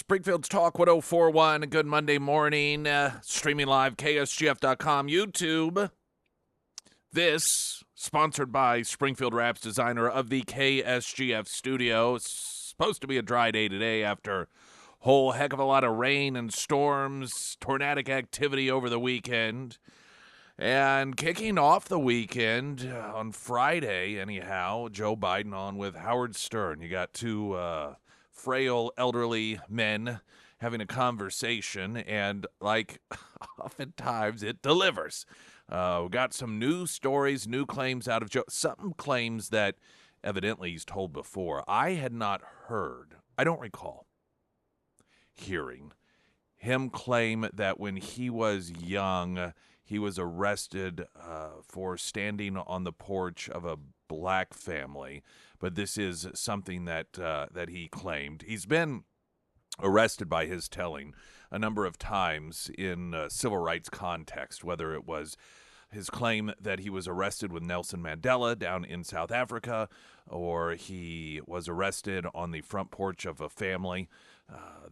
Springfield's Talk 1041. Good Monday morning. Streaming live, KSGF.com, YouTube. This, sponsored by Springfield Wraps, designer of the KSGF studio. It's supposed to be a dry day today after a whole heck of a lot of rain and storms, tornadic activity over the weekend. And kicking off the weekend on Friday, anyhow, Joe Biden on with Howard Stern. You got two frail, elderly men having a conversation, and like oftentimes it delivers. We got some new stories, new claims out of Joe. Some claims that evidently he's told before. I had not heard, I don't recall hearing him claim that when he was young, he was arrested for standing on the porch of a black family, but this is something that he claimed. He's been arrested by his telling a number of times in civil rights context, whether it was his claim that he was arrested with Nelson Mandela down in South Africa, or he was arrested on the front porch of a family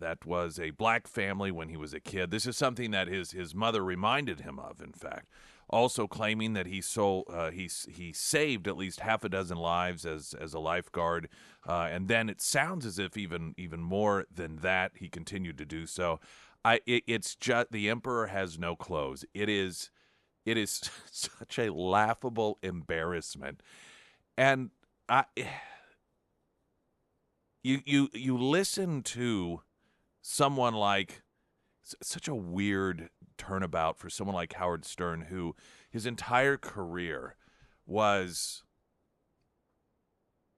that was a black family when he was a kid. This is something that his mother reminded him of, in fact. Also claiming that he saved at least half a dozen lives as a lifeguard, and then it sounds as if even more than that he continued to do so. It's just the emperor has no clothes. It is such a laughable embarrassment, and you listen to someone like such a weird turnabout for someone like Howard Stern, who his entire career was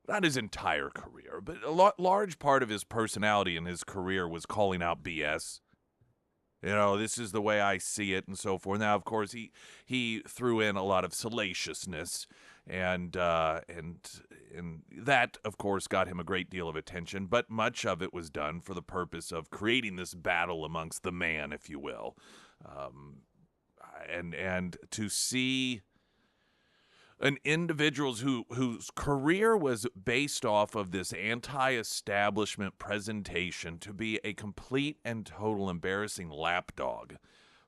not his entire career, but a large part of his personality and his career was calling out BS. You know, this is the way I see it and so forth. Now, of course, he threw in a lot of salaciousness, and that, of course, got him a great deal of attention, but much of it was done for the purpose of creating this battle amongst the man, if you will. And to see an individual whose career was based off of this anti-establishment presentation to be a complete and total embarrassing lapdog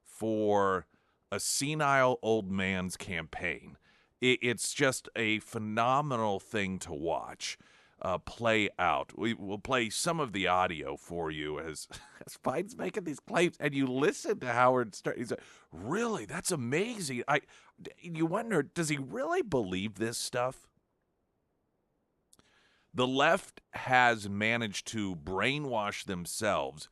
for a senile old man's campaign. It's just a phenomenal thing to watch play out. We will play some of the audio for you as Biden's making these claims, and you listen to Howard Stern. He's like, really? That's amazing. You wonder, does he really believe this stuff? The left has managed to brainwash themselves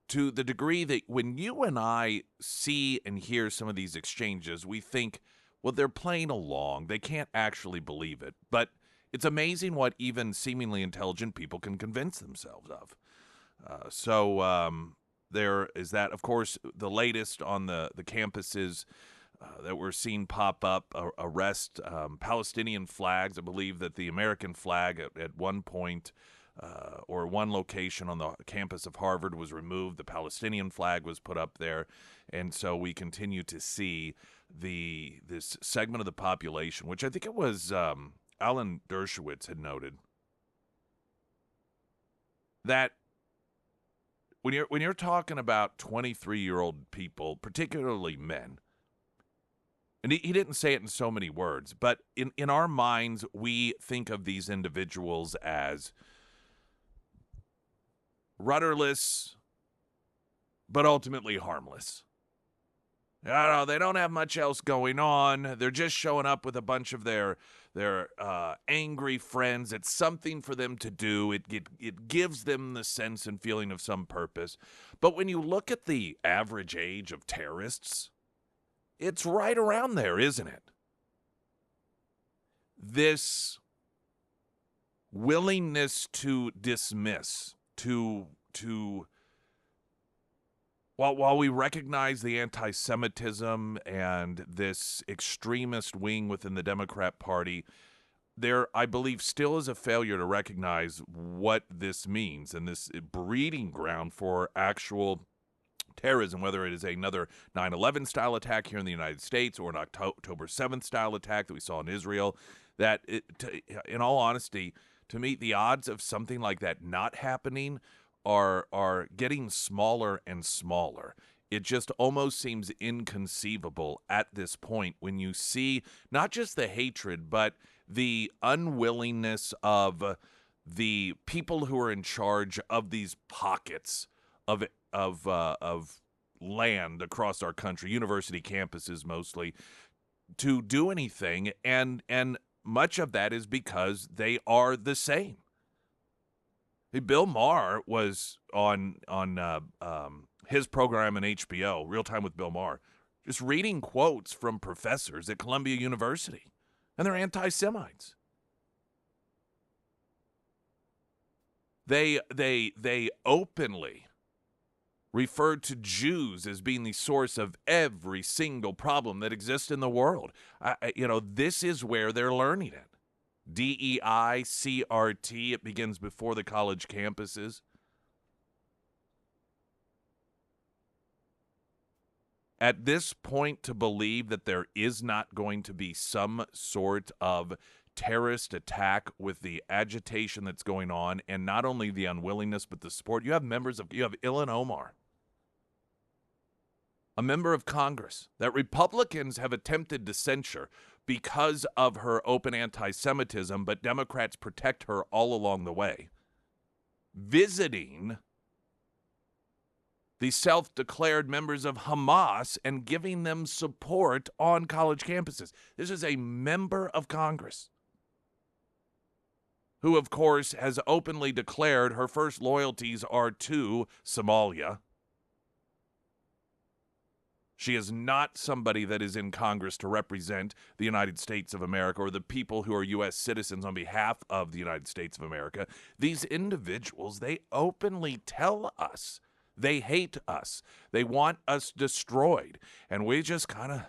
to the degree that when you and I see and hear some of these exchanges, we think, well, they're playing along. They can't actually believe it. But it's amazing what even seemingly intelligent people can convince themselves of. So there is that. Of course, the latest on the campuses that we're seeing pop up, arrest Palestinian flags. I believe that the American flag at one point or one location on the campus of Harvard was removed. The Palestinian flag was put up there. And so we continue to see this segment of the population, which I think it was Alan Dershowitz had noted, that when you're talking about 23-year-old people, particularly men, and he didn't say it in so many words, but in our minds, we think of these individuals as rudderless, but ultimately harmless. I don't know, they don't have much else going on. They're just showing up with a bunch of their angry friends. It's something for them to do. It gives them the sense and feeling of some purpose. But when you look at the average age of terrorists, it's right around there, isn't it? This willingness to dismiss, while we recognize the anti-Semitism and this extremist wing within the Democrat Party, there, I believe, still is a failure to recognize what this means and this breeding ground for actual terrorism, whether it is another 9/11 style attack here in the United States or an October 7th style attack that we saw in Israel. In all honesty, to me, the odds of something like that not happening are getting smaller and smaller. It just almost seems inconceivable at this point when you see not just the hatred, but the unwillingness of the people who are in charge of these pockets of land across our country, university campuses mostly, to do anything, and much of that is because they are the same. Hey, Bill Maher was on his program on HBO, Real Time with Bill Maher, just reading quotes from professors at Columbia University, and they're anti-Semites. They openly referred to Jews as being the source of every single problem that exists in the world. This is where they're learning it. DEI, CRT, it begins before the college campuses. At this point, to believe that there is not going to be some sort of terrorist attack with the agitation that's going on, and not only the unwillingness, but the support. You have Ilhan Omar, a member of Congress that Republicans have attempted to censure because of her open anti-Semitism, but Democrats protect her all along the way, visiting the self-declared members of Hamas and giving them support on college campuses. This is a member of Congress who, of course, has openly declared her first loyalties are to Somalia. She is not somebody that is in Congress to represent the United States of America or the people who are U.S. citizens on behalf of the United States of America. These individuals, they openly tell us they hate us. They want us destroyed. And we just kind of,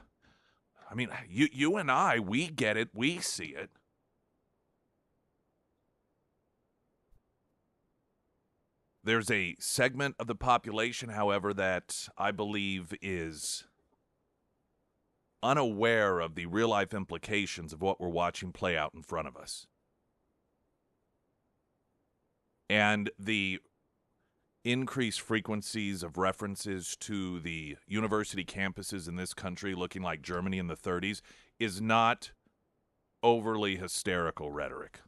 you and I, we get it. We see it. There's a segment of the population, however, that I believe is unaware of the real-life implications of what we're watching play out in front of us. And the increased frequencies of references to the university campuses in this country looking like Germany in the 30s is not overly hysterical rhetoric.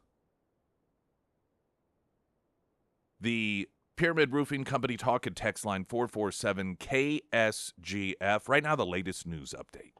The Pyramid Roofing Company talk and text line 447 KSGF. Right now, the latest news update.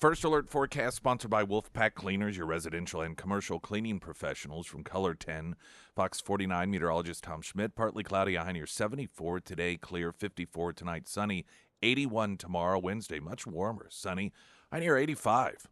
First Alert forecast sponsored by Wolfpack Cleaners, your residential and commercial cleaning professionals from Color 10. Fox 49 meteorologist Tom Schmidt. Partly cloudy, a high near 74 today, clear 54 tonight, sunny 81 tomorrow, Wednesday, much warmer, sunny, high near 85.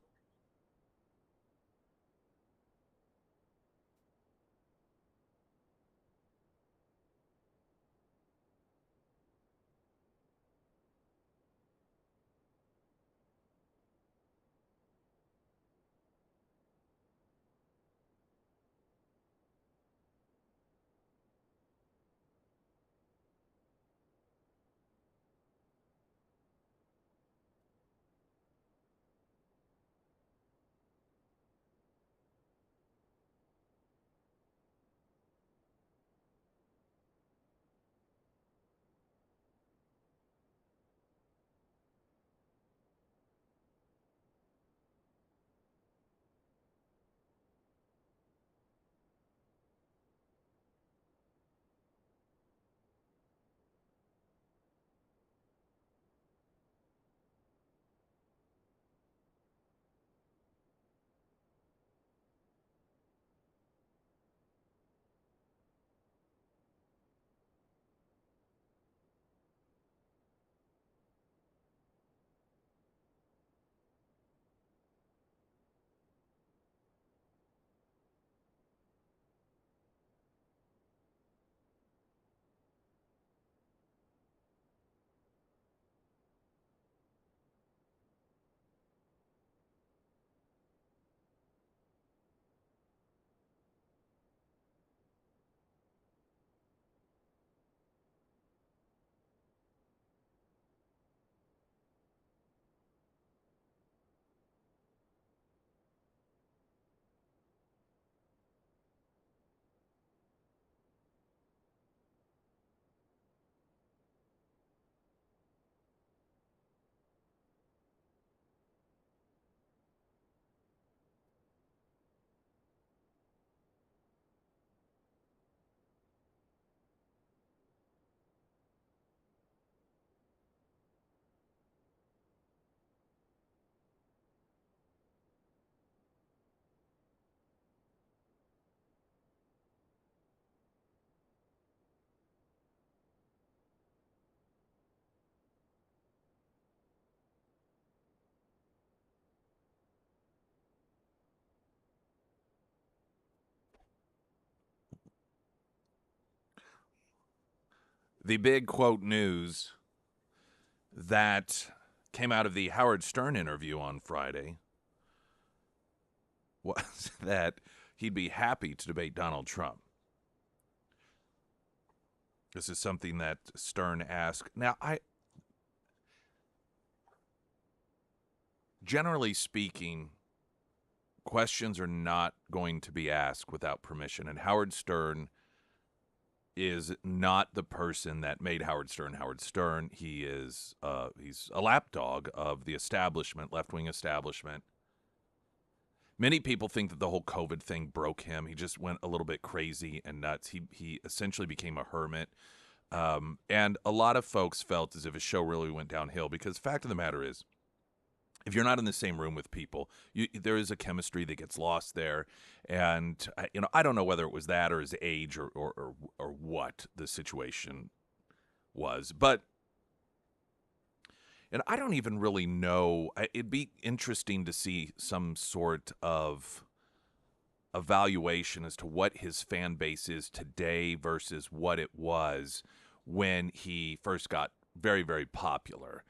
The big quote news that came out of the Howard Stern interview on Friday was that he'd be happy to debate Donald Trump. This is something that Stern asked. Now, generally speaking, questions are not going to be asked without permission, and Howard Stern is not the person that made Howard Stern Howard Stern. He's a lapdog of the establishment, left-wing establishment. Many people think that the whole COVID thing broke him. He just went a little bit crazy and nuts. He essentially became a hermit. And a lot of folks felt as if his show really went downhill because the fact of the matter is, if you're not in the same room with people, there is a chemistry that gets lost there. And, I don't know whether it was that or his age or what the situation was. But, and I don't even really know. It'd be interesting to see some sort of evaluation as to what his fan base is today versus what it was when he first got very, very popular.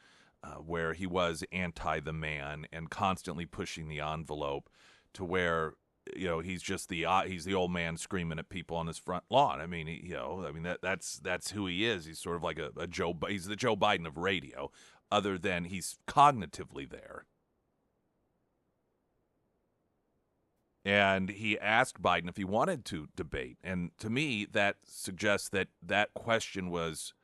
Where he was anti the man and constantly pushing the envelope to where, he's just he's the old man screaming at people on his front lawn. I mean, that's who he is. He's sort of like he's the Joe Biden of radio, other than he's cognitively there. And he asked Biden if he wanted to debate. And to me, that suggests that question was,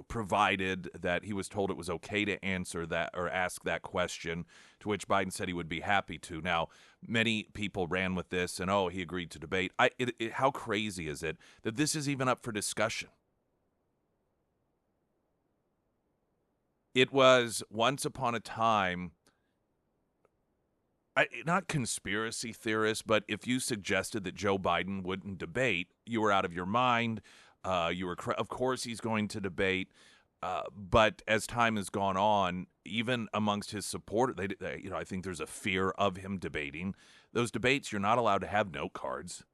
provided that he was told it was okay to answer that or ask that question, to which Biden said he would be happy to. Now, many people ran with this and, he agreed to debate. How crazy is it that this is even up for discussion? It was once upon a time, not conspiracy theorists, but if you suggested that Joe Biden wouldn't debate, you were out of your mind. Of course he's going to debate, but as time has gone on, even amongst his supporters, I think there's a fear of him debating. Those debates, you're not allowed to have note cards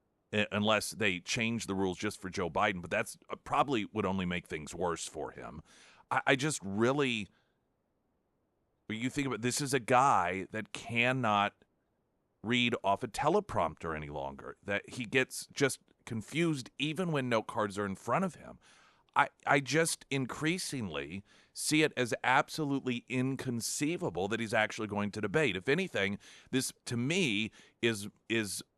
unless they change the rules just for Joe Biden, but that's probably would only make things worse for him. I just really, when you think about this, is a guy that cannot read off a teleprompter any longer, that he gets just confused even when note cards are in front of him. I just increasingly see it as absolutely inconceivable that he's actually going to debate. If anything, this to me is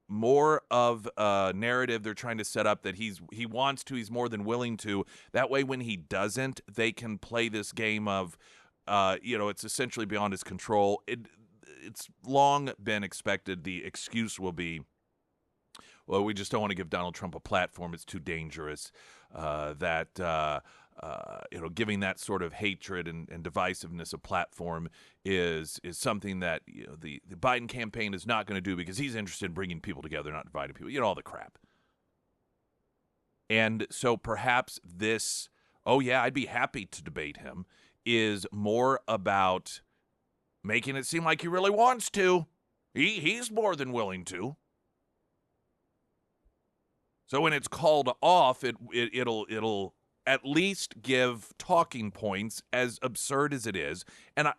more of a narrative they're trying to set up that he wants to, he's more than willing to. That way when he doesn't, they can play this game of it's essentially beyond his control. It's long been expected the excuse will be, well, we just don't want to give Donald Trump a platform. It's too dangerous. Giving that sort of hatred and divisiveness a platform is something that the Biden campaign is not going to do because he's interested in bringing people together, not dividing people. All the crap. And so perhaps this, I'd be happy to debate him, is more about making it seem like he really wants to. He's more than willing to. So when it's called off, it'll at least give talking points, as absurd as it is. And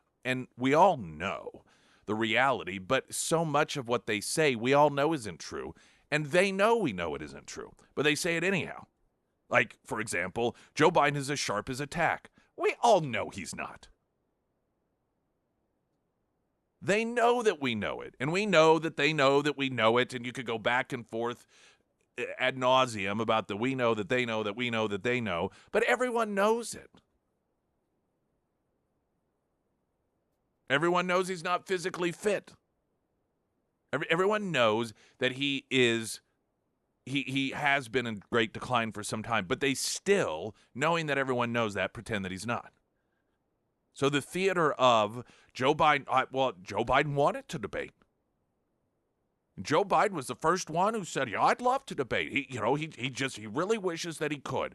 we all know the reality, but so much of what they say we all know isn't true, and they know we know it isn't true, but they say it anyhow. Like, for example, Joe Biden is as sharp as a tack. We all know he's not. They know that we know it, and we know that they know that we know it, and you could go back and forth ad nauseum about the we know that they know that we know that they know, but everyone knows it. Everyone knows he's not physically fit. Everyone knows that he has been in great decline for some time, but they still, knowing that everyone knows that, pretend that he's not. So the theater of Joe Biden, Joe Biden wanted to debate. Joe Biden was the first one who said, I'd love to debate. He really wishes that he could.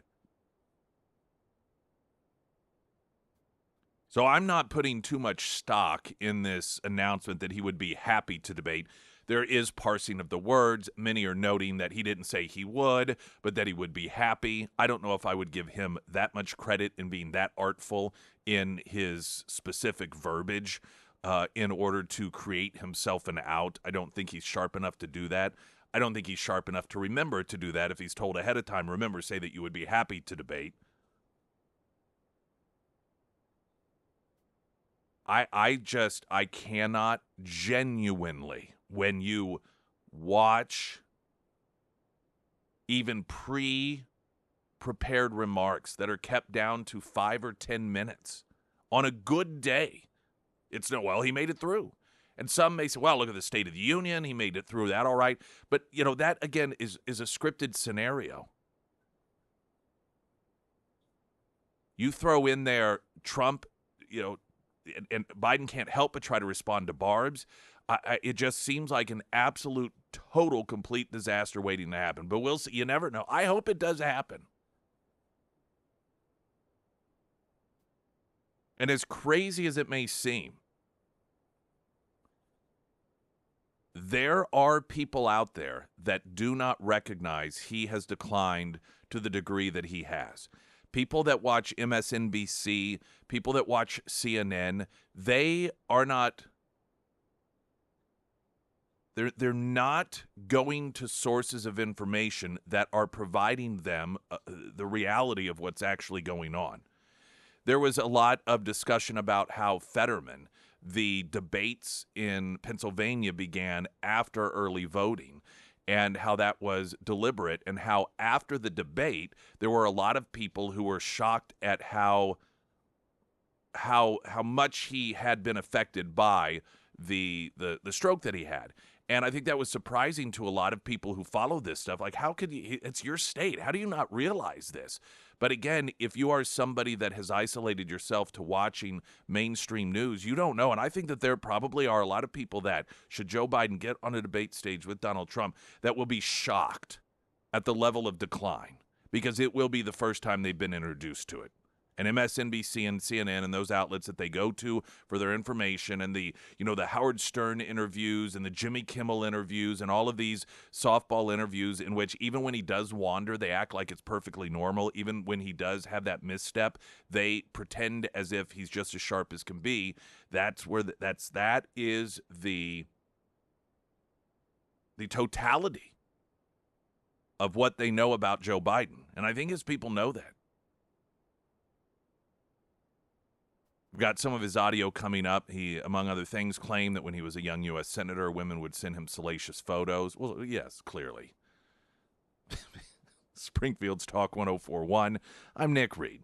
So I'm not putting too much stock in this announcement that he would be happy to debate. there is parsing of the words. Many are noting that he didn't say he would, but that he would be happy. I don't know if I would give him that much credit in being that artful in his specific verbiage in order to create himself an out. I don't think he's sharp enough to do that. I don't think he's sharp enough to remember to do that if he's told ahead of time, remember, say that you would be happy to debate. I cannot genuinely, when you watch even pre-prepared remarks that are kept down to 5 or 10 minutes on a good day, it's no, well, he made it through. And some may say, well, look at the State of the Union. He made it through that all right. But, that, again, is a scripted scenario. You throw in there Trump, and Biden can't help but try to respond to barbs. It just seems like an absolute, total, complete disaster waiting to happen. But we'll see. You never know. I hope it does happen. And as crazy as it may seem, there are people out there that do not recognize he has declined to the degree that he has. People that watch MSNBC, people that watch CNN, they are not, they're not going to sources of information that are providing them the reality of what's actually going on. There was a lot of discussion about how Fetterman, the debates in Pennsylvania began after early voting, and how that was deliberate, and how after the debate there were a lot of people who were shocked at how much he had been affected by the stroke that he had. And I think that was surprising to a lot of people who follow this stuff. Like, how could you? It's your state. How do you not realize this? But again, if you are somebody that has isolated yourself to watching mainstream news, you don't know. And I think that there probably are a lot of people that, should Joe Biden get on a debate stage with Donald Trump, that will be shocked at the level of decline, because it will be the first time they've been introduced to it. And MSNBC and CNN and those outlets that they go to for their information, and the Howard Stern interviews and the Jimmy Kimmel interviews and all of these softball interviews in which even when he does wander, they act like it's perfectly normal. Even when he does have that misstep, they pretend as if he's just as sharp as can be. That is the totality of what they know about Joe Biden. And I think his people know that. We've got some of his audio coming up. He, among other things, claimed that when he was a young U.S. senator, women would send him salacious photos. Well, yes, clearly. Springfield's Talk 104.1. I'm Nick Reed.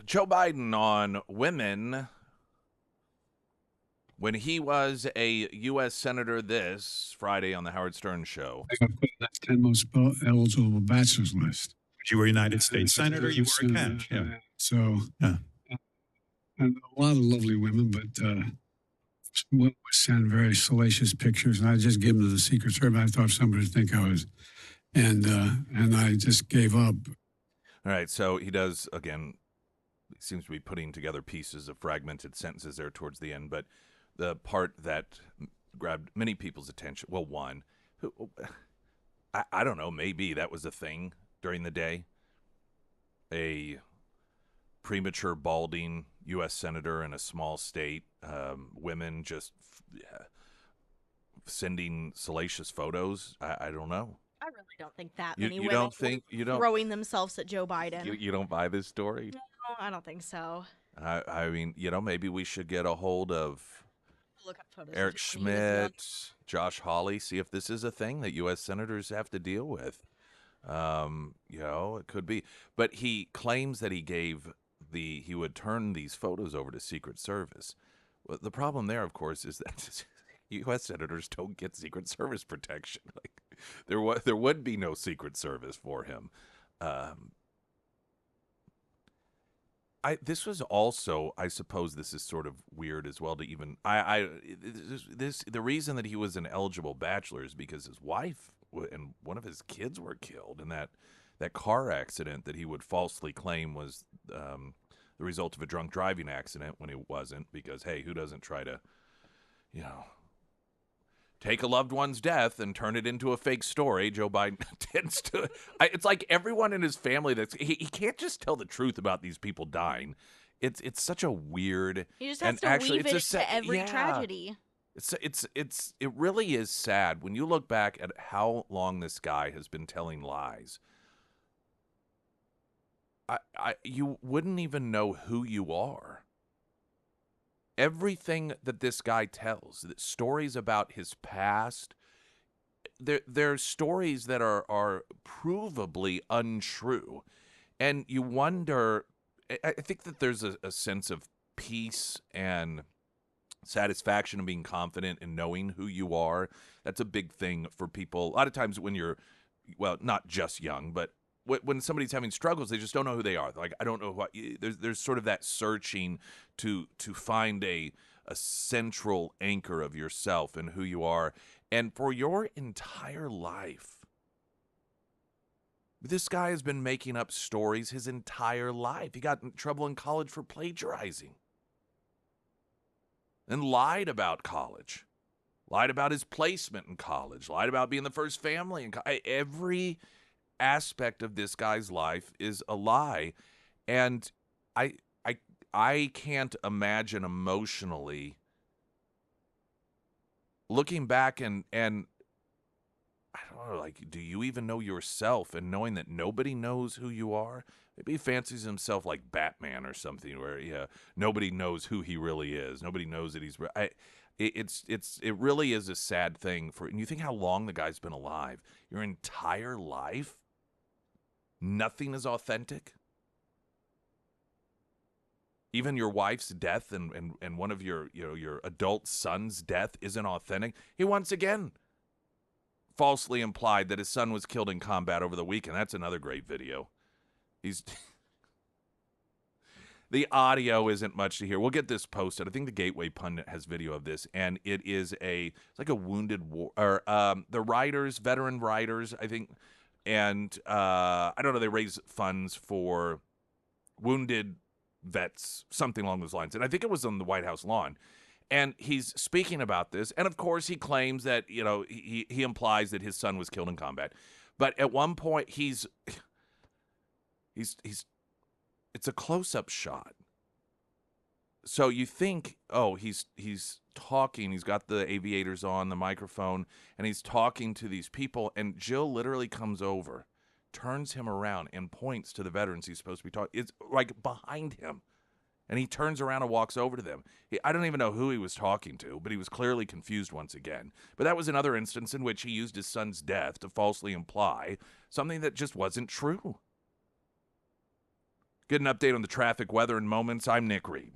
Joe Biden on women when he was a U.S. Senator this Friday on the Howard Stern Show. I got put in that 10 most eligible bachelor's list. You were a United States Senator, you were a catch. Yeah. So, and a lot of lovely women, but women would send very salacious pictures, and I just gave them to the Secret Service. I thought somebody would think I was, and I just gave up. All right, so he does, again, he seems to be putting together pieces of fragmented sentences there towards the end, but the part that grabbed many people's attention, well, one, I don't know, maybe that was a thing during the day. A premature balding U.S. Senator in a small state, women just sending salacious photos. I don't know. I really don't think that You many you women don't think you don't throwing themselves at Joe Biden. you don't buy this story? No, I don't think so. I mean, maybe we should get a hold of Look up photos. Eric Schmidt, Josh Hawley, see if this is a thing that U.S. senators have to deal with. It could be. But he claims that he would turn these photos over to Secret Service. Well, the problem there, of course, is that U.S. senators don't get Secret Service protection. Like there would be no Secret Service for him. This was also, I suppose, this is sort of weird as well to even. The reason that he was an eligible bachelor is because his wife and one of his kids were killed in that car accident that he would falsely claim was the result of a drunk driving accident when he wasn't. Because hey, who doesn't try to, take a loved one's death and turn it into a fake story? Joe Biden tends to. It's like everyone in his family he can't just tell the truth about these people dying. It's such a weird. He just has to weave it into every tragedy. It really is sad when you look back at how long this guy has been telling lies. You wouldn't even know who you are. Everything that this guy tells, stories about his past, they're stories that are provably untrue. And you wonder, I think that there's a sense of peace and satisfaction in being confident in knowing who you are. That's a big thing for people. A lot of times when you're, well, not just young, but when somebody's having struggles, they just don't know who they are. They're like, I don't know what. There's sort of that searching to find a central anchor of yourself and who you are. And for your entire life, this guy has been making up stories his entire life. He got in trouble in college for plagiarizing and lied about college, lied about his placement in college, lied about being the first family in college. Every aspect of this guy's life is a lie, and I can't imagine emotionally looking back and I don't know, like, do you even know yourself? And knowing that nobody knows who you are. Maybe he fancies himself like Batman or something, where nobody knows who he really is. Nobody knows that he's. It really is a sad thing and you think how long the guy's been alive. Your entire life. Nothing is authentic. Even your wife's death and one of your adult son's death isn't authentic. He once again falsely implied that his son was killed in combat over the weekend. That's another great video. The audio isn't much to hear. We'll get this posted. I think the Gateway Pundit has video of this, and it's like a wounded war, or the writers, veteran writers, I think. And I don't know, they raise funds for wounded vets, something along those lines. And I think it was on the White House lawn. And he's speaking about this. And, of course, he claims that, he implies that his son was killed in combat. But at one point, it's a close-up shot. So you think, oh, he's talking. He's got the aviators on, the microphone, and he's talking to these people. And Jill literally comes over, turns him around, and points to the veterans he's supposed to be talking. It's like behind him. And he turns around and walks over to them. I don't even know who he was talking to, but he was clearly confused once again. But that was another instance in which he used his son's death to falsely imply something that just wasn't true. Get an update on the traffic, weather, and moments. I'm Nick Reed.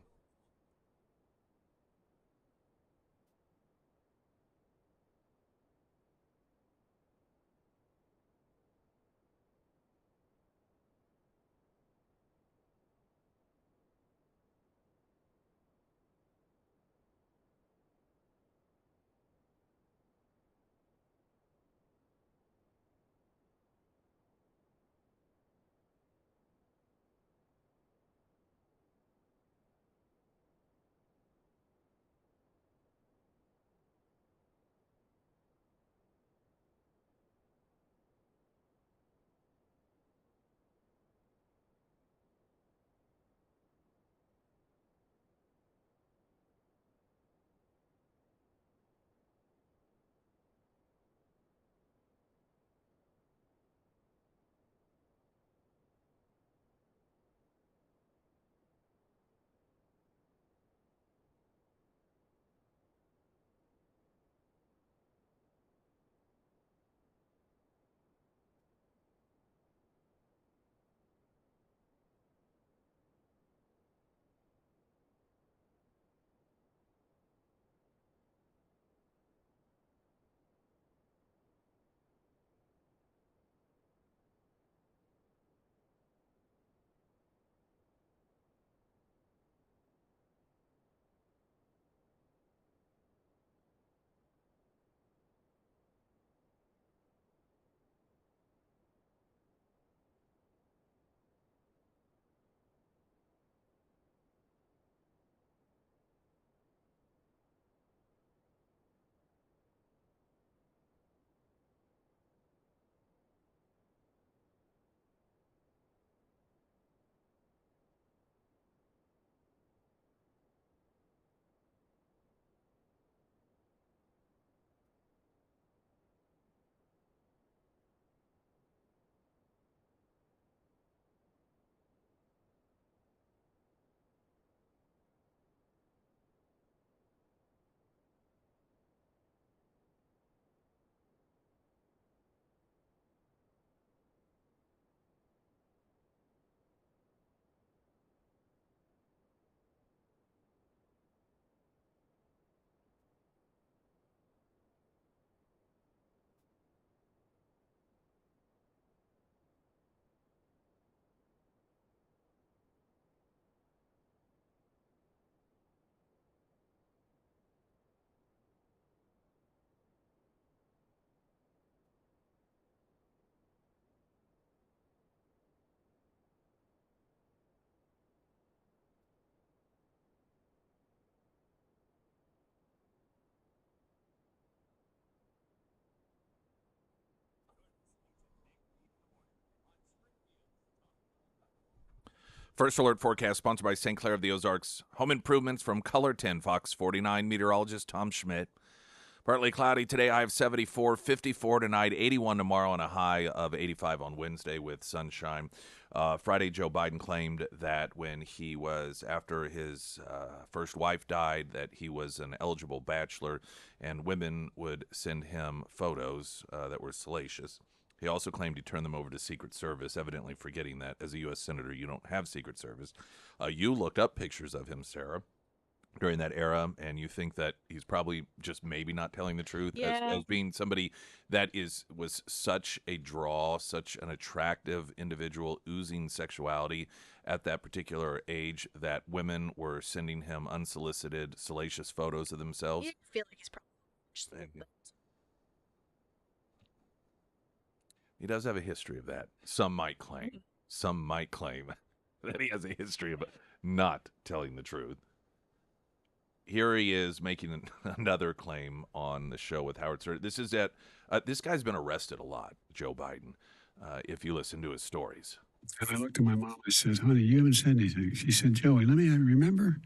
First alert forecast sponsored by St. Clair of the Ozarks. Home improvements from Color 10, Fox 49, meteorologist Tom Schmidt. Partly cloudy today, high of 74, 54 tonight, 81 tomorrow, and a high of 85 on Wednesday with sunshine. Friday, Joe Biden claimed that when he was, after his first wife died, that he was an eligible bachelor, and women would send him photos that were salacious. He also claimed he turned them over to Secret Service, evidently forgetting that as a U.S. Senator, you don't have Secret Service. You looked up pictures of him, Sarah, during that era, and you think that he's probably just maybe not telling the truth as being somebody that was such a draw, such an attractive individual, oozing sexuality at that particular age, that women were sending him unsolicited, salacious photos of themselves. I feel like he's probably... He does have a history of that. Some might claim that he has a history of not telling the truth. Here he is making another claim on the show with Howard Stern. This is this guy's been arrested a lot, Joe Biden, if you listen to his stories. And I looked at my mom. I said, honey, you haven't said anything. She said, Joey, remember,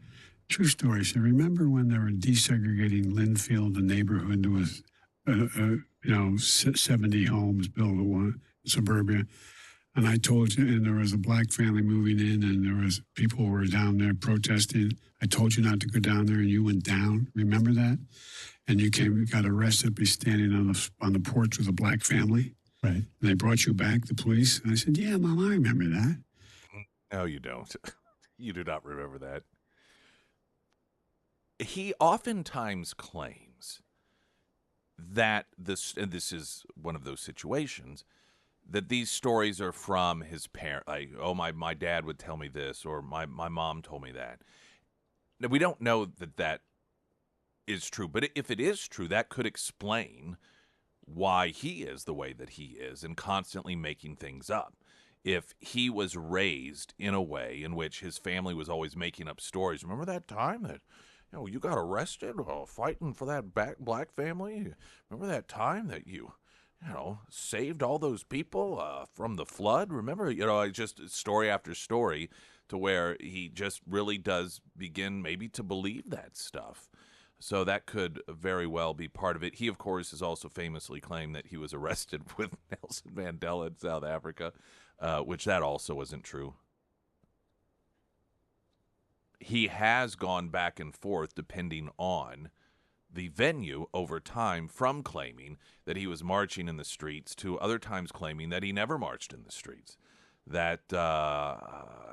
true story. She said, remember when they were desegregating Linfield, the neighborhood? There was 70 homes built at one suburbia. And I told you, and there was a black family moving in, and there was people who were down there protesting. I told you not to go down there, and you went down. Remember that? And you got arrested by standing on the porch with a black family. Right. And they brought you back, the police. And I said, yeah, Mom, I remember that. No, you don't. You do not remember that. He oftentimes claims that and this is one of those situations, that these stories are from his parent. Like, oh, my dad would tell me this, or my mom told me that. Now, we don't know that that is true, but if it is true, that could explain why he is the way that he is and constantly making things up. If he was raised in a way in which his family was always making up stories, remember that time that you got arrested fighting for that black family? Remember that time that you saved all those people from the flood? Remember, just story after story, to where he just really does begin maybe to believe that stuff. So that could very well be part of it. He, of course, has also famously claimed that he was arrested with Nelson Mandela in South Africa, which that also wasn't true. He has gone back and forth depending on the venue over time, from claiming that he was marching in the streets to other times claiming that he never marched in the streets, that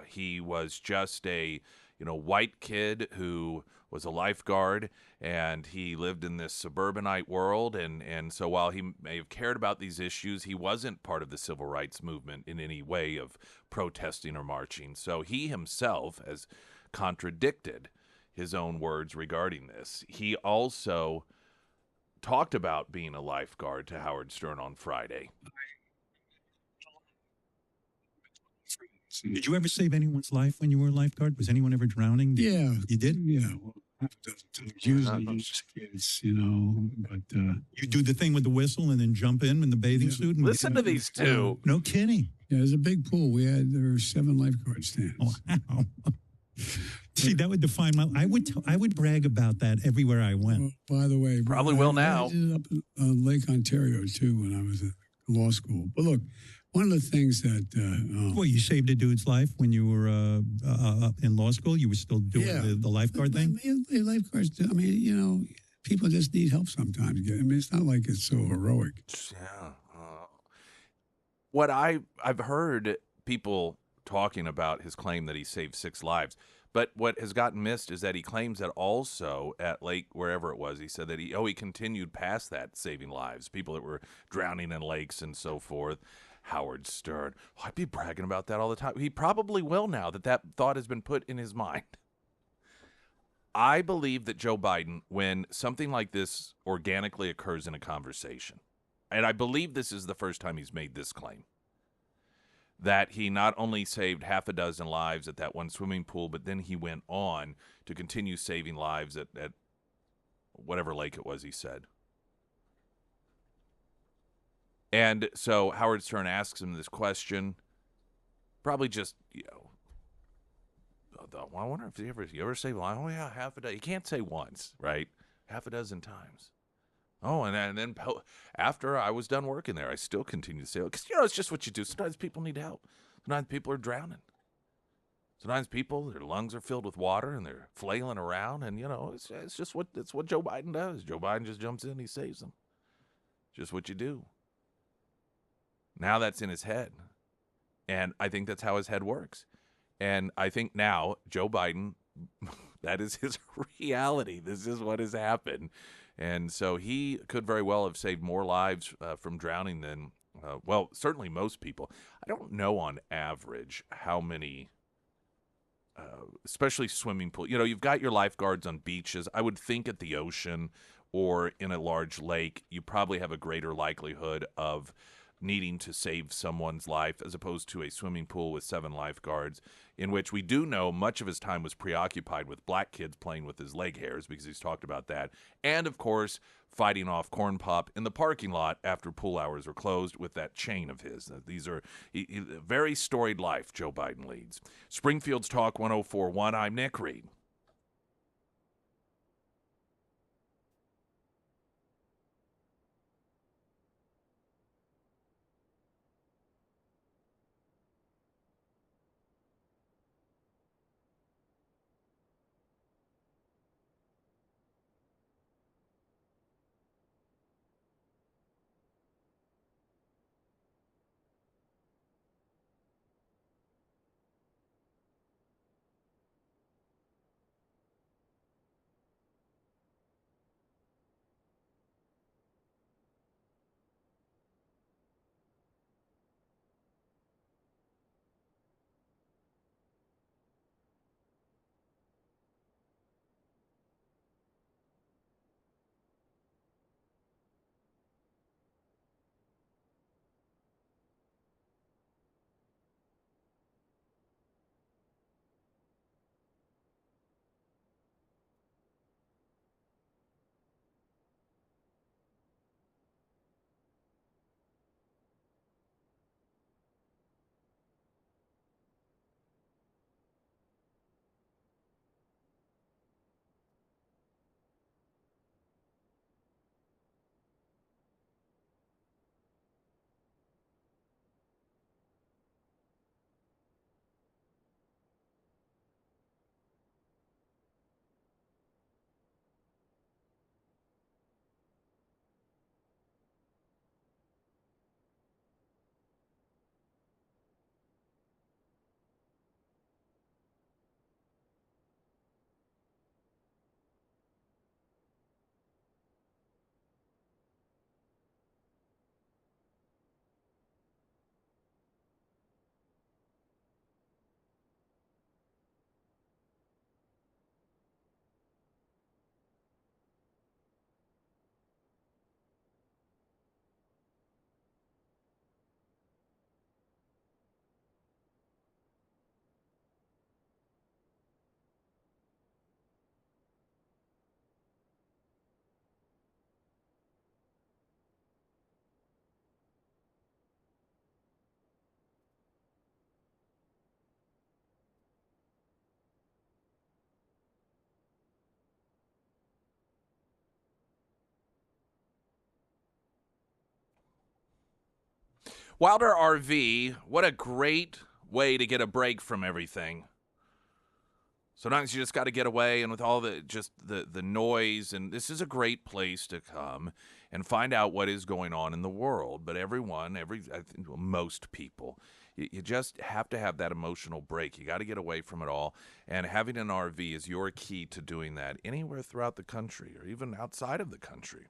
he was just a white kid who was a lifeguard, and he lived in this suburbanite world, and so while he may have cared about these issues, he wasn't part of the civil rights movement in any way of protesting or marching. So he himself has contradicted his own words regarding this. He also talked about being a lifeguard to Howard Stern on Friday. Did you ever save anyone's life when you were a lifeguard? Was anyone ever drowning? Yeah. You did? Yeah. Well, half a dozen times. Usually just kids, but... You do the thing with the whistle and then jump in the bathing suit? And Listen to these two. No kidding. Yeah, there's a big pool. There were 7 lifeguard stands. Wow. See, that would define my... I would brag about that everywhere I went. Well, by the way... Probably will now. I did it up in Lake Ontario, too, when I was at law school. But look, one of the things that... Well, you saved a dude's life when you were in law school? You were still doing the lifeguard thing? Lifeguards, people just need help sometimes. It's not like it's so heroic. Yeah. What I've heard people talking about his claim that he saved 6 lives, but what has gotten missed is that he claims that also at Lake, wherever it was, he said that he continued past that, saving lives, people that were drowning in lakes and so forth. Howard Stern. I'd be bragging about that all the time. He probably will now that thought has been put in his mind. I believe that Joe Biden, when something like this organically occurs in a conversation, and I believe this is the first time he's made this claim, that he not only saved half a dozen lives at that one swimming pool, but then he went on to continue saving lives at whatever lake it was, he said. And so Howard Stern asks him this question, probably just, I wonder if you ever say, well, yeah, half a dozen. You can't say once, right? Half a dozen times. Oh, and then after I was done working there, I still continue to say, because, it's just what you do. Sometimes people need help. Sometimes people are drowning. Sometimes their lungs are filled with water and they're flailing around, and, it's just what Joe Biden does. Joe Biden just jumps in and he saves them. Just what you do. Now that's in his head. And I think that's how his head works. And I think now Joe Biden, that is his reality. This is what has happened. And so he could very well have saved more lives from drowning than, certainly most people. I don't know on average how many, especially swimming pool. You've got your lifeguards on beaches. I would think at the ocean or in a large lake, you probably have a greater likelihood of needing to save someone's life as opposed to a swimming pool with 7 lifeguards, in which we do know much of his time was preoccupied with black kids playing with his leg hairs, because he's talked about that, and of course fighting off corn pop in the parking lot after pool hours were closed with that chain of his. These are a very storied life Joe Biden leads. Springfield's Talk 104.1. I'm Nick Reed. Wilder RV, what a great way to get a break from everything. Sometimes you just got to get away, and with all the noise, and this is a great place to come and find out what is going on in the world. But I think most people, you just have to have that emotional break. You got to get away from it all, and having an RV is your key to doing that anywhere throughout the country or even outside of the country,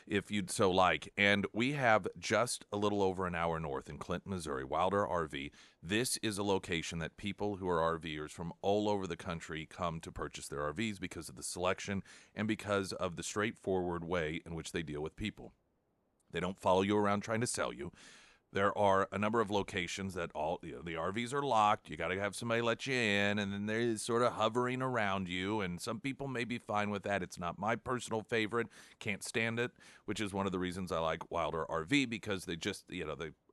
if you'd so like. And we have just a little over an hour north in Clinton, Missouri, Wilder RV. This is a location that people who are RVers from all over the country come to purchase their RVs because of the selection and because of the straightforward way in which they deal with people. They don't follow you around trying to sell you. There are a number of locations that the RVs are locked. You got to have somebody let you in, and then they're sort of hovering around you, and some people may be fine with that. It's not my personal favorite. Can't stand it, which is one of the reasons I like Wilder RV, because they just,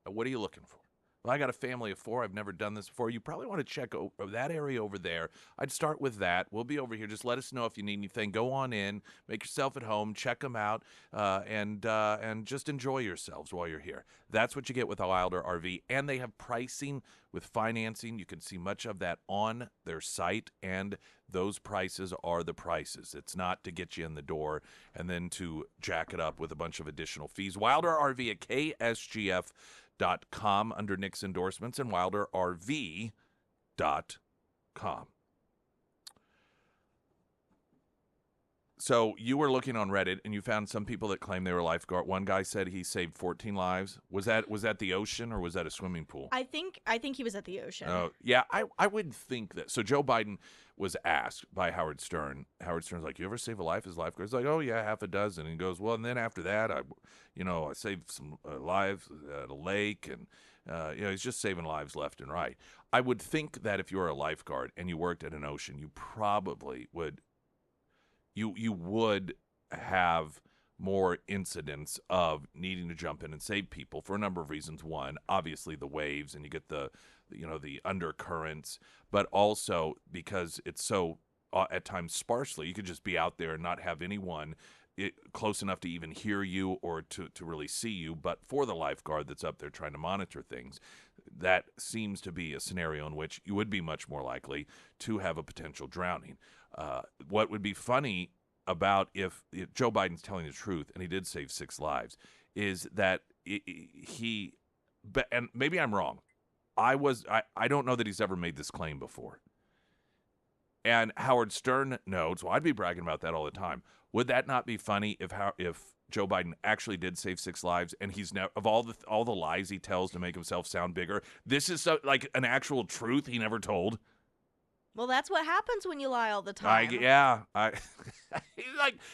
what are you looking for? Well, I got a family of 4. I've never done this before. You probably want to check that area over there. I'd start with that. We'll be over here. Just let us know if you need anything. Go on in, make yourself at home, check them out, and just enjoy yourselves while you're here. That's what you get with a Wilder RV. And they have pricing with financing. You can see much of that on their site, and those prices are the prices. It's not to get you in the door and then to jack it up with a bunch of additional fees. Wilder RV at KSGF.com under Nick's endorsements, and WilderRV.com. So you were looking on Reddit, and you found some people that claim they were lifeguard. One guy said he saved 14 lives. Was that the ocean, or was that a swimming pool? I think he was at the ocean. Oh, yeah, I would think that. So Joe Biden was asked by Howard Stern. Howard Stern's like, "You ever save a life as lifeguard?" He's like, "Oh yeah, half a dozen." And he goes, "Well, and then after that, I saved some lives at a lake, and he's just saving lives left and right." I would think that if you were a lifeguard and you worked at an ocean, you probably would. You would have more incidents of needing to jump in and save people for a number of reasons. One, obviously the waves, and you get the undercurrents, but also because it's so at times sparsely, you could just be out there and not have anyone close enough to even hear you or to really see you. But for the lifeguard that's up there trying to monitor things, that seems to be a scenario in which you would be much more likely to have a potential drowning. What would be funny about if Joe Biden's telling the truth and he did save 6 lives is that and maybe I'm wrong. I don't know that he's ever made this claim before. And Howard Stern notes, well, I'd be bragging about that all the time. Would that not be funny if Joe Biden actually did save 6 lives, and he's now, of all the lies he tells to make himself sound bigger, this is like an actual truth he never told? Well, that's what happens when you lie all the time.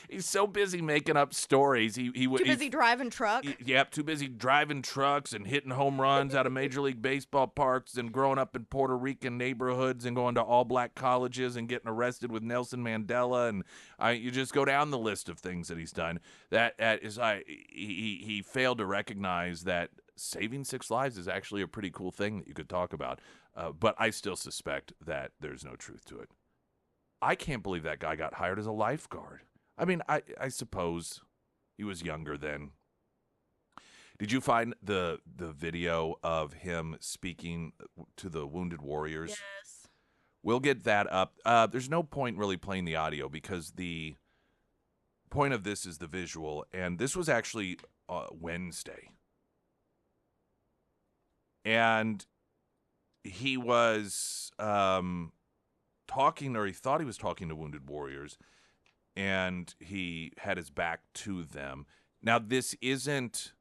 He's so busy making up stories. Too busy driving truck. Too busy driving trucks and hitting home runs out of Major League Baseball parks and growing up in Puerto Rican neighborhoods and going to all-black colleges and getting arrested with Nelson Mandela. And you just go down the list of things that he's done. He failed to recognize that saving 6 lives is actually a pretty cool thing that you could talk about. But I still suspect that there's no truth to it. I can't believe that guy got hired as a lifeguard. I mean, I suppose he was younger then. Did you find the video of him speaking to the wounded warriors? Yes. We'll get that up. There's no point really playing the audio because the point of this is the visual. And this was actually Wednesday. And he was talking, or he thought he was talking to wounded warriors, and he had his back to them. Now, this isn't,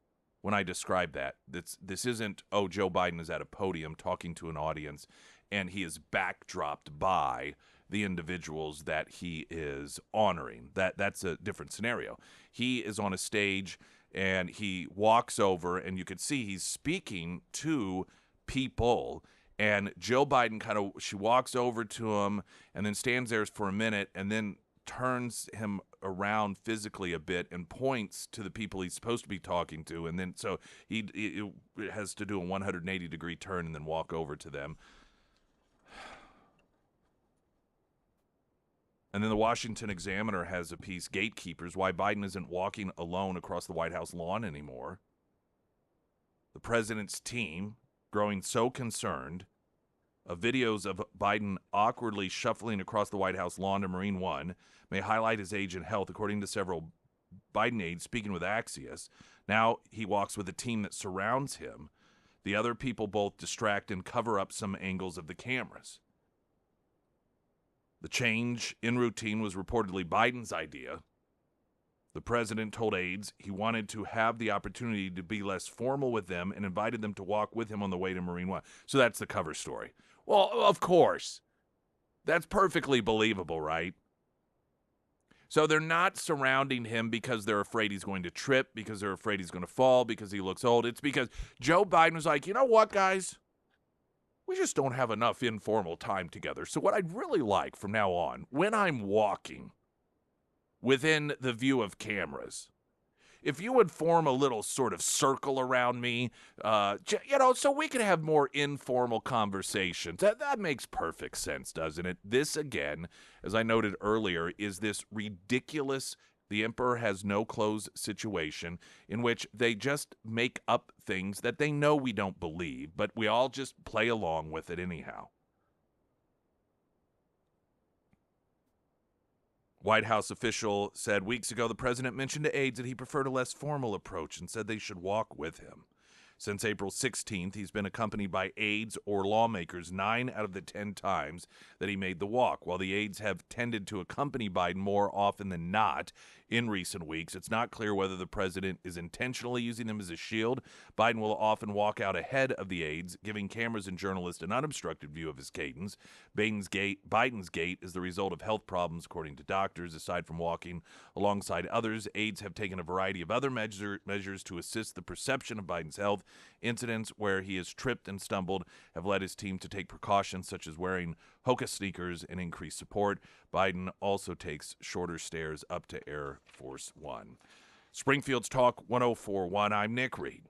when I describe that, this isn't, Joe Biden is at a podium talking to an audience, and he is backdropped by the individuals that he is honoring. That's a different scenario. He is on a stage, and he walks over, and you could see he's speaking to people. And Jill Biden she walks over to him and then stands there for a minute and then turns him around physically a bit and points to the people he's supposed to be talking to. And then so he has to do a 180-degree turn and then walk over to them. And then the Washington Examiner has a piece, Gatekeepers, Why Biden Isn't Walking Alone Across the White House Lawn Anymore. The president's team, growing so concerned of videos of Biden awkwardly shuffling across the White House lawn to Marine One, may highlight his age and health, according to several Biden aides speaking with Axios. Now he walks with a team that surrounds him. The other people both distract and cover up some angles of the cameras. The change in routine was reportedly Biden's idea. The president told aides he wanted to have the opportunity to be less formal with them and invited them to walk with him on the way to Marine One. So that's the cover story. Well, of course. That's perfectly believable, right? So they're not surrounding him because they're afraid he's going to trip, because they're afraid he's going to fall, because he looks old. It's because Joe Biden was like, you know what, guys? We just don't have enough informal time together. So what I'd really like from now on, when I'm walking within the view of cameras, if you would form a little sort of circle around me, so we could have more informal conversations. That makes perfect sense, doesn't it? This, again, as I noted earlier, is this ridiculous the emperor has no clothes situation in which they just make up things that they know we don't believe, but we all just play along with it anyhow. White House official said weeks ago the president mentioned to aides that he preferred a less formal approach and said they should walk with him. Since April 16th, he's been accompanied by aides or lawmakers 9 out of the 10 times that he made the walk. While the aides have tended to accompany Biden more often than not in recent weeks, it's not clear whether the president is intentionally using them as a shield. Biden will often walk out ahead of the aides, giving cameras and journalists an unobstructed view of his cadence. Biden's gait is the result of health problems, according to doctors. Aside from walking alongside others, aides have taken a variety of other measures to assist the perception of Biden's health. Incidents where he has tripped and stumbled have led his team to take precautions such as wearing Hoka sneakers and increased support. Biden also takes shorter stairs up to Air Force One. Springfield's Talk 104.1. I'm Nick Reed.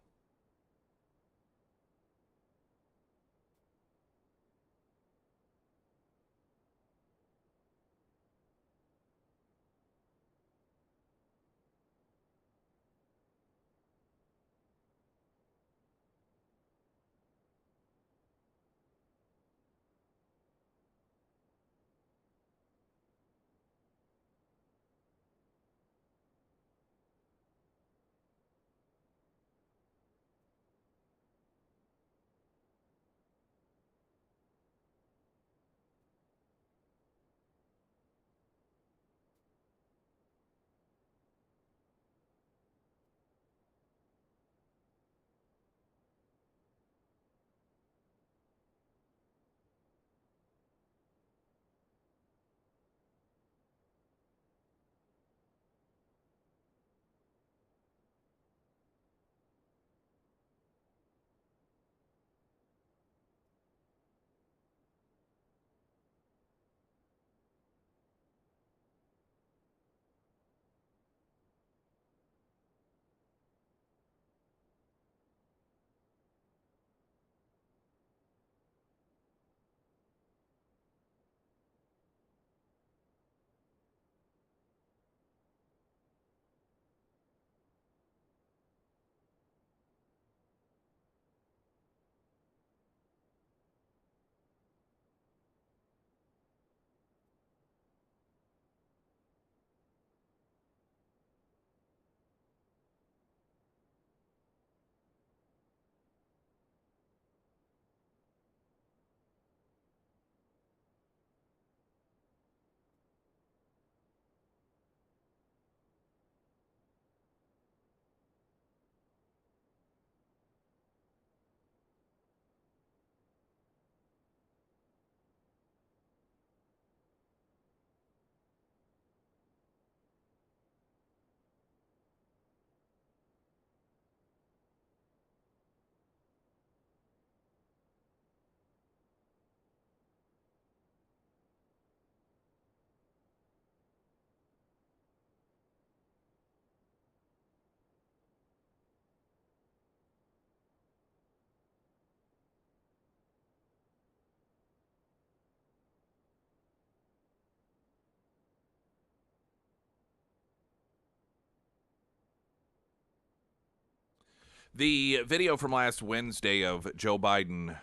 The video from last Wednesday of Joe Biden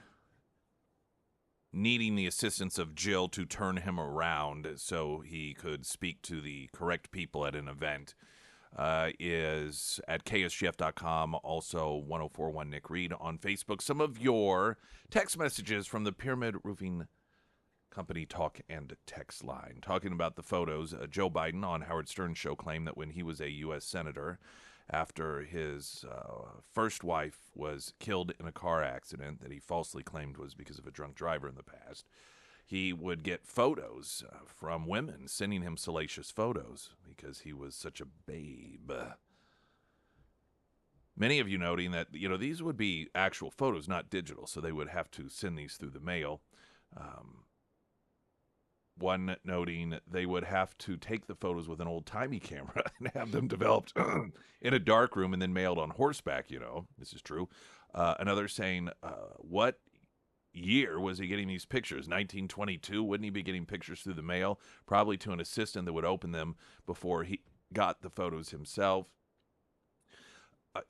needing the assistance of Jill to turn him around so he could speak to the correct people at an event is at KSGF.com, also 1041 Nick Reed on Facebook. Some of your text messages from the Pyramid Roofing Company talk and text line talking about the photos. Joe Biden on Howard Stern's show claimed that when he was a U.S. Senator, after his first wife was killed in a car accident that he falsely claimed was because of a drunk driver in the past, he would get photos from women sending him salacious photos because he was such a babe. Many of you noting that, these would be actual photos, not digital, so they would have to send these through the mail. One noting they would have to take the photos with an old-timey camera and have them developed in a dark room and then mailed on horseback, This is true. Another saying, what year was he getting these pictures? 1922? Wouldn't he be getting pictures through the mail? Probably to an assistant that would open them before he got the photos himself.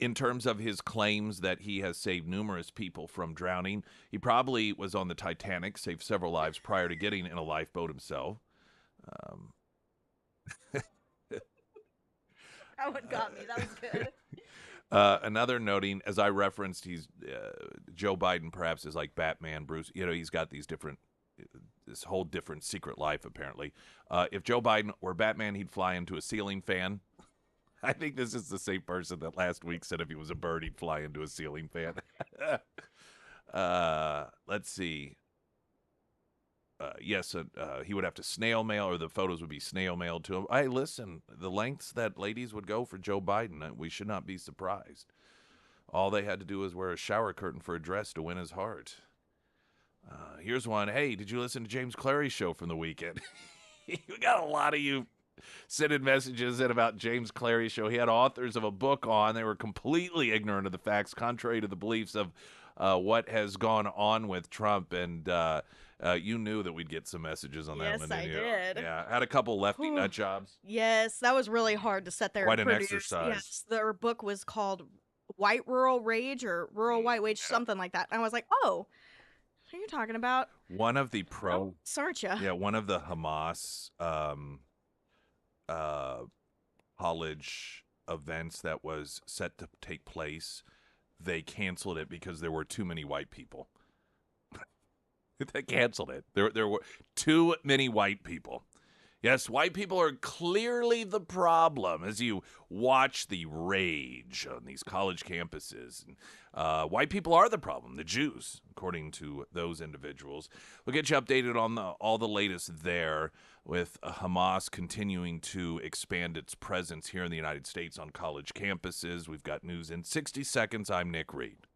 In terms of his claims that he has saved numerous people from drowning, he probably was on the Titanic, saved several lives prior to getting in a lifeboat himself. That one got me. That was good. Another noting, as I referenced, he's Joe Biden perhaps is like Batman, Bruce. He's got this whole different secret life, apparently. If Joe Biden were Batman, he'd fly into a ceiling fan. I think this is the same person that last week said if he was a bird, he'd fly into a ceiling fan. Let's see. Yes, he would have to snail mail, or the photos would be snail mailed to him. Hey, listen, the lengths that ladies would go for Joe Biden, we should not be surprised. All they had to do was wear a shower curtain for a dress to win his heart. Here's one. Hey, did you listen to James Clary's show from the weekend? We got a lot of you sending messages in about James Clary's show. He had authors of a book on. They were completely ignorant of the facts, contrary to the beliefs of what has gone on with Trump. And you knew that we'd get some messages on that Yes, one, didn't I you? did. Yeah, I had a couple lefty nut jobs. Yes, that was really hard to sit there Quite and an produce. exercise. Yes, their book was called White Rural Rage or Rural White Wage, something like that. And I was like, oh, what are you talking about? One of the Aren't you? Yeah, one of the Hamas college events that was set to take place, they canceled it because there were too many white people. They canceled it. There were too many white people. Yes, white people are clearly the problem as you watch the rage on these college campuses. White people are the problem, the Jews, according to those individuals. We'll get you updated on all the latest there, with Hamas continuing to expand its presence here in the United States on college campuses. We've got news in 60 seconds. I'm Nick Reed.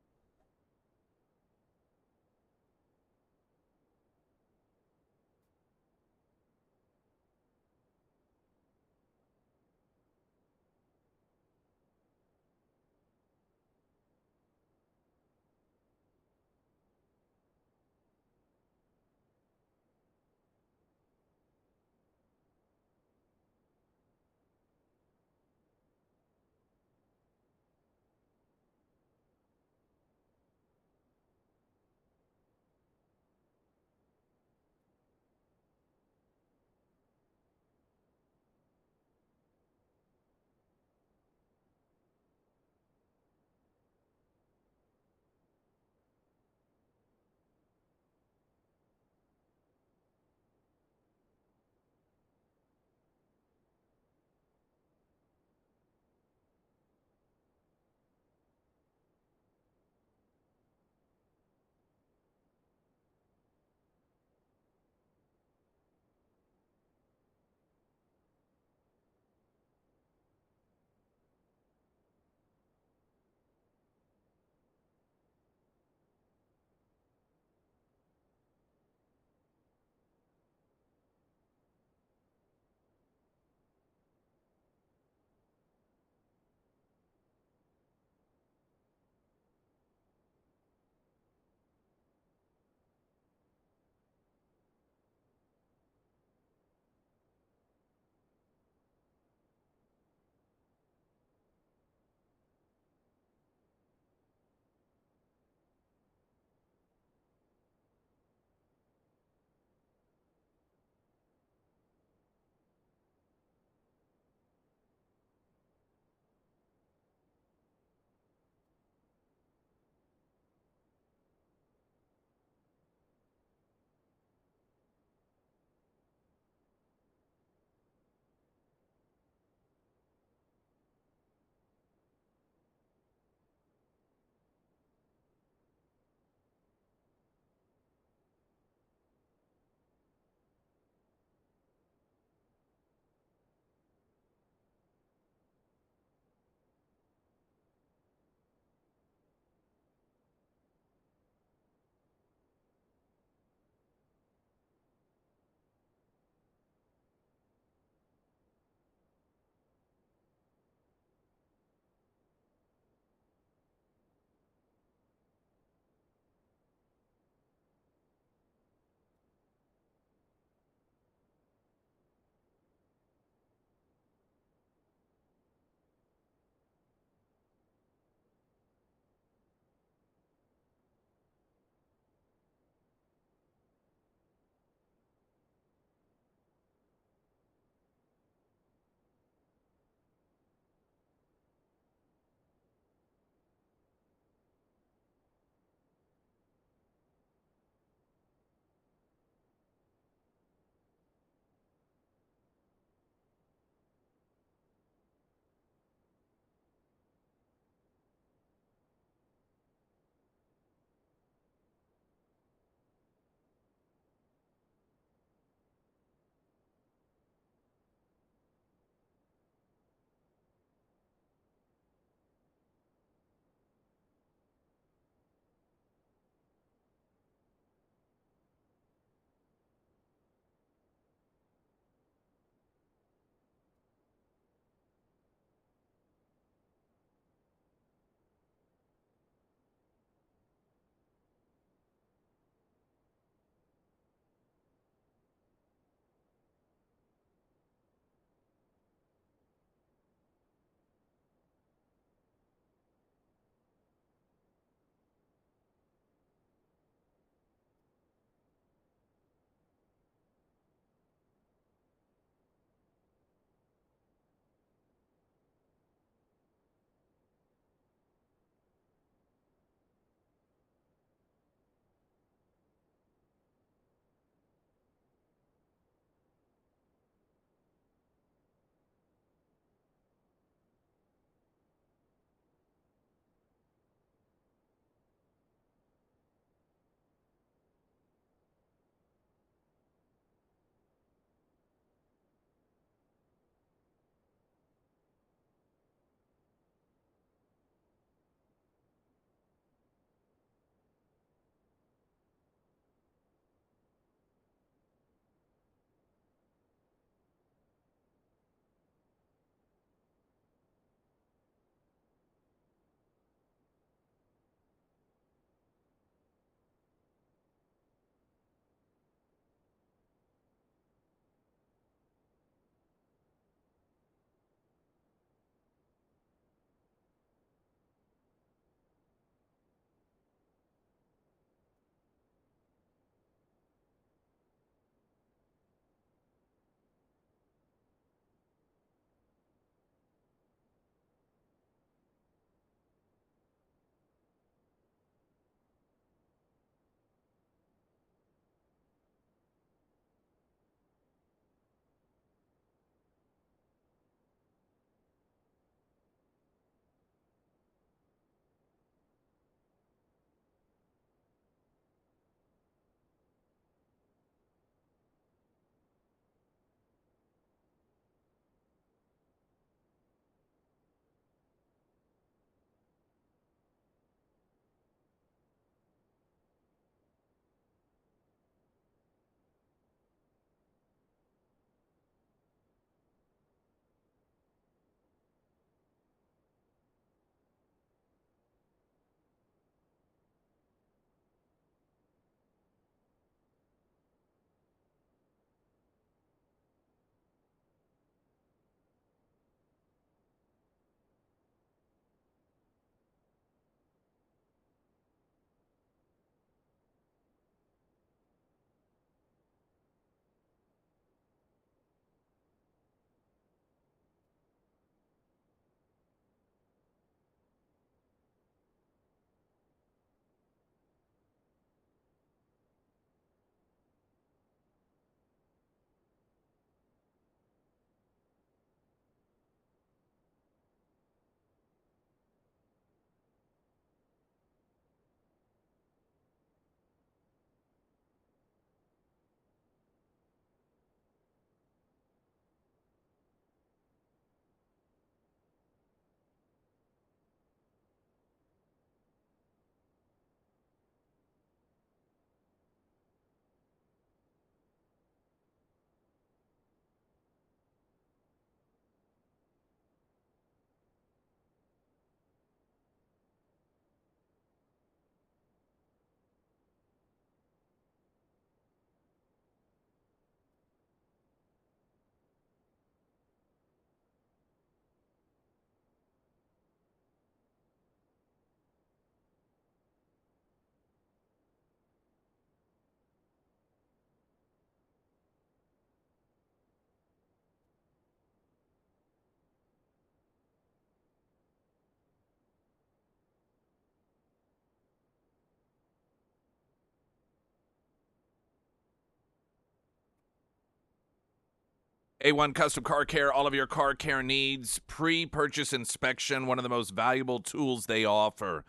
A1 Custom Car Care, all of your car care needs, pre-purchase inspection, one of the most valuable tools they offer.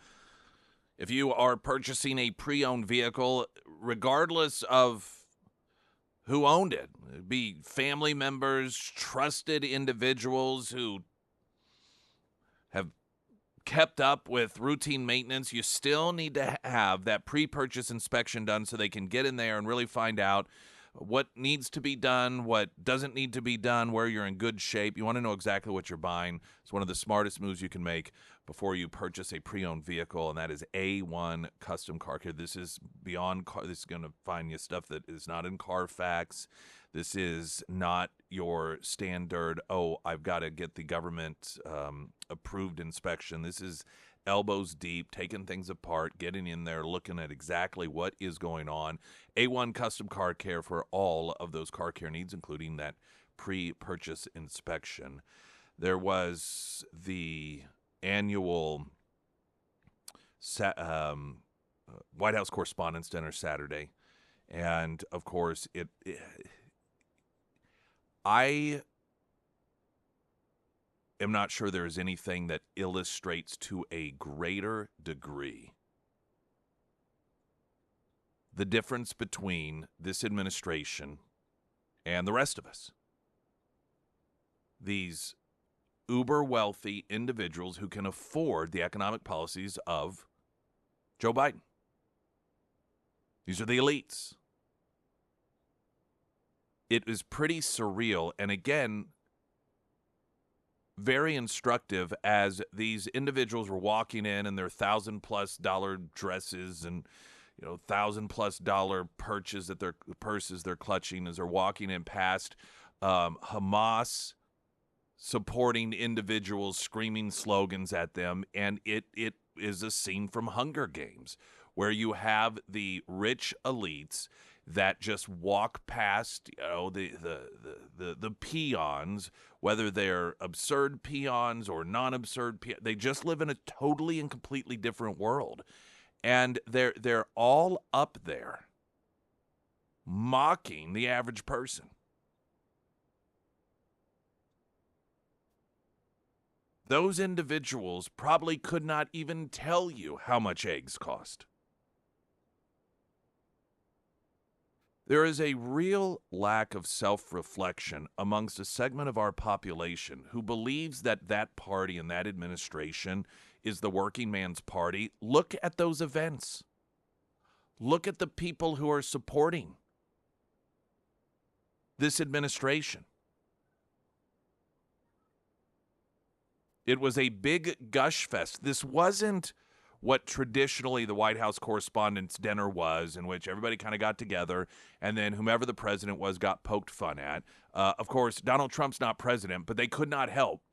If you are purchasing a pre-owned vehicle, regardless of who owned it, it'd be family members, trusted individuals who have kept up with routine maintenance, you still need to have that pre-purchase inspection done so they can get in there and really find out what needs to be done, what doesn't need to be done, where you're in good shape. You want to know exactly what you're buying. It's one of the smartest moves you can make before you purchase a pre-owned vehicle, and that is A1 Custom Car Care. This is beyond car. This is going to find you stuff that is not in Carfax. This is not your standard, I've got to get the government approved inspection. This is elbows deep, taking things apart, getting in there, looking at exactly what is going on. A1 Custom Car Care for all of those car care needs, including that pre-purchase inspection. There was the annual White House Correspondents' Dinner Saturday, and of course, I am not sure there is anything that illustrates to a greater degree the difference between this administration and the rest of us. These uber wealthy individuals who can afford the economic policies of Joe Biden. These are the elites. It is pretty surreal, and again, very instructive as these individuals were walking in their $1,000+ dresses and $1,000+ purses they're clutching as they're walking in past Hamas supporting individuals screaming slogans at them, and it is a scene from Hunger Games where you have the rich elites that just walk past, the peons, whether they're absurd peons or non-absurd peons. They just live in a totally and completely different world, and they're all up there mocking the average person. Those individuals probably could not even tell you how much eggs cost. There is a real lack of self-reflection amongst a segment of our population who believes that that party and that administration is the working man's party. Look at those events. Look at the people who are supporting this administration. It was a big gush fest. This wasn't what traditionally the White House Correspondents' Dinner was, in which everybody kind of got together, and then whomever the president was got poked fun at. Of course, Donald Trump's not president, but they could not help.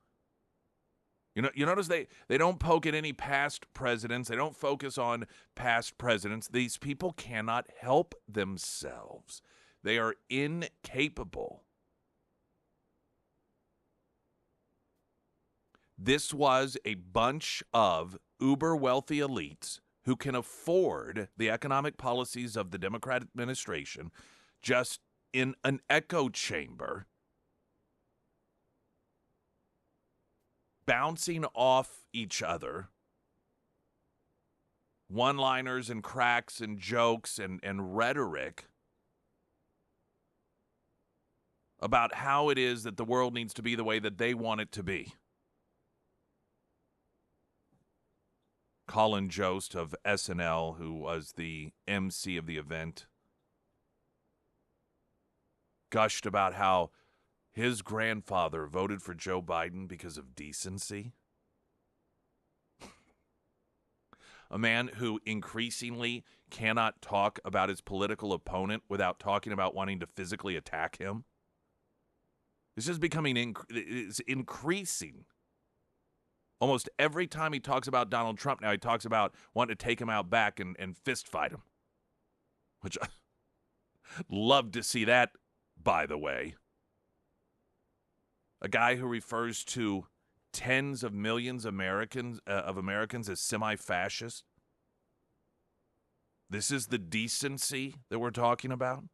You notice they don't poke at any past presidents. They don't focus on past presidents. These people cannot help themselves. They are incapable. This was a bunch of uber wealthy elites who can afford the economic policies of the Democrat administration just in an echo chamber, bouncing off each other, one-liners and cracks and jokes and rhetoric about how it is that the world needs to be the way that they want it to be. Colin Jost of SNL, who was the MC of the event, gushed about how his grandfather voted for Joe Biden because of decency. A man who increasingly cannot talk about his political opponent without talking about wanting to physically attack him. This is becoming it's increasing. Almost every time he talks about Donald Trump now, he talks about wanting to take him out back and fist fight him. Which I love to see that, by the way. A guy who refers to tens of millions of Americans as semi-fascist. This is the decency that we're talking about.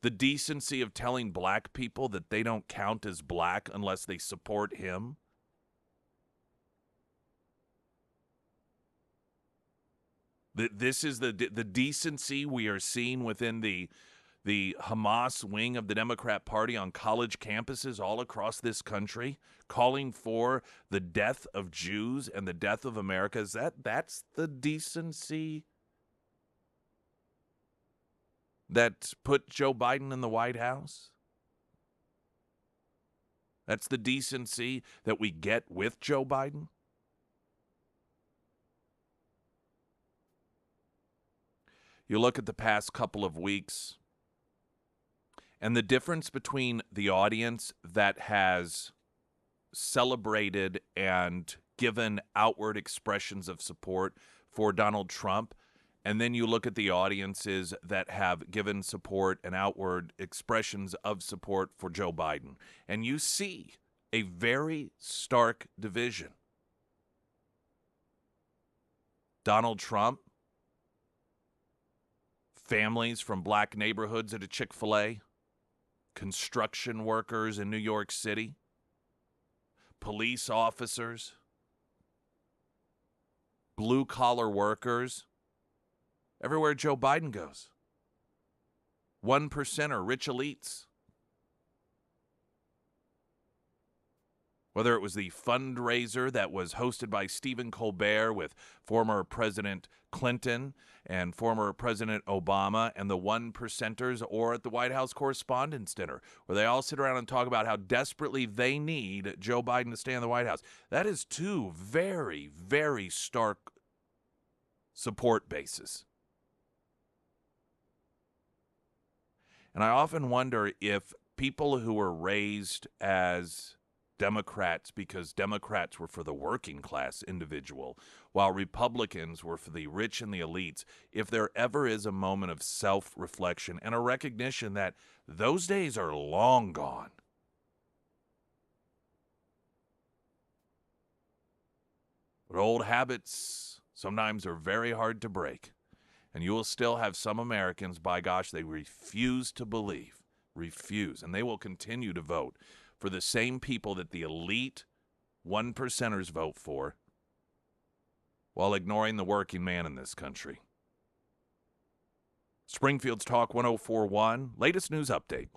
The decency of telling black people that they don't count as black unless they support him. This is the decency we are seeing within the Hamas wing of the Democrat Party on college campuses all across this country, calling for the death of Jews and the death of America. That's the decency that put Joe Biden in the White House? That's the decency that we get with Joe Biden? You look at the past couple of weeks, and the difference between the audience that has celebrated and given outward expressions of support for Donald Trump, and then you look at the audiences that have given support and outward expressions of support for Joe Biden, and you see a very stark division. Donald Trump, families from black neighborhoods at a Chick-fil-A, construction workers in New York City, police officers, blue-collar workers, everywhere Joe Biden goes. 1%er, rich elites. Whether it was the fundraiser that was hosted by Stephen Colbert with former President Clinton and former President Obama and the 1%ers, or at the White House Correspondents' Dinner, where they all sit around and talk about how desperately they need Joe Biden to stay in the White House. That is two very, very stark support bases. And I often wonder if people who were raised as Democrats because Democrats were for the working class individual, while Republicans were for the rich and the elites, if there ever is a moment of self-reflection and a recognition that those days are long gone. But old habits sometimes are very hard to break. And you will still have some Americans, by gosh, they refuse to believe, and they will continue to vote for the same people that the elite 1%ers vote for, while ignoring the working man in this country. Springfield's Talk 104.1, latest news update.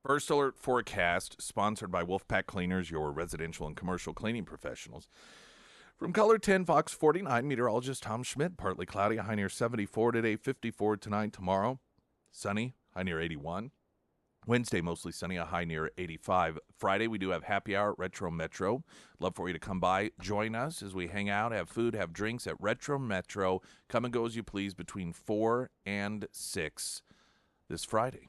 First Alert Forecast, sponsored by Wolfpack Cleaners, your residential and commercial cleaning professionals. From Color 10, Fox 49, meteorologist Tom Schmidt. Partly cloudy, a high near 74 today, 54 tonight, tomorrow. Sunny, high near 81. Wednesday, mostly sunny, a high near 85. Friday, we do have happy hour at Retro Metro. Love for you to come by, join us as we hang out, have food, have drinks at Retro Metro. Come and go as you please between 4 and 6 this Friday.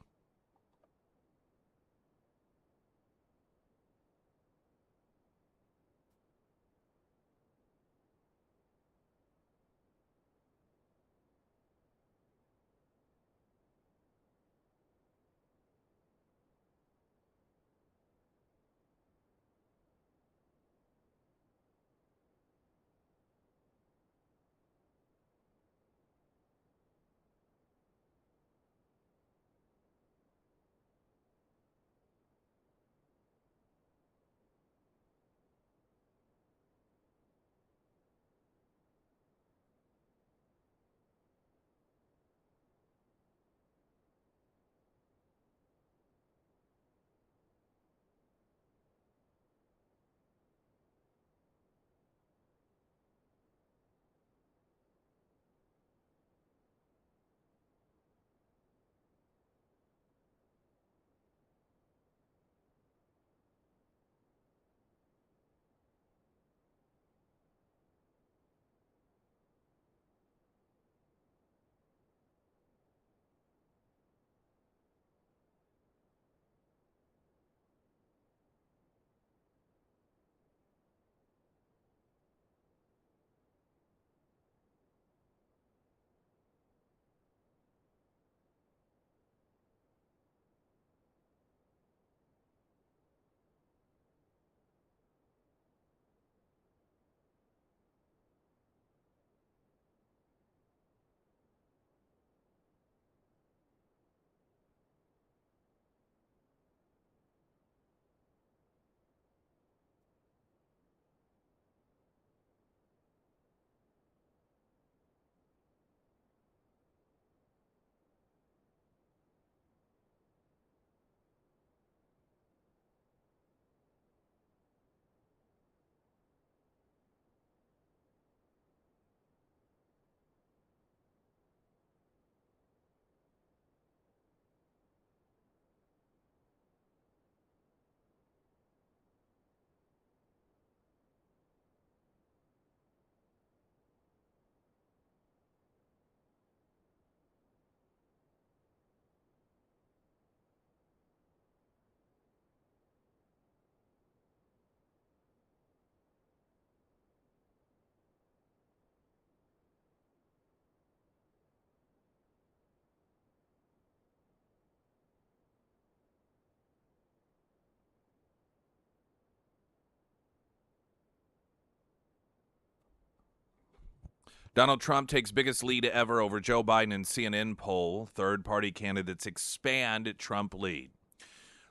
Donald Trump takes biggest lead ever over Joe Biden in CNN poll. Third-party candidates expand Trump lead.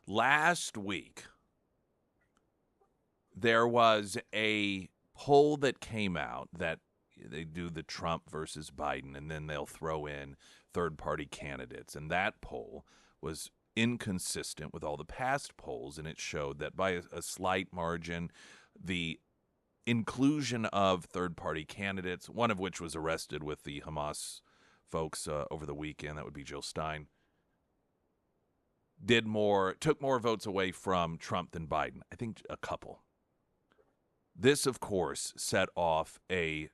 Last week, there was a poll that came out that they do the Trump versus Biden, and then they'll throw in third-party candidates. And that poll was inconsistent with all the past polls, and it showed that by a slight margin, the inclusion of third-party candidates, one of which was arrested with the Hamas folks over the weekend, that would be Jill Stein, took more votes away from Trump than Biden. I think a couple. This, of course, set off a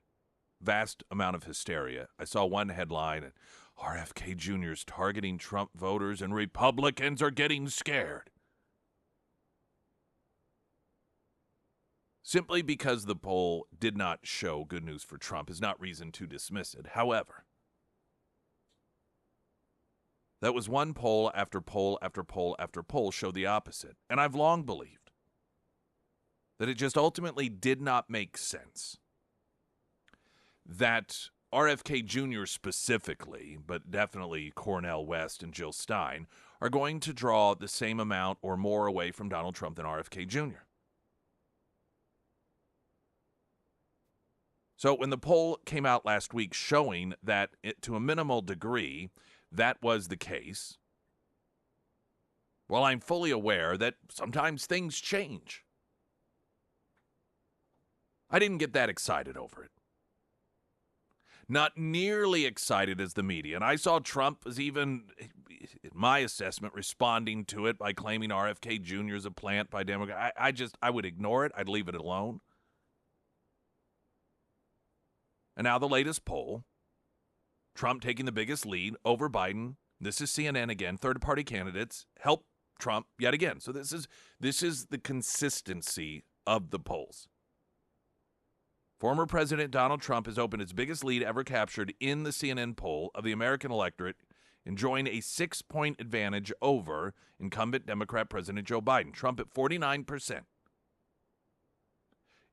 vast amount of hysteria. I saw one headline, RFK Jr.'s targeting Trump voters and Republicans are getting scared. Simply because the poll did not show good news for Trump is not reason to dismiss it. However, that was one poll after poll after poll after poll showed the opposite. And I've long believed that it just ultimately did not make sense that RFK Jr. specifically, but definitely Cornel West and Jill Stein, are going to draw the same amount or more away from Donald Trump than RFK Jr. So when the poll came out last week showing that to a minimal degree that was the case, well, I'm fully aware that sometimes things change. I didn't get that excited over it. Not nearly excited as the media. And I saw Trump as even, in my assessment, responding to it by claiming RFK Jr. is a plant by Democrats. I would ignore it. I'd leave it alone. And now the latest poll, Trump taking the biggest lead over Biden. This is CNN again. Third-party candidates help Trump yet again. So this is the consistency of the polls. Former President Donald Trump has opened his biggest lead ever captured in the CNN poll of the American electorate, enjoying a 6-point advantage over incumbent Democrat President Joe Biden. Trump at 49%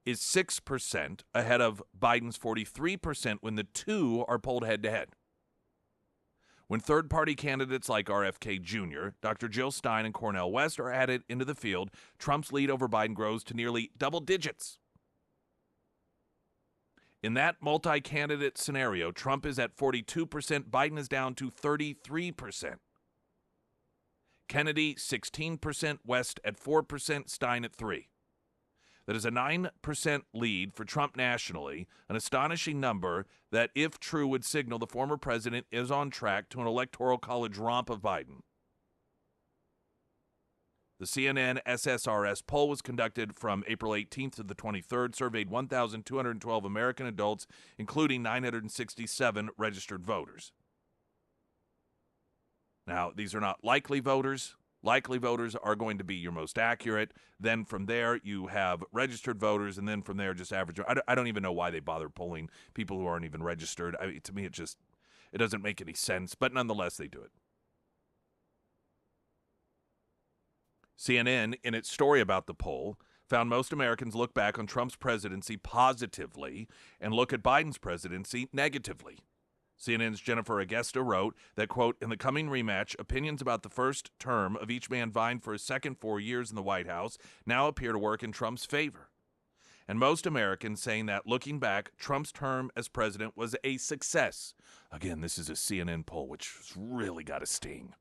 is 6% ahead of Biden's 43% when the two are polled head-to-head. When third-party candidates like RFK Jr., Dr. Jill Stein, and Cornel West are added into the field, Trump's lead over Biden grows to nearly double digits. In that multi-candidate scenario, Trump is at 42%, Biden is down to 33%. Kennedy, 16%, West at 4%, Stein at 3%. That is a 9% lead for Trump nationally, an astonishing number that, if true, would signal the former president is on track to an electoral college romp of Biden. The CNN SSRS poll was conducted from April 18th to the 23rd, surveyed 1,212 American adults, including 967 registered voters. Now, these are not likely voters. Likely voters are going to be your most accurate. Then from there, you have registered voters, and then from there, just average. I don't even know why they bother polling people who aren't even registered. To me, it doesn't make any sense, but nonetheless, they do it. CNN, in its story about the poll, found most Americans look back on Trump's presidency positively and look at Biden's presidency negatively. CNN's Jennifer Agesta wrote that, quote, in the coming rematch, opinions about the first term of each man vying for his second 4 years in the White House now appear to work in Trump's favor. And most Americans saying that, looking back, Trump's term as president was a success. Again, this is a CNN poll, which has really got a sting.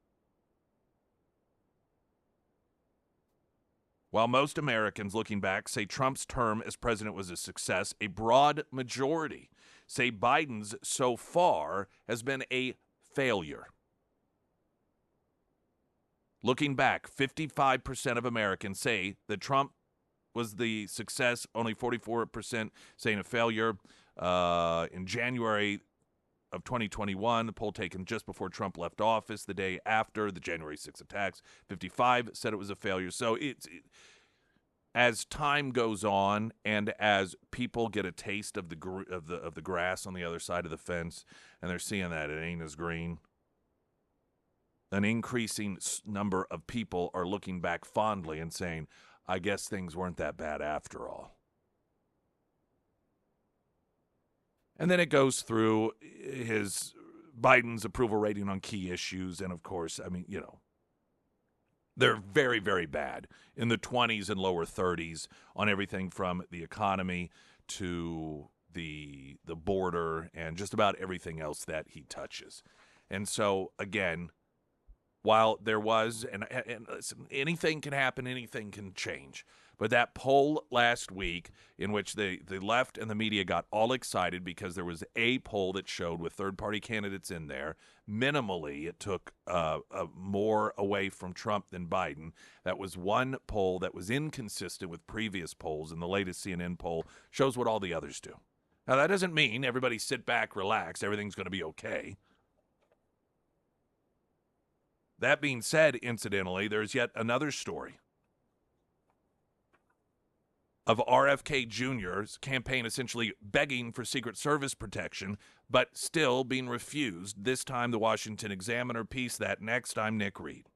While most Americans looking back say Trump's term as president was a success, a broad majority say Biden's so far has been a failure. Looking back, 55% of Americans say that Trump was the success, only 44% saying a failure. In January of 2021, the poll taken just before Trump left office, the day after the January 6th attacks, 55 said it was a failure. So as time goes on and as people get a taste of the grass on the other side of the fence, and they're seeing that it ain't as green, an increasing number of people are looking back fondly and saying, I guess things weren't that bad after all. And then it goes through his Biden's approval rating on key issues. And, of course, I mean, they're very, very bad in the 20s and lower 30s on everything from the economy to the border and just about everything else that he touches. And so, again, while there was, and listen, anything can happen, anything can change. But that poll last week in which the left and the media got all excited because there was a poll that showed with third-party candidates in there, minimally it took more away from Trump than Biden. That was one poll that was inconsistent with previous polls, and the latest CNN poll shows what all the others do. Now, that doesn't mean everybody sit back, relax, everything's going to be okay. That being said, incidentally, there's yet another story of RFK Jr.'s campaign essentially begging for Secret Service protection, but still being refused. This time, the Washington Examiner piece. That next. I'm Nick Reed.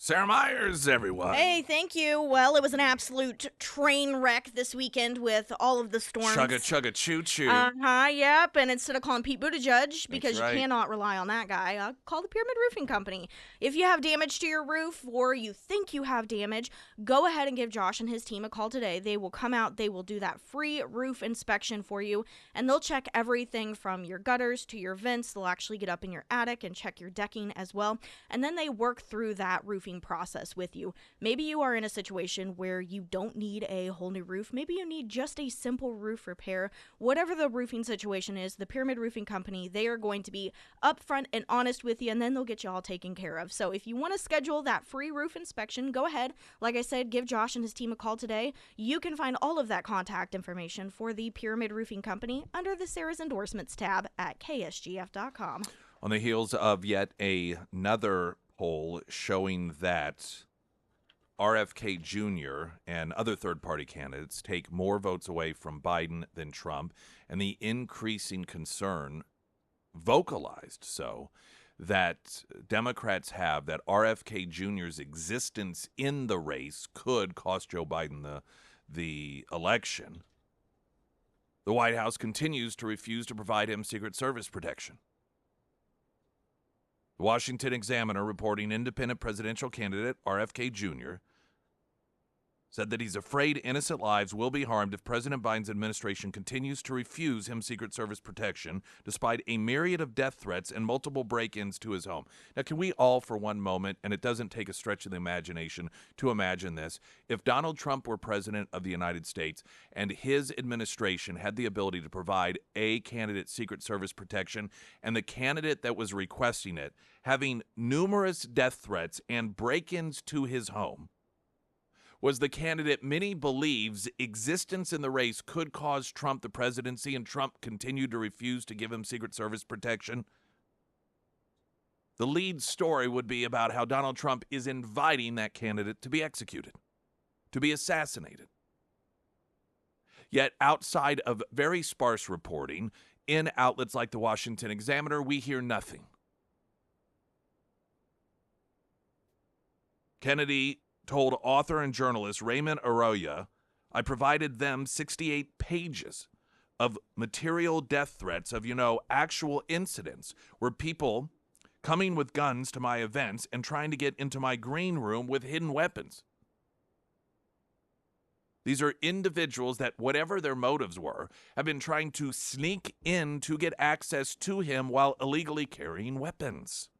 Sarah Myers, everyone. Hey, thank you. Well, it was an absolute train wreck this weekend with all of the storms. Chugga, choo-choo. Yep. And instead of calling Pete Buttigieg, because right. you cannot rely on that guy, call the Pyramid Roofing Company. If you have damage to your roof or you think you have damage, go ahead and give Josh and his team a call today. They will come out. They will do that free roof inspection for you, and they'll check everything from your gutters to your vents. They'll actually get up in your attic and check your decking as well, and then they work through that roofing process with you. Maybe you are in a situation where you don't need a whole new roof. Maybe you need just a simple roof repair. Whatever the roofing situation is, the Pyramid Roofing Company, they are going to be upfront and honest with you, and then they'll get you all taken care of. So if you want to schedule that free roof inspection, go ahead. Like I said, give Josh and his team a call today. You can find all of that contact information for the Pyramid Roofing Company under the Sarah's Endorsements tab at ksgf.com. On the heels of yet another poll showing that RFK Jr. and other third-party candidates take more votes away from Biden than Trump, and the increasing concern, vocalized so, that Democrats have that RFK Jr.'s existence in the race could cost Joe Biden the election, the White House continues to refuse to provide him Secret Service protection. The Washington Examiner, reporting independent presidential candidate RFK Jr., said that he's afraid innocent lives will be harmed if President Biden's administration continues to refuse him Secret Service protection, despite a myriad of death threats and multiple break-ins to his home. Now, can we all, for one moment, and it doesn't take a stretch of the imagination to imagine this, if Donald Trump were president of the United States and his administration had the ability to provide a candidate Secret Service protection, and the candidate that was requesting it having numerous death threats and break-ins to his home, was the candidate many believes existence in the race could cause Trump the presidency, and Trump continued to refuse to give him Secret Service protection, the lead story would be about how Donald Trump is inviting that candidate to be executed, to be assassinated. Yet outside of very sparse reporting in outlets like the Washington Examiner, we hear nothing. Kennedy told author and journalist Raymond Arroyo, I provided them 68 pages of material death threats, of, actual incidents where people coming with guns to my events and trying to get into my green room with hidden weapons. These are individuals that, whatever their motives were, have been trying to sneak in to get access to him while illegally carrying weapons.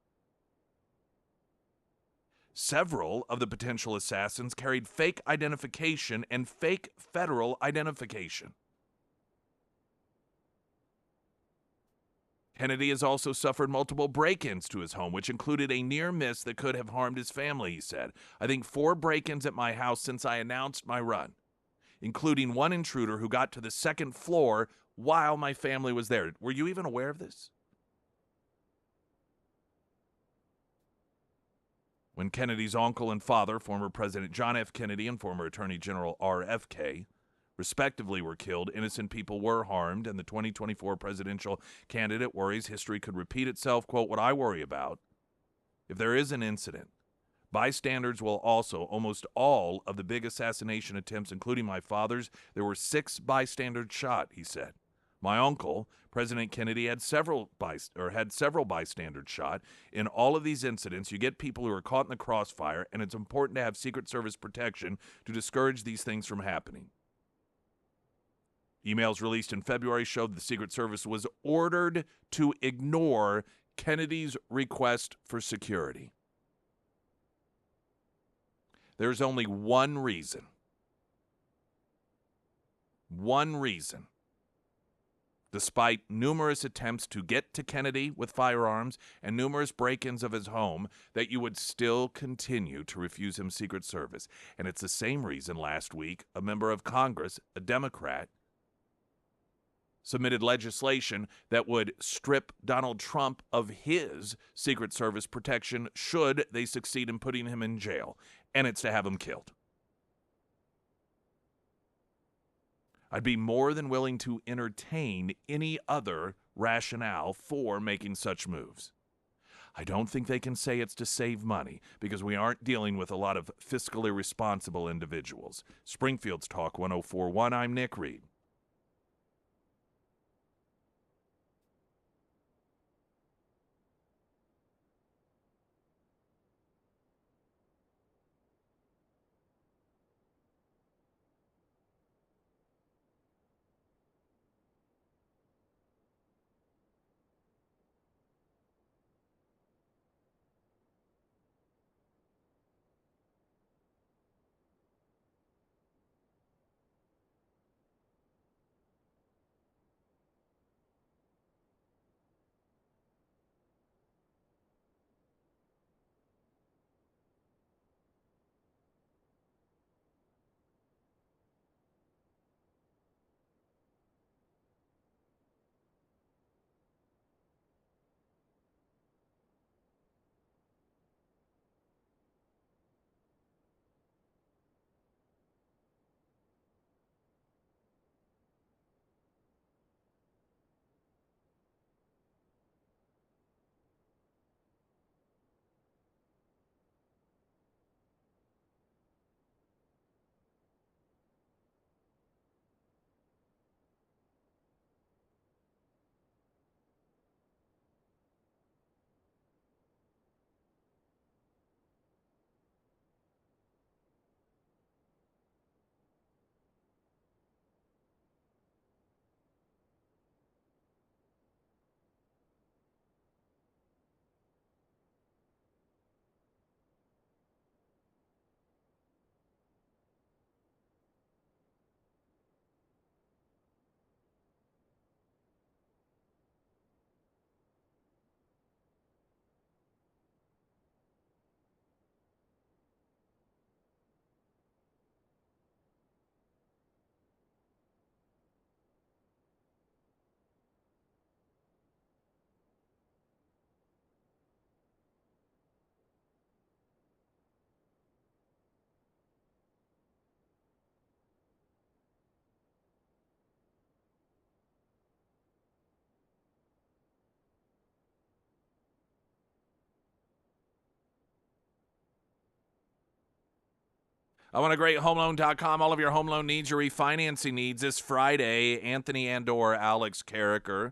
Several of the potential assassins carried fake identification and fake federal identification. Kennedy has also suffered multiple break-ins to his home, which included a near miss that could have harmed his family, he said. I think 4 break-ins at my house since I announced my run, including one intruder who got to the 2nd floor while my family was there. Were you even aware of this? When Kennedy's uncle and father, former President John F. Kennedy and former Attorney General RFK, respectively, were killed, innocent people were harmed, and the 2024 presidential candidate worries history could repeat itself. Quote, what I worry about, if there is an incident, bystanders will also, almost all of the big assassination attempts, including my father's, there were 6 bystanders shot, he said. My uncle, President Kennedy, had several bystanders shot. In all of these incidents, you get people who are caught in the crossfire, and it's important to have Secret Service protection to discourage these things from happening. Emails released in February showed the Secret Service was ordered to ignore Kennedy's request for security. There's only one reason. Despite numerous attempts to get to Kennedy with firearms and numerous break-ins of his home, that you would still continue to refuse him Secret Service. And it's the same reason last week a member of Congress, a Democrat, submitted legislation that would strip Donald Trump of his Secret Service protection should they succeed in putting him in jail, and it's to have him killed. I'd be more than willing to entertain any other rationale for making such moves. I don't think they can say it's to save money, because we aren't dealing with a lot of fiscally responsible individuals. Springfield's Talk 104.1, I'm Nick Reed. I want a great homeloan.com. All of your home loan needs, your refinancing needs. This Friday, Anthony and/or Alex Carricker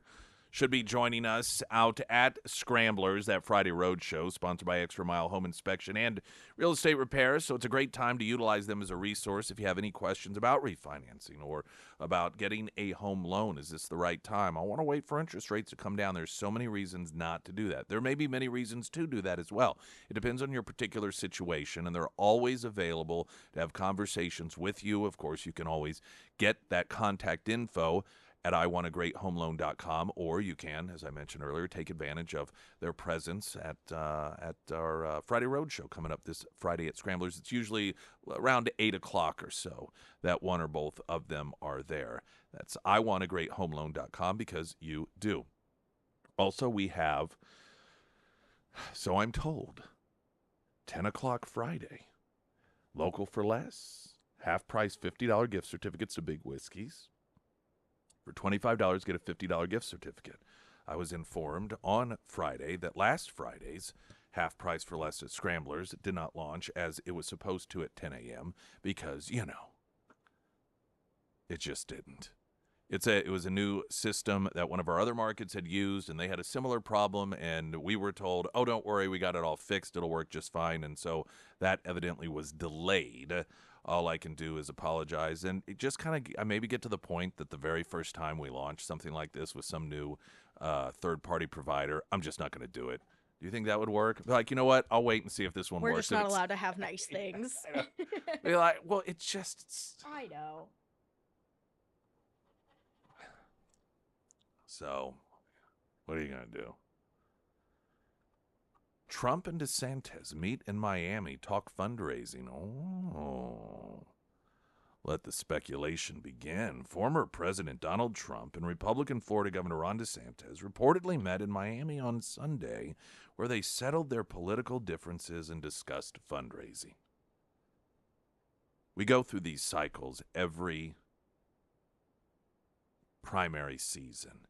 should be joining us out at Scramblers, that Friday road show, sponsored by Extra Mile Home Inspection and Real Estate Repairs. So it's a great time to utilize them as a resource if you have any questions about refinancing or about getting a home loan. Is this the right time? I want to wait for interest rates to come down. There's so many reasons not to do that. There may be many reasons to do that as well. It depends on your particular situation, and they're always available to have conversations with you. Of course, you can always get that contact info at iwantagreathomeloan.com, or you can, as I mentioned earlier, take advantage of their presence at our Friday Road Show coming up this Friday at Scramblers. It's usually around 8 o'clock or so that one or both of them are there. That's iwantagreathomeloan.com, because you do. Also, we have, so I'm told, 10 o'clock Friday, local for less, half-price $50 gift certificates to Big Whiskeys. For $25, get a $50 gift certificate. I was informed on Friday that last Friday's half price for less at Scramblers did not launch as it was supposed to at 10 a.m. because, it just didn't. It was a new system that one of our other markets had used, and they had a similar problem, and we were told, oh, don't worry, we got it all fixed. It'll work just fine. And so that evidently was delayed. All I can do is apologize, and it just kind of maybe get to the point that the very first time we launched something like this with some new third-party provider, I'm just not going to do it. Do you think that would work? Like, you know what? I'll wait and see if this one We're works. just not allowed to have nice things. Be like, well, it's I know. So, what are you going to do? Trump and DeSantis meet in Miami, talk fundraising. Oh, let the speculation begin. Former President Donald Trump and Republican Florida Governor Ron DeSantis reportedly met in Miami on Sunday, where they settled their political differences and discussed fundraising. We go through these cycles every primary season.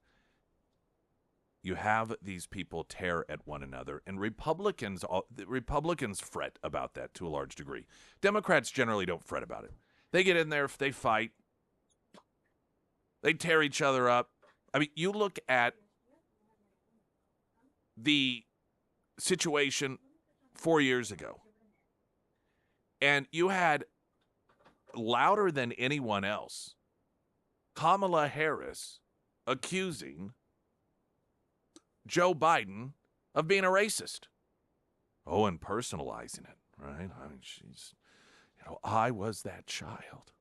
You have these people tear at one another, and Republicans fret about that to a large degree. Democrats generally don't fret about it. They get in there, they fight, they tear each other up. I mean, you look at the situation 4 years ago, and you had, louder than anyone else, Kamala Harris accusing Joe Biden of being a racist. Oh, and personalizing it, right? I mean, I was that child.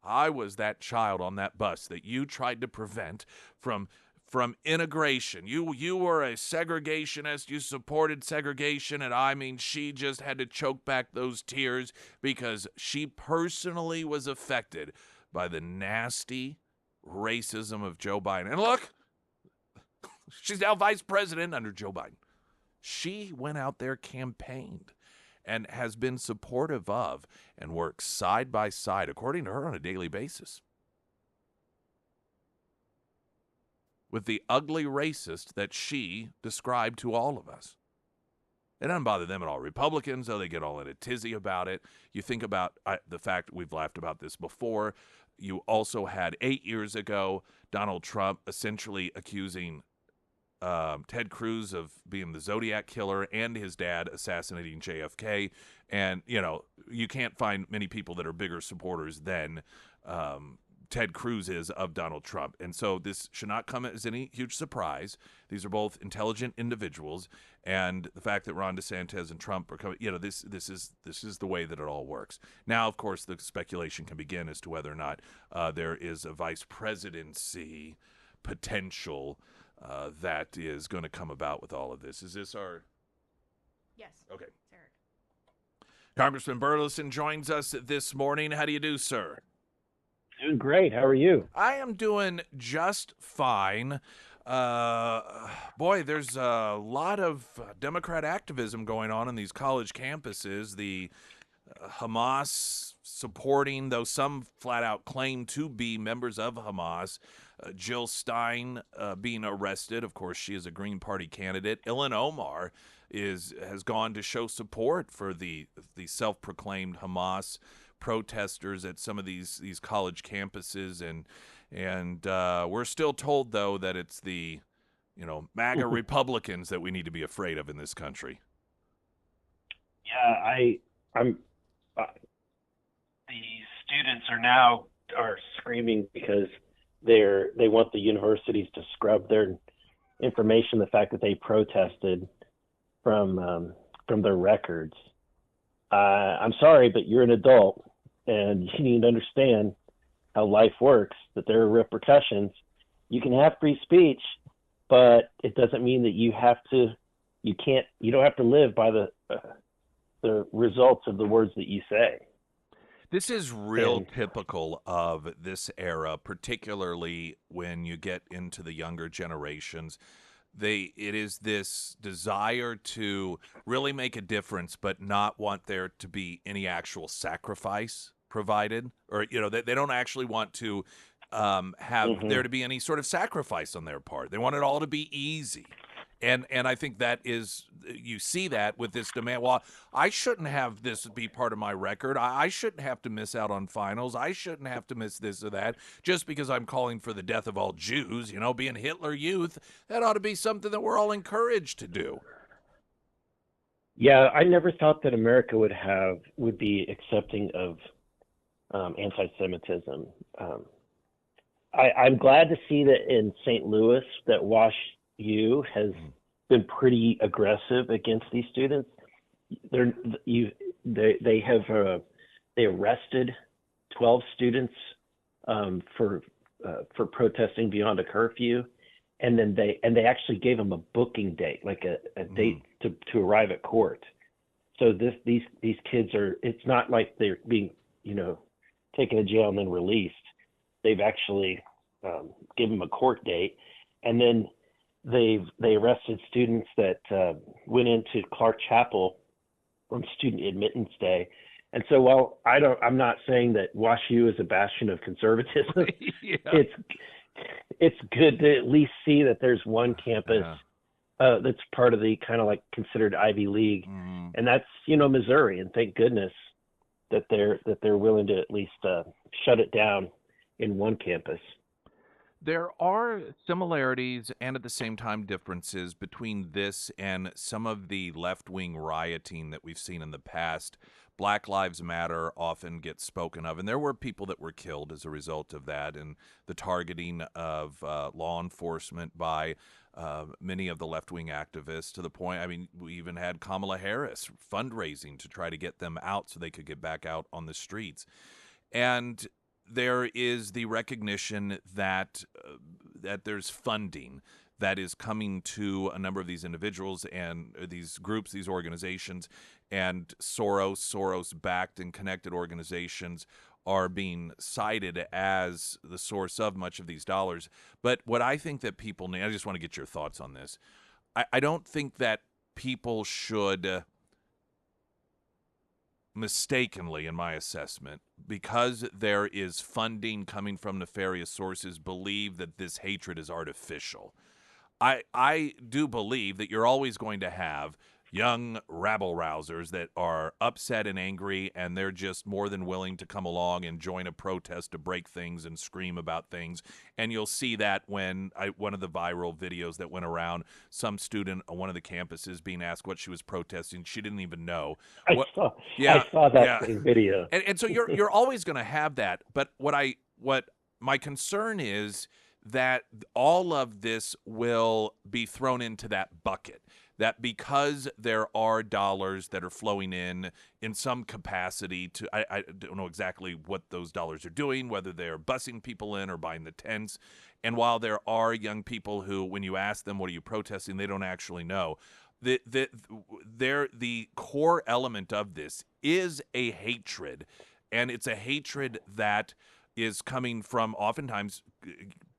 I was that child on that bus that you tried to prevent from integration. You were a segregationist. You supported segregation, and I mean, she just had to choke back those tears because she personally was affected by the nasty racism of Joe Biden. And look, she's now vice president under Joe Biden. She went out there, campaigned, and has been supportive of and works side by side, according to her, on a daily basis with the ugly racist that she described to all of us. It doesn't bother them at all. Republicans, though, they get all in a tizzy about it. You think about the fact we've laughed about this before. You also had 8 years ago Donald Trump essentially accusing Ted Cruz of being the Zodiac killer and his dad assassinating JFK. And, you can't find many people that are bigger supporters than Ted Cruz is of Donald Trump. And so this should not come as any huge surprise. These are both intelligent individuals. And the fact that Ron DeSantis and Trump are coming, this is the way that it all works. Now, of course, the speculation can begin as to whether or not there is a vice presidency potential that is going to come about with all of this. Is this our... Yes. Okay. Eric. Congressman Burleson joins us this morning. How do you do, sir? Doing great. How are you? I am doing just fine. Boy, there's a lot of Democrat activism going on in these college campuses. The Hamas supporting, though some flat out claim to be members of Hamas, Jill Stein being arrested. Of course, she is a Green Party candidate. Ilhan Omar has gone to show support for the self-proclaimed Hamas protesters at some of these college campuses, and we're still told though that it's the MAGA Republicans that we need to be afraid of in this country. Yeah, I'm. The students are screaming because they want the universities to scrub their information, the fact that they protested from their records. I'm sorry, but you're an adult, and you need to understand how life works. That there are repercussions. You can have free speech, but it doesn't mean that you don't have to live by the results of the words that you say. This is real typical of this era, particularly when you get into the younger generations. It is this desire to really make a difference, but not want there to be any actual sacrifice provided, or they don't actually want to have there to be any sort of sacrifice on their part. They want it all to be easy. And I think that is, you see that with this demand. Well, I shouldn't have this be part of my record. I shouldn't have to miss out on finals. I shouldn't have to miss this or that just because I'm calling for the death of all Jews. Being Hitler Youth, that ought to be something that we're all encouraged to do. Yeah, I never thought that America would be accepting of anti-Semitism. I'm glad to see that in St. Louis that Wash U has been pretty aggressive against these students. They arrested 12 students for protesting beyond a curfew, and then they actually gave them a booking date, like a date to arrive at court. So these kids it's not like they're being taken to jail and then released. They've actually given them a court date, and then they arrested students that went into Clark Chapel on Student Admittance Day. And so while I'm not saying that Wash U is a bastion of conservatism, it's good to at least see that there's one campus that's part of the kind of like considered Ivy League, and that's Missouri. And thank goodness that they're willing to at least shut it down in one campus. There are similarities and at the same time differences between this and some of the left-wing rioting that we've seen in the past. Black Lives Matter often gets spoken of, and there were people that were killed as a result of that, and the targeting of law enforcement by many of the left-wing activists, to the point, we even had Kamala Harris fundraising to try to get them out so they could get back out on the streets. And there is the recognition that there's funding that is coming to a number of these individuals and these groups, these organizations, and Soros-backed and connected organizations are being cited as the source of much of these dollars. But what I think that people need, I just want to get your thoughts on this. I don't think that people should mistakenly, in my assessment, because there is funding coming from nefarious sources, believe that this hatred is artificial. I do believe that you're always going to have young rabble-rousers that are upset and angry, and they're just more than willing to come along and join a protest to break things and scream about things. And you'll see that when one of the viral videos that went around, some student on one of the campuses being asked what she was protesting. She didn't even know. I saw that video. And so you're always going to have that. But what my concern is that all of this will be thrown into that bucket. That because there are dollars that are flowing in some capacity to, I don't know exactly what those dollars are doing, whether they're busing people in or buying the tents. And while there are young people who, when you ask them, what are you protesting, they don't actually know. The core element of this is a hatred, and it's a hatred that is coming from oftentimes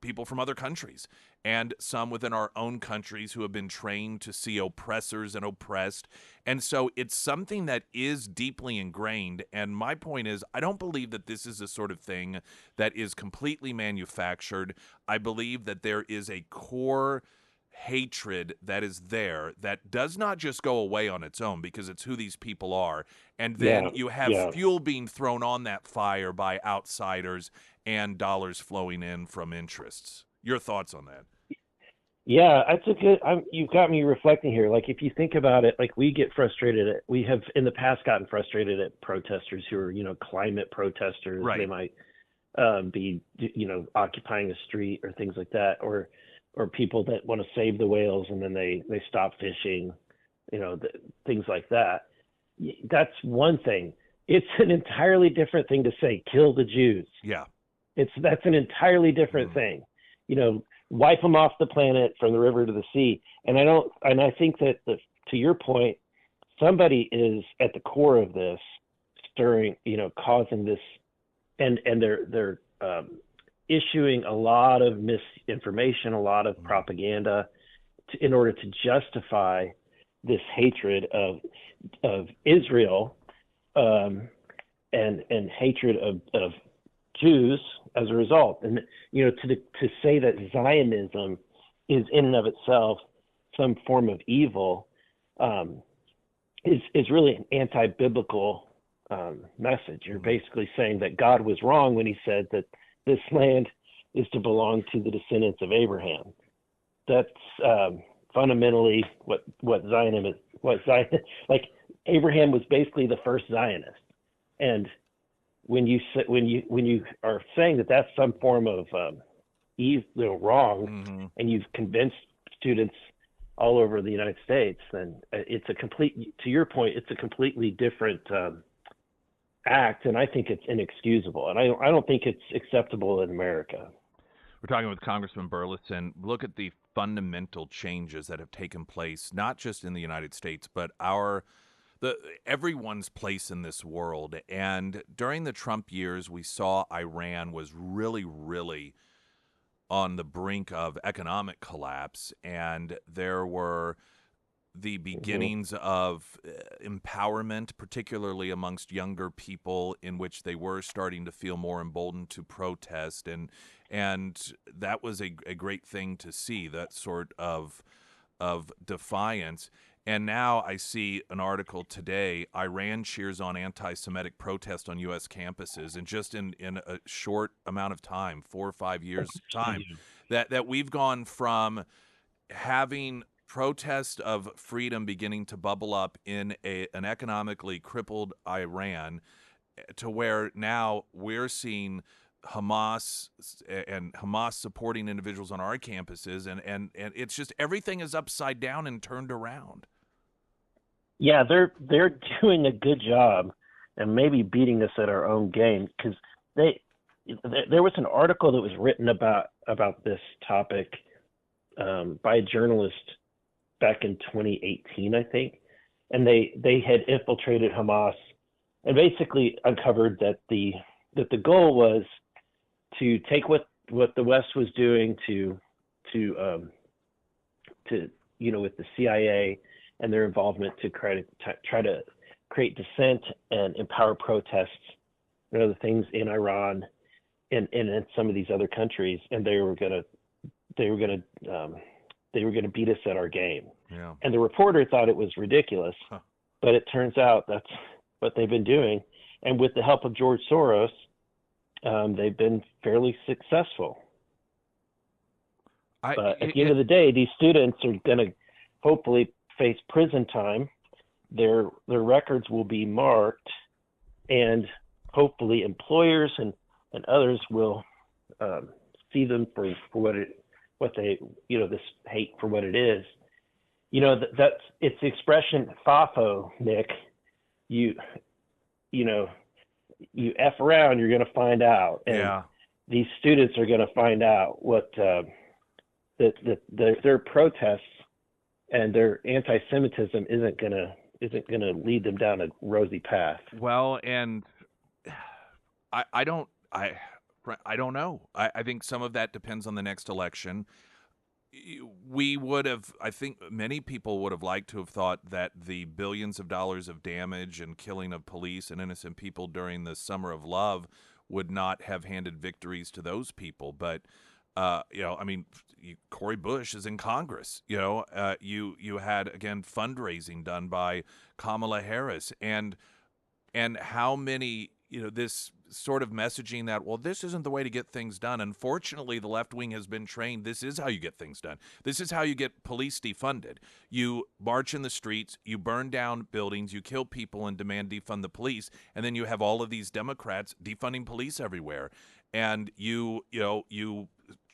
people from other countries, and some within our own countries who have been trained to see oppressors and oppressed. And so it's something that is deeply ingrained. And my point is, I don't believe that this is a sort of thing that is completely manufactured. I believe that there is a core hatred that is there that does not just go away on its own, because it's who these people are. And then you have fuel being thrown on that fire by outsiders and dollars flowing in from interests. Your thoughts on that? Yeah, that's a good. You've got me reflecting here. Like, if you think about it, like, we get frustrated at. We have in the past gotten frustrated at protesters who are, climate protesters. Right. They might be, occupying a street or things like that, or people that want to save the whales and then they stop fishing, things like that. That's one thing. It's an entirely different thing to say, kill the Jews. Yeah. That's an entirely different thing. Wipe them off the planet from the river to the sea. And I think that to your point, somebody is at the core of this, stirring, causing this, and they're issuing a lot of misinformation, a lot of propaganda in order to justify this hatred of Israel, and hatred of Jews as a result. And to say that Zionism is in and of itself some form of evil is really an anti-biblical message. You're basically saying that God was wrong when he said that this land is to belong to the descendants of Abraham. That's fundamentally what Zionism is. Like, Abraham was basically the first Zionist, and when you are saying that that's some form of wrong, and you've convinced students all over the United States, then it's to your point, it's a completely different act, and I think it's inexcusable, and I don't think it's acceptable in America. We're talking with Congressman Burleson. Look at the fundamental changes that have taken place, not just in the United States, but everyone's place in this world. And during the Trump years, we saw Iran was really, really on the brink of economic collapse, and there were the beginnings of empowerment, particularly amongst younger people, in which they were starting to feel more emboldened to protest, and that was a great thing to see, that sort of defiance. And now I see an article today, Iran cheers on anti-Semitic protest on U.S. campuses, and just in a short amount of time, 4 or 5 years time, that we've gone from having protest of freedom beginning to bubble up in an economically crippled Iran, to where now we're seeing Hamas and Hamas supporting individuals on our campuses, and it's just everything is upside down and turned around. Yeah, they're doing a good job, and maybe beating us at our own game, because there was an article that was written about this topic by a journalist back in 2018, I think, and they had infiltrated Hamas and basically uncovered that the goal was to take what the West was doing to with the CIA and their involvement to try to create dissent and empower protests and other things in Iran and in some of these other countries, and they were gonna beat us at our game. Yeah. And the reporter thought it was ridiculous, but it turns out that's what they've been doing. And with the help of George Soros, they've been fairly successful. But at the end of the day, these students are going to hopefully face prison time. Their records will be marked, and hopefully employers and others will see them for what they this hate for what it is. That's it's the expression FAFO, Nick. You F around, you're going to find out. And these students are going to find out what their protests and their anti-Semitism isn't going to lead them down a rosy path. Well, and I don't know. I think some of that depends on the next election. We would have, I think many people would have liked to have thought that the billions of dollars of damage and killing of police and innocent people during the Summer of Love would not have handed victories to those people. But, I mean, Cory Bush is in Congress. You had, again, fundraising done by Kamala Harris. And how many, this sort of messaging that, well, this isn't the way to get things done. Unfortunately, the left wing has been trained. This is how you get things done. This is how you get police defunded. You march in the streets, you burn down buildings, you kill people and demand defund the police. And then you have all of these Democrats defunding police everywhere. And you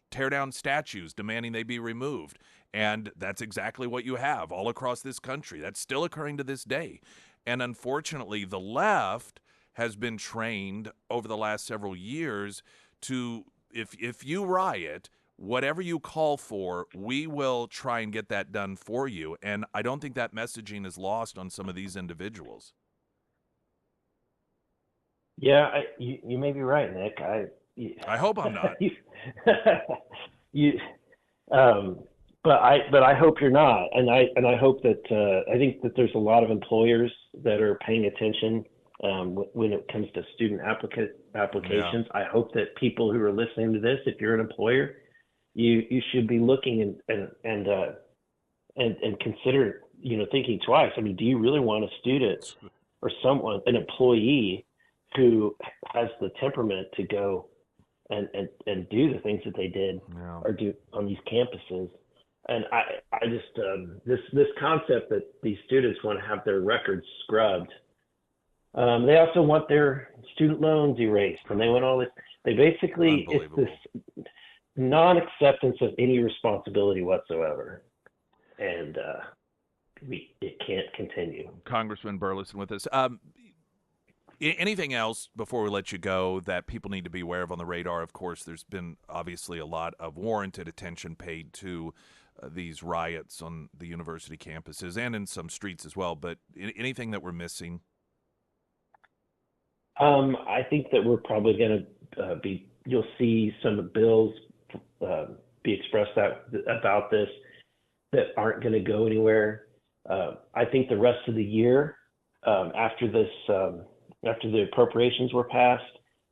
tear down statues demanding they be removed. And that's exactly what you have all across this country. That's still occurring to this day. And unfortunately, the left has been trained over the last several years to, if you riot, whatever you call for, we will try and get that done for you. And I don't think that messaging is lost on some of these individuals. Yeah, you may be right, Nick. I hope I'm not. But I hope you're not, and I hope that I think that there's a lot of employers that are paying attention when it comes to student applications. Yeah. I hope that people who are listening to this, if you're an employer, you should be looking and consider thinking twice. I mean, do you really want a student or an employee who has the temperament to go and do the things that they did or do on these campuses? And I just this concept that these students want to have their records scrubbed. They also want their student loans erased, and they want all this. They basically, it's this non-acceptance of any responsibility whatsoever, and it can't continue. Congressman Burleson with us. Anything else before we let you go that people need to be aware of on the radar? Of course, there's been obviously a lot of warranted attention paid to these riots on the university campuses and in some streets as well. But anything that we're missing? I think that we're probably going to you'll see some bills be expressed about this that aren't going to go anywhere. I think the rest of the year, after the appropriations were passed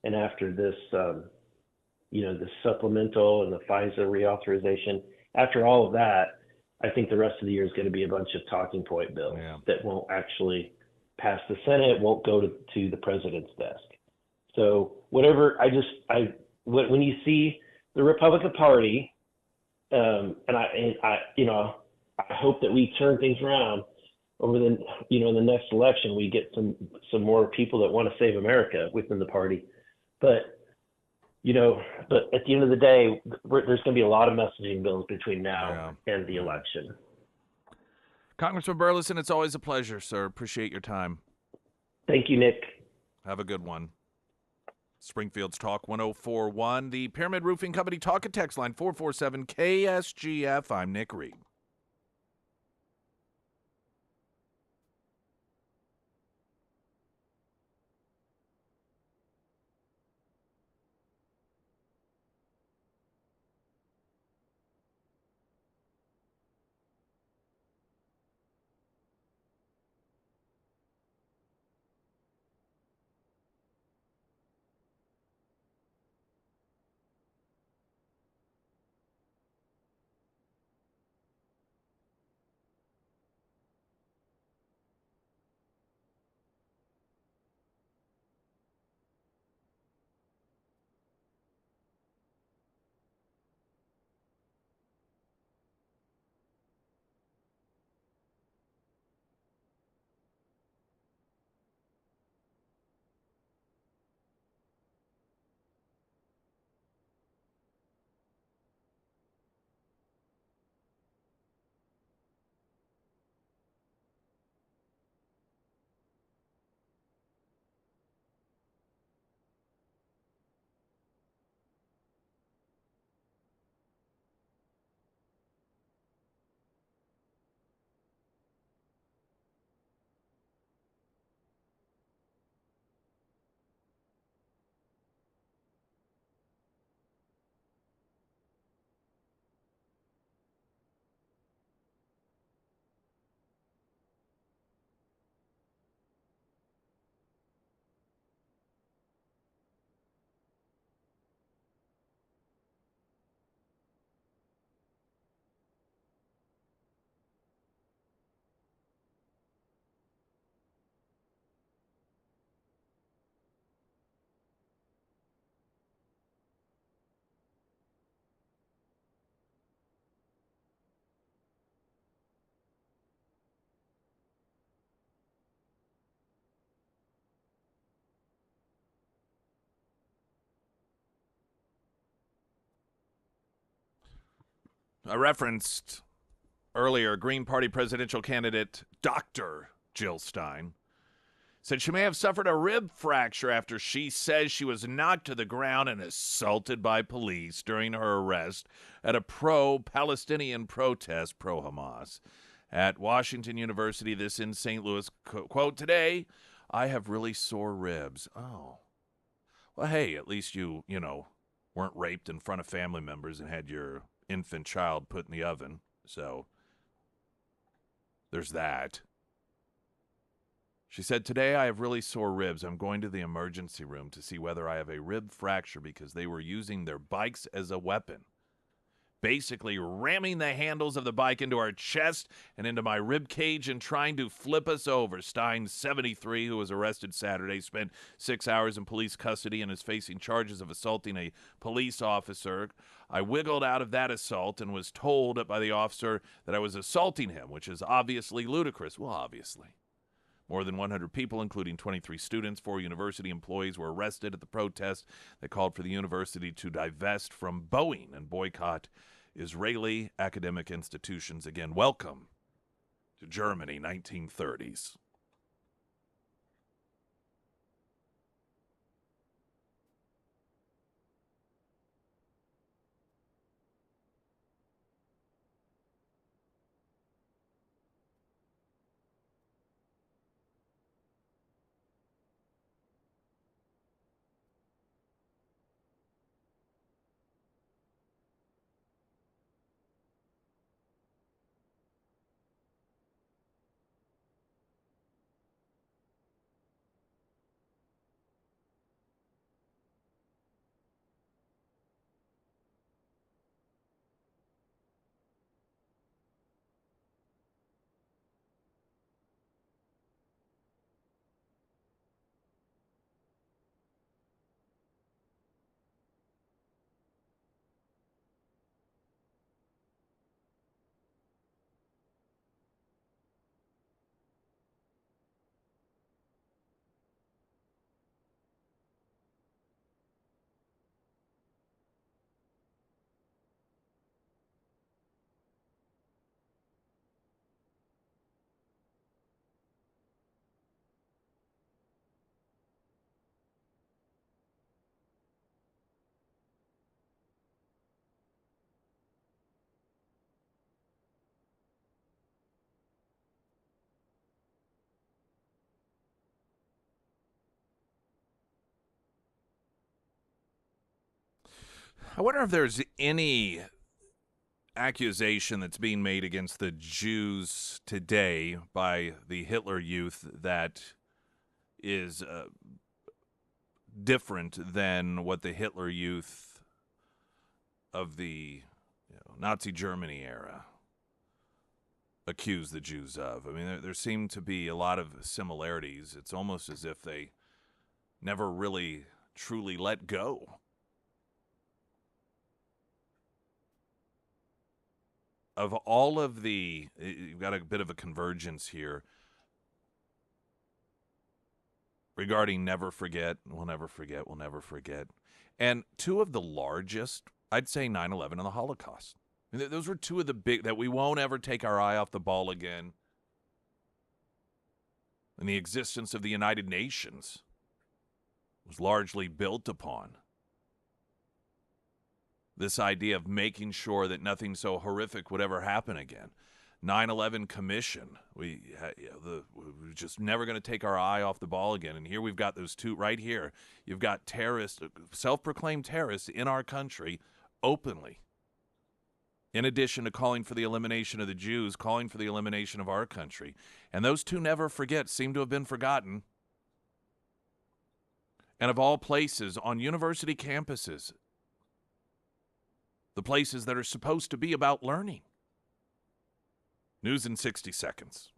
and after this, the supplemental and the FISA reauthorization, after all of that, I think the rest of the year is going to be a bunch of talking point bills that won't actually pass the Senate, won't go to the president's desk. So whatever, when you see the Republican Party, and I hope that we turn things around over in the next election, we get some more people that want to save America within the party. But at the end of the day, there's going to be a lot of messaging bills between now and the election. Congressman Burleson, it's always a pleasure, sir. Appreciate your time. Thank you, Nick. Have a good one. Springfield's Talk 104.1, the Pyramid Roofing Company Talk and Text line 447 KSGF. I'm Nick Reed. I referenced earlier Green Party presidential candidate Dr. Jill Stein said she may have suffered a rib fracture after she says she was knocked to the ground and assaulted by police during her arrest at a pro-Palestinian protest, pro-Hamas, at Washington University. This in St. Louis. Quote, today, I have really sore ribs. Oh. Well, hey, at least you weren't raped in front of family members and had your infant child put in the oven. So there's that. She said, today I have really sore ribs. I'm going to the emergency room to see whether I have a rib fracture because they were using their bikes as a weapon. Basically ramming the handles of the bike into our chest and into my rib cage and trying to flip us over. Stein, 73, who was arrested Saturday, spent 6 hours in police custody and is facing charges of assaulting a police officer. I wiggled out of that assault and was told by the officer that I was assaulting him, which is obviously ludicrous. Well, obviously. More than 100 people, including 23 students, 4 university employees, were arrested at the protest that called for the university to divest from Boeing and boycott Israeli academic institutions. Again, welcome to Germany, 1930s. I wonder if there's any accusation that's being made against the Jews today by the Hitler Youth that is different than what the Hitler Youth of the Nazi Germany era accused the Jews of. I mean, there seem to be a lot of similarities. It's almost as if they never really truly let go of all of the. You've got a bit of a convergence here regarding never forget, we'll never forget, we'll never forget. And two of the largest, I'd say 9/11 and the Holocaust. I mean, those were two of the big, that we won't ever take our eye off the ball again. And the existence of the United Nations was largely built upon this idea of making sure that nothing so horrific would ever happen again. 9/11 Commission. We're just never going to take our eye off the ball again. And here we've got those two right here. You've got terrorists, self-proclaimed terrorists in our country openly. In addition to calling for the elimination of the Jews, calling for the elimination of our country. And those two never forget, seem to have been forgotten. And of all places, on university campuses, the places that are supposed to be about learning. News in 60 seconds.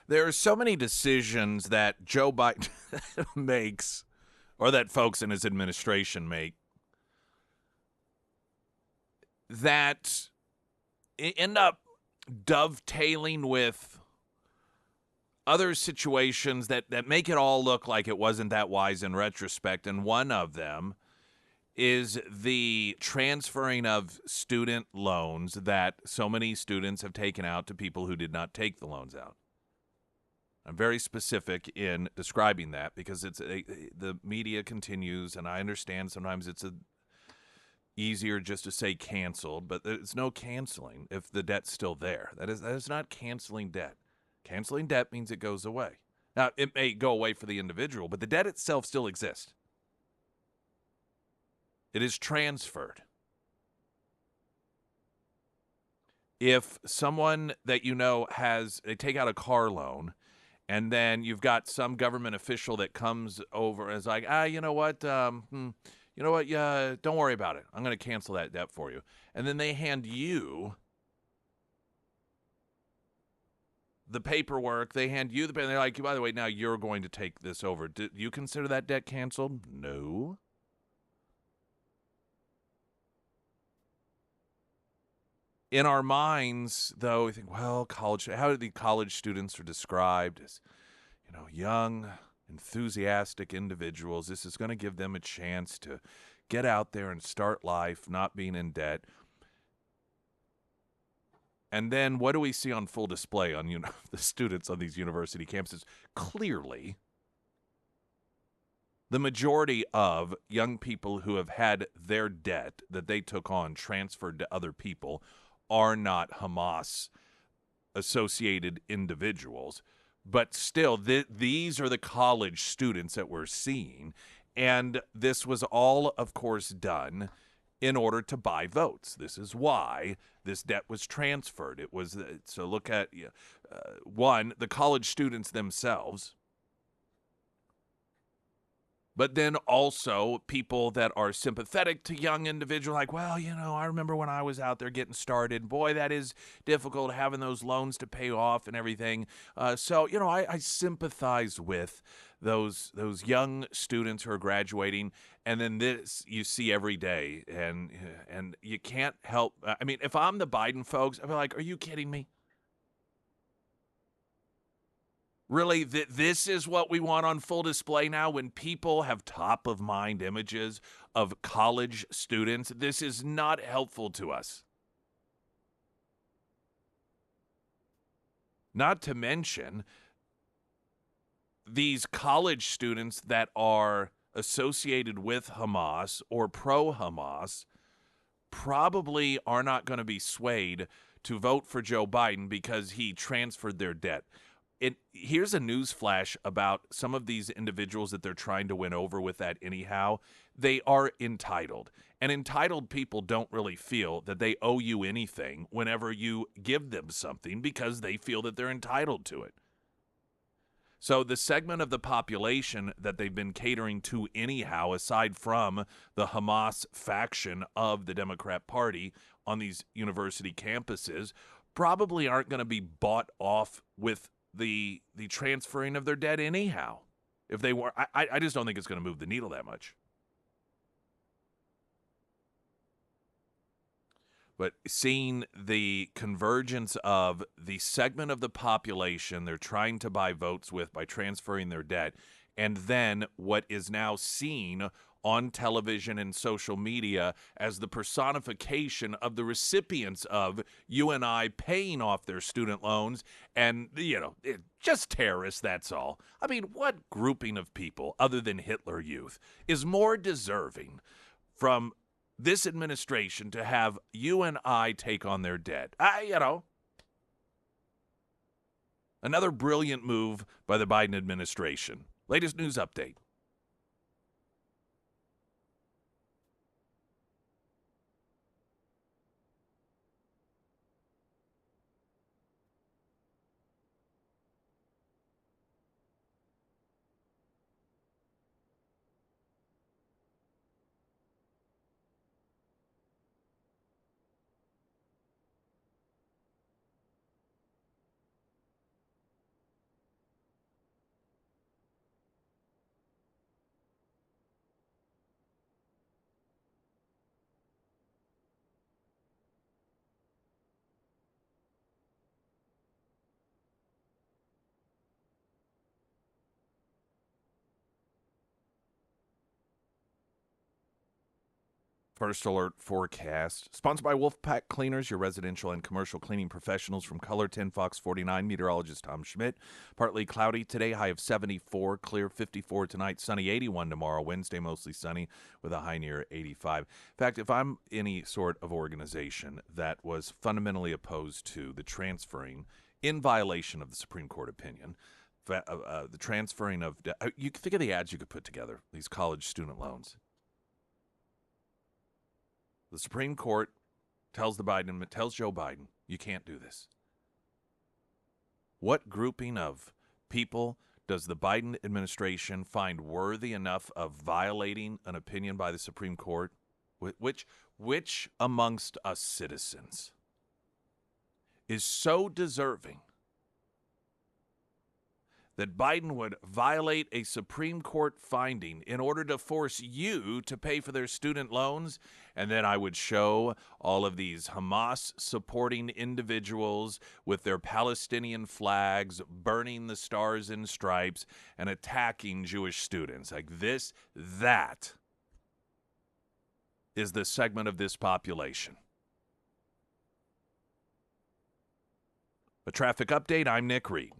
There are so many decisions that Joe Biden makes, or that folks in his administration make, that end up dovetailing with other situations that make it all look like it wasn't that wise in retrospect. And one of them is the transferring of student loans that so many students have taken out to people who did not take the loans out. I'm very specific in describing that because the media continues, and I understand sometimes it's easier just to say canceled, but there's no canceling if the debt's still there. That is not canceling debt. Canceling debt means it goes away. Now, it may go away for the individual, but the debt itself still exists. It is transferred. If someone that you know they take out a car loan, and then you've got some government official that comes over and is like, you know what? Yeah, don't worry about it. I'm going to cancel that debt for you. And then they hand you the paperwork. They hand you the paper. They're like, by the way, now you're going to take this over. Do you consider that debt canceled? No. In our minds, though, we think, well, how do the college students are described as, young, enthusiastic individuals. This is going to give them a chance to get out there and start life, not being in debt. And then what do we see on full display on the students on these university campuses? Clearly, the majority of young people who have had their debt that they took on transferred to other people are not Hamas-associated individuals. But still, these are the college students that we're seeing. And this was all, of course, done in order to buy votes. This is why this debt was transferred. It was so look at, one, the college students themselves, but then also people that are sympathetic to young individuals, like, well, I remember when I was out there getting started. Boy, that is difficult having those loans to pay off and everything. So I sympathize with those young students who are graduating. And then this you see every day, and you can't help. I mean, if I'm the Biden folks, I'd be like, are you kidding me? Really, this is what we want on full display now when people have top-of-mind images of college students. This is not helpful to us. Not to mention these college students that are associated with Hamas or pro-Hamas probably are not going to be swayed to vote for Joe Biden because he transferred their debt. Here's a news flash about some of these individuals that they're trying to win over with that anyhow. They are entitled. And entitled people don't really feel that they owe you anything whenever you give them something because they feel that they're entitled to it. So the segment of the population that they've been catering to anyhow, aside from the Hamas faction of the Democrat Party on these university campuses, probably aren't going to be bought off with the transferring of their debt anyhow. If they were, I just don't think it's going to move the needle that much. But seeing the convergence of the segment of the population they're trying to buy votes with by transferring their debt, and then what is now seen on television and social media as the personification of the recipients of you and I paying off their student loans, and just terrorists, that's all. I mean, what grouping of people other than Hitler Youth is more deserving from this administration to have you and I take on their debt? Another brilliant move by the Biden administration. Latest news update. First alert forecast. Sponsored by Wolfpack Cleaners, your residential and commercial cleaning professionals from Color 10 Fox 49. Meteorologist Tom Schmidt. Partly cloudy today, high of 74. Clear 54 tonight, sunny 81 tomorrow. Wednesday, mostly sunny with a high near 85. In fact, if I'm any sort of organization that was fundamentally opposed to the transferring, in violation of the Supreme Court opinion, the transferring of, you can think of the ads you could put together, these college student loans. The Supreme Court tells Joe Biden, you can't do this. What grouping of people does the Biden administration find worthy enough of violating an opinion by the Supreme Court? Which amongst us citizens is so deserving that Biden would violate a Supreme Court finding in order to force you to pay for their student loans? And then I would show all of these Hamas-supporting individuals with their Palestinian flags, burning the stars and stripes, and attacking Jewish students. Like that is the segment of this population. A traffic update, I'm Nick Reed.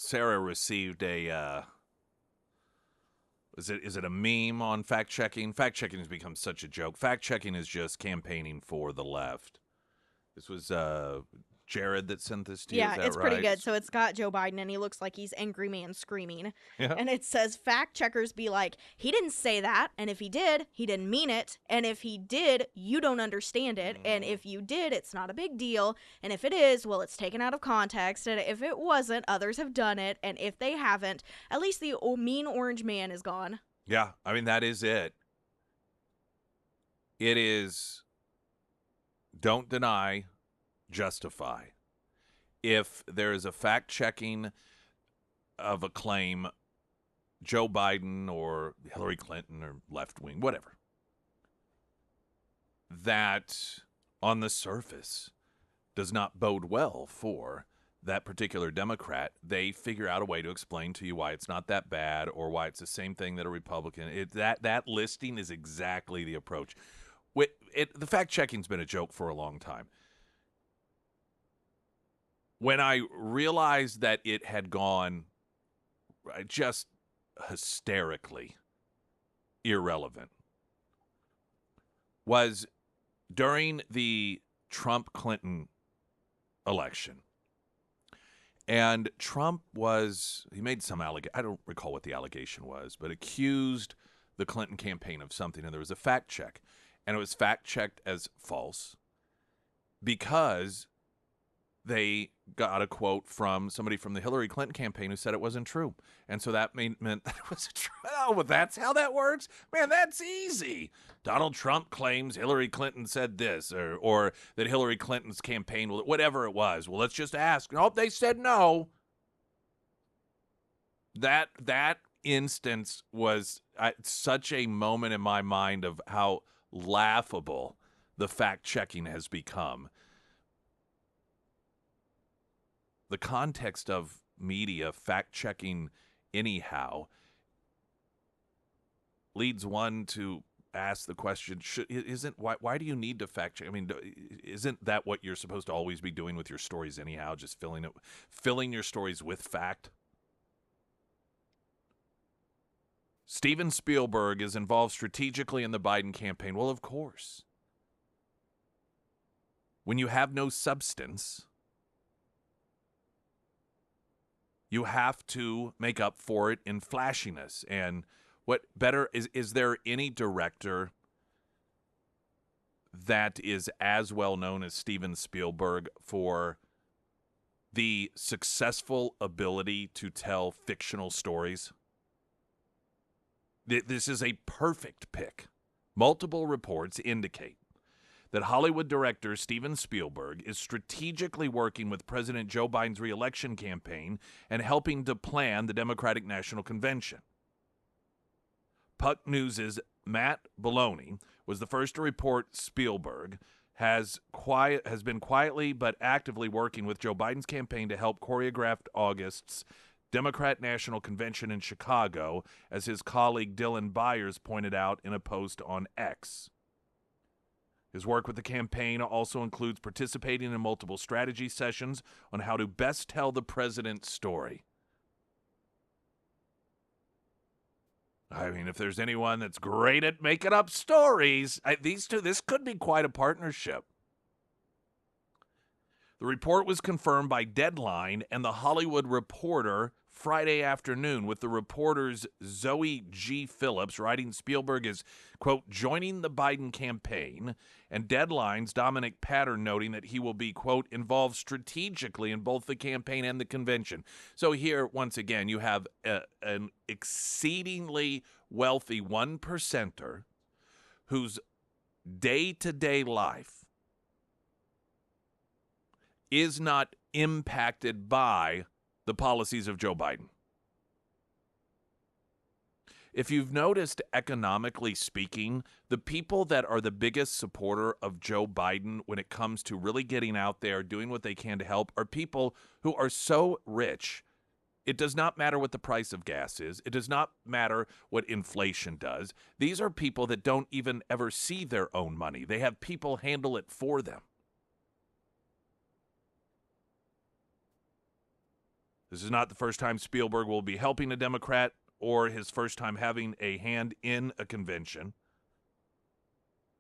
Sarah received a, is it a meme on fact-checking? Fact-checking has become such a joke. Fact-checking is just campaigning for the left. This was Jared that sent this to you, is that it's right? pretty good. So it's got Joe Biden, and he looks like he's angry man screaming. Yeah. And it says, fact checkers be like, he didn't say that, and if he did, he didn't mean it, and if he did, you don't understand it, and if you did, it's not a big deal, and if it is, well, it's taken out of context, and if it wasn't, others have done it, and if they haven't, at least the mean orange man is gone. Yeah, I mean, that is it. It is don't deny, justify. If there is a fact-checking of a claim, Joe Biden or Hillary Clinton or left-wing, whatever, that on the surface does not bode well for that particular Democrat. They figure out a way to explain to you why it's not that bad or why it's the same thing that a Republican. That listing is exactly the approach. The fact-checking's been a joke for a long time. When I realized that it had gone just hysterically irrelevant was during the Trump-Clinton election. And Trump he made some allegation, I don't recall what the allegation was, but accused the Clinton campaign of something, and there was a fact check. And it was fact checked as false because they got a quote from somebody from the Hillary Clinton campaign who said it wasn't true. And so that meant that it was true. Oh, but that's how that works? Man, that's easy. Donald Trump claims Hillary Clinton said this or that Hillary Clinton's campaign, whatever it was. Well, let's just ask. Oh, they said no. That instance was such a moment in my mind of how laughable the fact-checking has become. The context of media fact-checking anyhow leads one to ask the question, why do you need to fact-check? I mean, isn't that what you're supposed to always be doing with your stories anyhow, just filling your stories with fact? Steven Spielberg is involved strategically in the Biden campaign. Well, of course. When you have no substance, you have to make up for it in flashiness. And what better is there any director that is as well known as Steven Spielberg for the successful ability to tell fictional stories? This is a perfect pick. Multiple reports indicate that Hollywood director Steven Spielberg is strategically working with President Joe Biden's re-election campaign and helping to plan the Democratic National Convention. Puck News' Matt Belloni was the first to report Spielberg has been quietly but actively working with Joe Biden's campaign to help choreograph August's Democrat National Convention in Chicago, as his colleague Dylan Byers pointed out in a post on X. His work with the campaign also includes participating in multiple strategy sessions on how to best tell the president's story. I mean, if there's anyone that's great at making up stories, this could be quite a partnership. The report was confirmed by Deadline and The Hollywood Reporter Friday afternoon, with the reporter's Zoe G. Phillips writing Spielberg is, quote, joining the Biden campaign, and Deadline's Dominic Pattern noting that he will be, quote, involved strategically in both the campaign and the convention. So here, once again, you have an exceedingly wealthy one-percenter whose day-to-day life is not impacted by the policies of Joe Biden. If you've noticed, economically speaking, the people that are the biggest supporter of Joe Biden when it comes to really getting out there, doing what they can to help, are people who are so rich. It does not matter what the price of gas is. It does not matter what inflation does. These are people that don't even ever see their own money. They have people handle it for them. This is not the first time Spielberg will be helping a Democrat or his first time having a hand in a convention.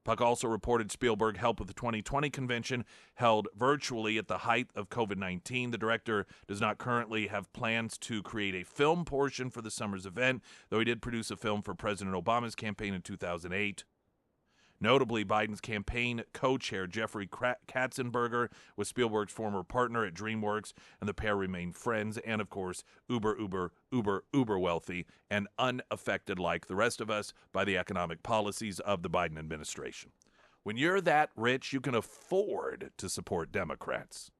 Puck also reported Spielberg helped with the 2020 convention held virtually at the height of COVID-19. The director does not currently have plans to create a film portion for the summer's event, though he did produce a film for President Obama's campaign in 2008. Notably, Biden's campaign co-chair Jeffrey Katzenberger was Spielberg's former partner at DreamWorks, and the pair remain friends and, of course, uber wealthy and unaffected like the rest of us by the economic policies of the Biden administration. When you're that rich, you can afford to support Democrats.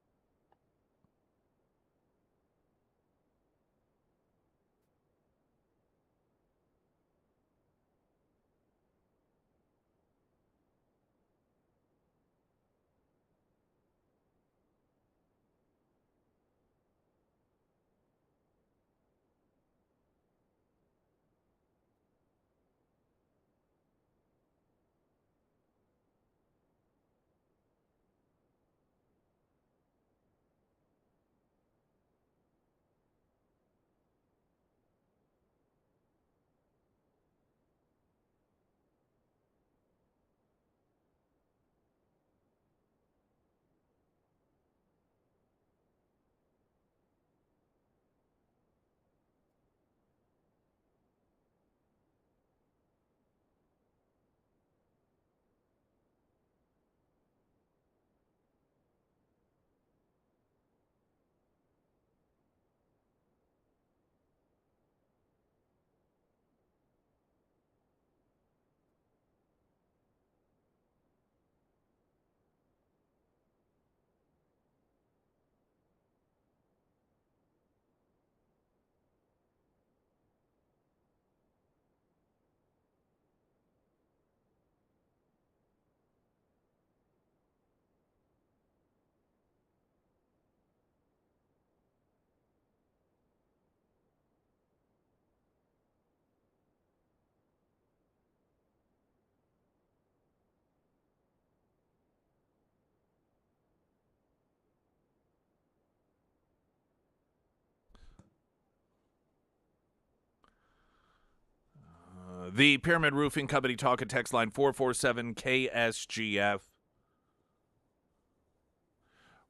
The Pyramid Roofing Company talk at text line 447 KSGF.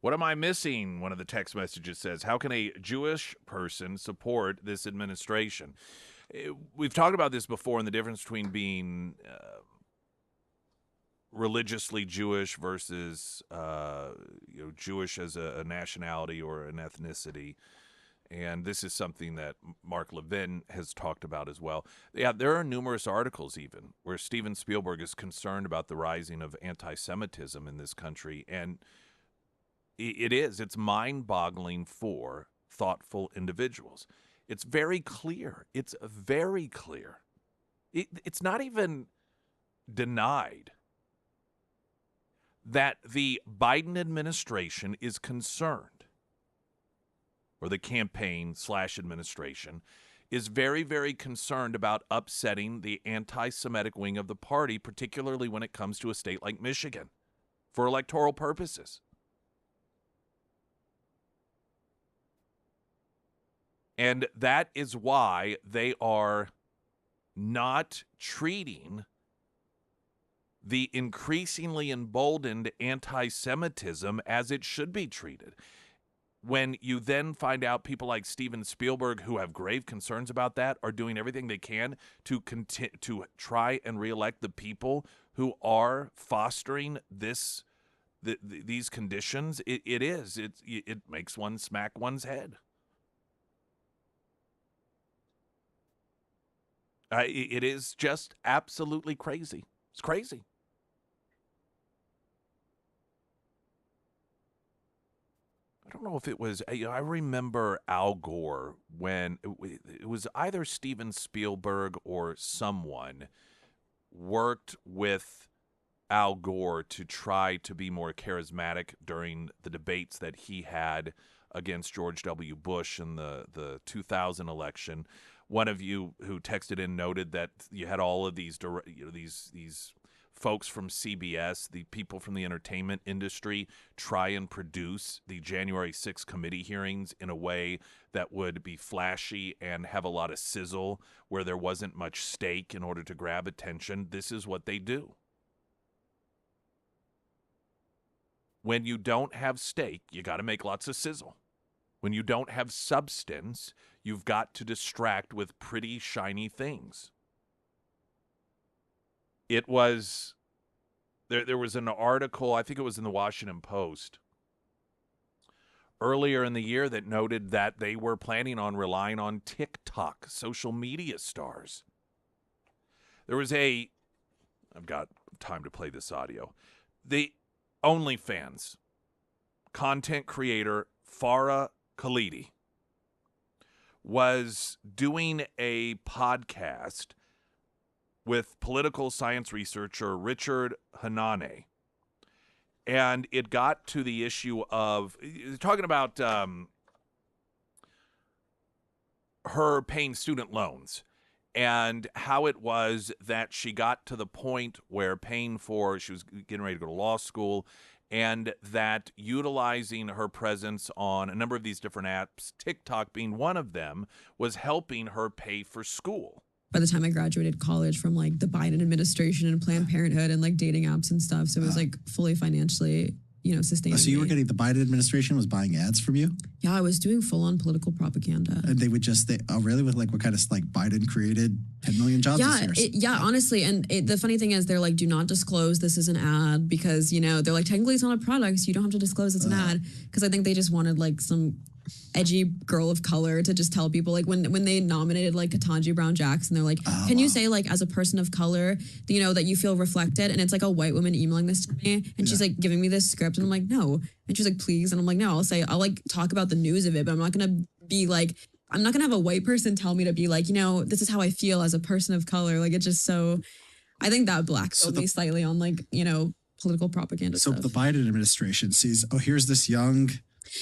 What am I missing? One of the text messages says, how can a Jewish person support this administration? We've talked about this before, and the difference between being religiously Jewish versus Jewish as a nationality or an ethnicity. And this is something that Mark Levin has talked about as well. Yeah, there are numerous articles even where Steven Spielberg is concerned about the rising of anti-Semitism in this country. And it's mind-boggling for thoughtful individuals. It's very clear. It's very clear. It's not even denied that the Biden administration is concerned, or the campaign/administration is very, very concerned about upsetting the anti-Semitic wing of the party, particularly when it comes to a state like Michigan, for electoral purposes. And that is why they are not treating the increasingly emboldened anti-Semitism as it should be treated. When you then find out people like Steven Spielberg, who have grave concerns about that, are doing everything they can to try and reelect the people who are fostering these conditions, it makes one smack one's head. It is just absolutely crazy. It's crazy. I don't know if it was, I remember Al Gore when it was either Steven Spielberg or someone worked with Al Gore to try to be more charismatic during the debates that he had against George W. Bush in the 2000 election. One of you who texted in noted that you had all of these folks from CBS, the people from the entertainment industry, try and produce the January 6th committee hearings in a way that would be flashy and have a lot of sizzle, where there wasn't much stake in order to grab attention. This is what they do. When you don't have stake, you got to make lots of sizzle. When you don't have substance, you've got to distract with pretty shiny things. It was, there was an article, I think it was in the Washington Post, earlier in the year that noted that they were planning on relying on TikTok, social media stars. There was I've got time to play this audio. The OnlyFans content creator Farah Khalidi was doing a podcast with political science researcher Richard Hanane, and it got to the issue of talking about her paying student loans and how it was that she got to the point where she was getting ready to go to law school, and that utilizing her presence on a number of these different apps, TikTok being one of them, was helping her pay for school. By the time I graduated college from like the Biden administration and Planned Parenthood and like dating apps and stuff, so it was like fully financially, sustaining. So you were getting, the Biden administration was buying ads from you? Yeah, I was doing full on political propaganda. And they would really? With like what kind of, like, Biden created 10 million jobs this year? Honestly. And the funny thing is, they're like, do not disclose this is an ad, because, they're like, technically it's not a product, so you don't have to disclose it's an ad. Because I think they just wanted like some edgy girl of color to just tell people, like when they nominated like Ketanji Brown Jackson, they're like, can you say like as a person of color, that you feel reflected? And it's like a white woman emailing this to me, and she's like giving me this script, and I'm like, no. And she's like, please. And I'm like, no, I'll like talk about the news of it, but I'm not gonna be like, I'm not gonna have a white person tell me to be like, this is how I feel as a person of color. Like, it's just so, I think that blackpilled me slightly on like, political propaganda So stuff. the Biden administration sees, here's this young,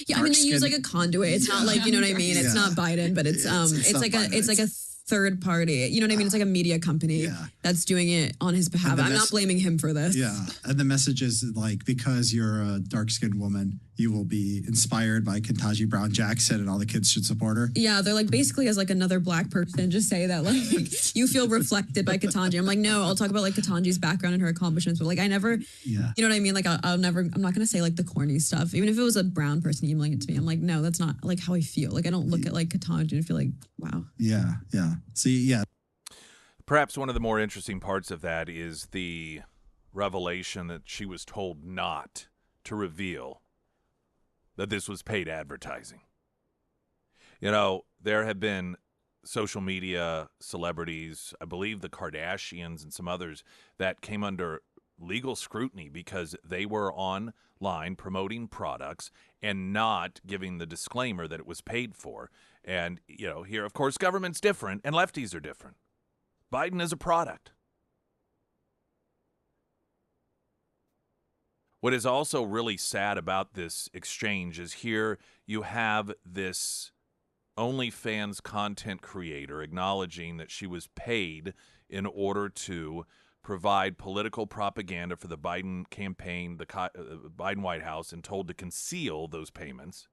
yeah, I mean, they use like a conduit. It's not like, you know what I mean? It's not Biden, but it's like a third party. You know what I mean? It's like a media company that's doing it on his behalf. I'm not blaming him for this. Yeah. And the message is like, because you're a dark-skinned woman, you will be inspired by Ketanji Brown Jackson and all the kids should support her. Yeah, they're like basically as like another black person, just say that like you feel reflected by Ketanji. I'm like, no, I'll talk about like Ketanji's background and her accomplishments, but like I never, Yeah. you know what I mean? Like I'm not gonna say like the corny stuff. Even if it was a brown person emailing it to me, I'm like, no, that's not like how I feel. Like I don't look at like Ketanji and feel like, wow. Yeah. Yeah. See, yeah. Perhaps one of the more interesting parts of that is the revelation that she was told not to reveal that this was paid advertising. You know, there have been social media celebrities, I believe the Kardashians and some others, that came under legal scrutiny because they were online promoting products and not giving the disclaimer that it was paid for. And, you know, here, of course, government's different and lefties are different. Biden is a product. What is also really sad about this exchange is here you have this OnlyFans content creator acknowledging that she was paid in order to provide political propaganda for the Biden campaign, the Biden White House, and told to conceal those payments.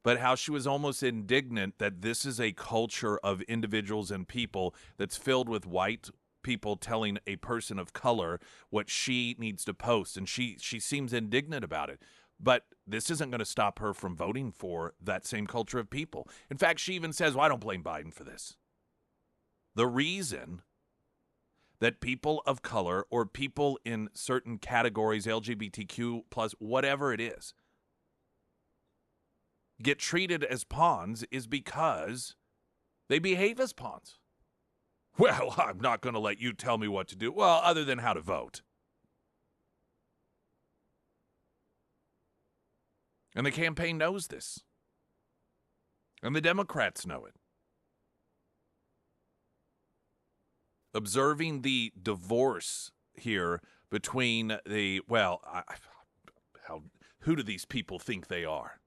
But how she was almost indignant that this is a culture of individuals and people that's filled with white people telling a person of color what she needs to post, and she seems indignant about it. But this isn't going to stop her from voting for that same culture of people. In fact, she even says, well, I don't blame Biden for this. The reason that people of color or people in certain categories, LGBTQ plus, whatever it is, get treated as pawns is because they behave as pawns. Well, I'm not going to let you tell me what to do. Well, other than how to vote. And the campaign knows this. And the Democrats know it. Observing the divorce here between the, well, who do these people think they are?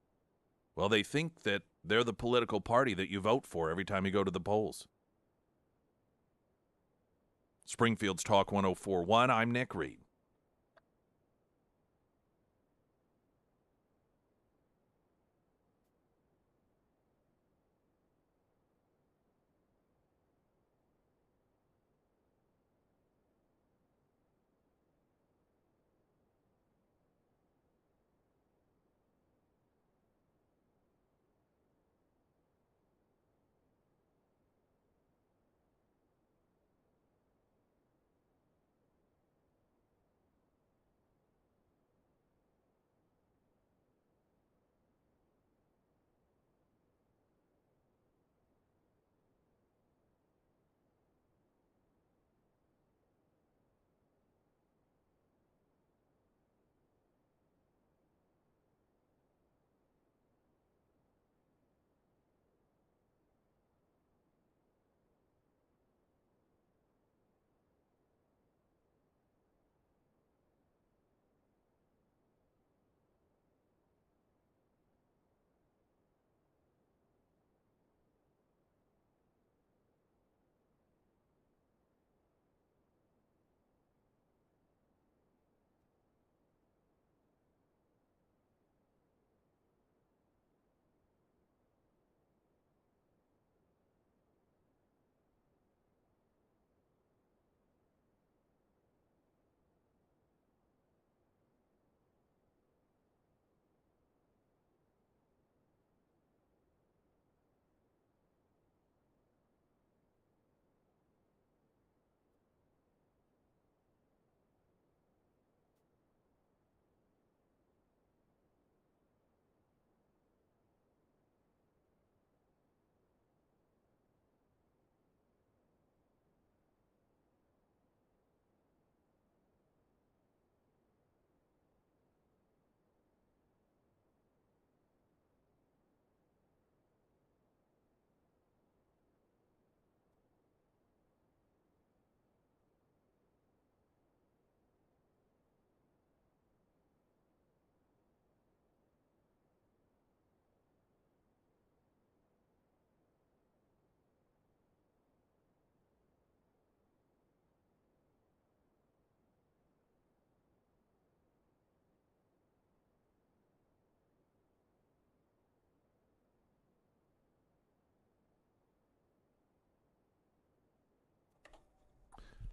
Well, they think that they're the political party that you vote for every time you go to the polls. Springfield's Talk 104.1, I'm Nick Reed.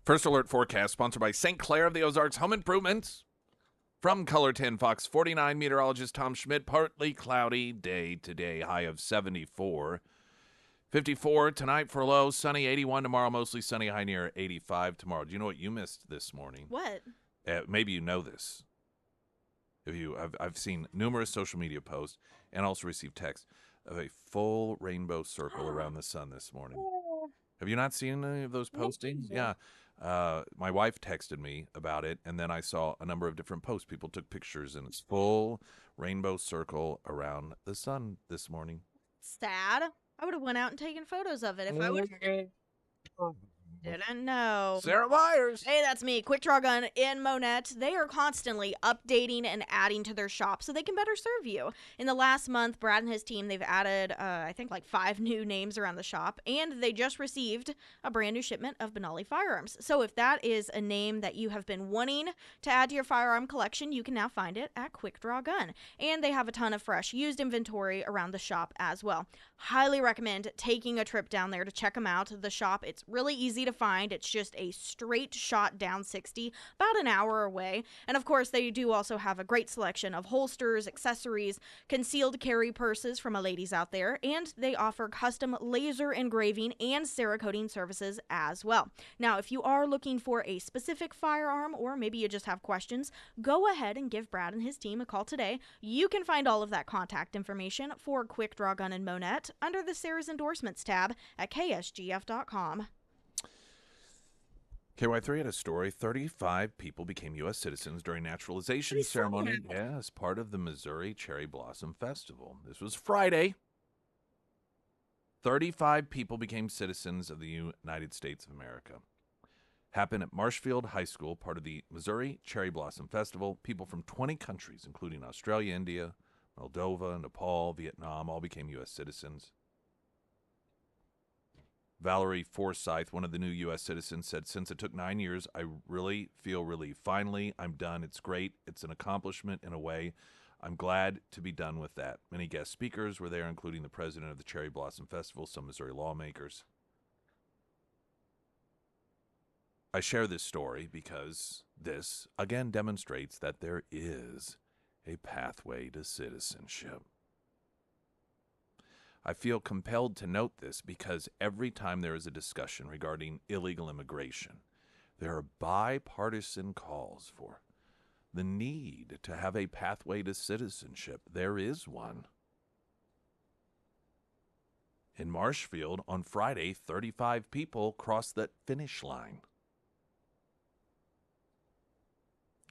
First Alert Forecast, sponsored by St. Clair of the Ozarks Home Improvements. From Color 10 Fox 49, meteorologist Tom Schmidt. Partly cloudy day today, high of 74. 54 tonight for low, sunny 81 tomorrow, mostly sunny, high near 85 tomorrow. Do you know what you missed this morning? What? Maybe you know this. I've seen numerous social media posts and also received text of a full rainbow circle around the sun this morning. Have you not seen any of those postings? Yeah. My wife texted me about it, and then I saw a number of different posts. People took pictures, and it's full rainbow circle around the sun this morning. Sad. I would have went out and taken photos of it if I would. Didn't know. Sarah Myers. Hey, that's me. Quick Draw Gun in Monette. They are constantly updating and adding to their shop so they can better serve you. In the last month, Brad and his team, they've added, I think, like 5 new names around the shop, and they just received a brand new shipment of Benelli firearms. So if that is a name that you have been wanting to add to your firearm collection, you can now find it at Quick Draw Gun. And they have a ton of fresh used inventory around the shop as well. Highly recommend taking a trip down there to check them out. The shop, it's really easy to find. It's just a straight shot down 60, about an hour away. And of course, they do also have a great selection of holsters, accessories, concealed carry purses from a ladies out there, and they offer custom laser engraving and Cerakoting services as well. Now, if you are looking for a specific firearm, or maybe you just have questions, go ahead and give Brad and his team a call today. You can find all of that contact information for Quick Draw Gun and Monette under the Sarah's Endorsements tab at ksgf.com. KY3 had a story. 35 people became U.S. citizens during naturalization ceremony as part of the Missouri Cherry Blossom Festival. This was Friday. 35 people became citizens of the United States of America. Happened at Marshfield High School, part of the Missouri Cherry Blossom Festival. People from 20 countries, including Australia, India, Moldova, Nepal, Vietnam, all became U.S. citizens. Valerie Forsyth, one of the new U.S. citizens, said, "Since it took 9 years, I really feel relief. Finally, I'm done. It's great. It's an accomplishment in a way. I'm glad to be done with that." Many guest speakers were there, including the president of the Cherry Blossom Festival, some Missouri lawmakers. I share this story because this, again, demonstrates that there is a pathway to citizenship. I feel compelled to note this because every time there is a discussion regarding illegal immigration, there are bipartisan calls for the need to have a pathway to citizenship. There is one. In Marshfield, on Friday, 35 people crossed that finish line.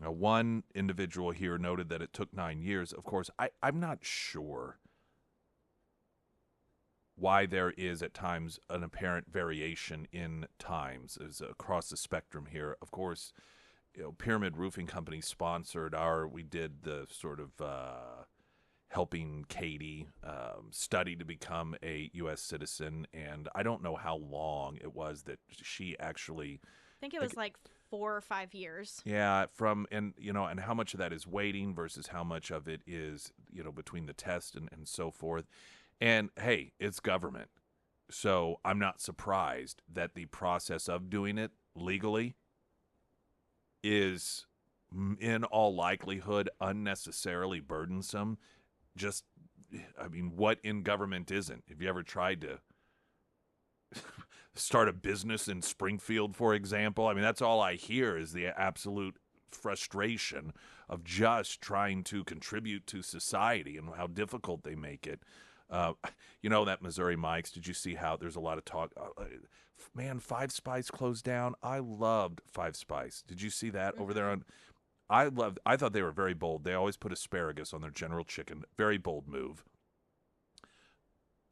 Now, one individual here noted that it took 9 years. Of course, I'm not sure why there is at times an apparent variation in times is across the spectrum here. Of course, Pyramid Roofing Company sponsored we did the sort of helping Katie study to become a U.S. citizen, and I don't know how long it was that she actually... I think it was like 4 or 5 years. Yeah, and how much of that is waiting versus how much of it is, between the test and so forth. And hey, it's government. So I'm not surprised that the process of doing it legally is, in all likelihood, unnecessarily burdensome. What in government isn't? Have you ever tried to start a business in Springfield, for example? That's all I hear is the absolute frustration of just trying to contribute to society and how difficult they make it. That Missouri Mike's, did you see how there's a lot of talk? Man, Five Spice closed down. I loved Five Spice. Did you see that over there on? I thought they were very bold. They always put asparagus on their General Chicken. Very bold move.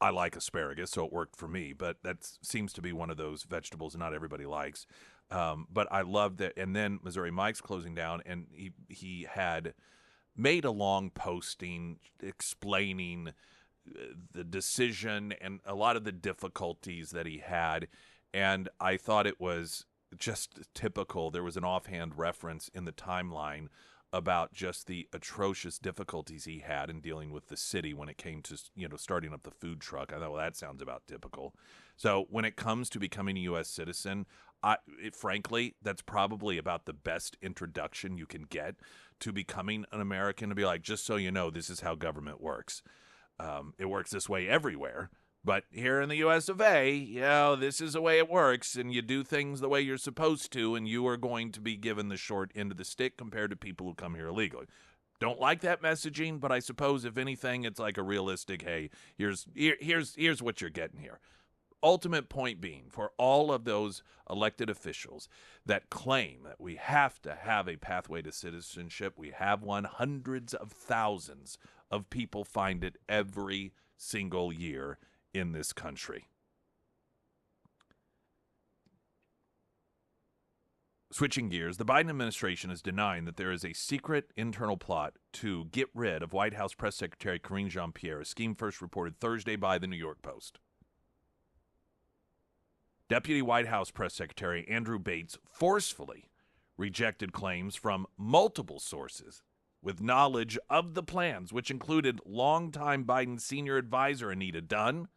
I like asparagus, so it worked for me, but that seems to be one of those vegetables not everybody likes. But I loved that. And then Missouri Mike's closing down, and he had made a long posting explaining the decision and a lot of the difficulties that he had. And I thought it was just typical. There was an offhand reference in the timeline about just the atrocious difficulties he had in dealing with the city when it came to, starting up the food truck. I thought, well, that sounds about typical. So when it comes to becoming a U.S. citizen, Frankly, that's probably about the best introduction you can get to becoming an American, to be like, just so you know, this is how government works. It works this way everywhere. But here in the U.S. of A., this is the way it works, and you do things the way you're supposed to, and you are going to be given the short end of the stick compared to people who come here illegally. Don't like that messaging, but I suppose if anything, it's like a realistic, hey, here's what you're getting here. Ultimate point being, for all of those elected officials that claim that we have to have a pathway to citizenship, we have one. Hundreds of thousands of people find it every single year in this country. Switching gears, the Biden administration is denying that there is a secret internal plot to get rid of White House Press Secretary Karine Jean-Pierre, a scheme first reported Thursday by the New York Post. Deputy White House Press Secretary Andrew Bates forcefully rejected claims from multiple sources with knowledge of the plans, which included longtime Biden senior advisor Anita Dunn,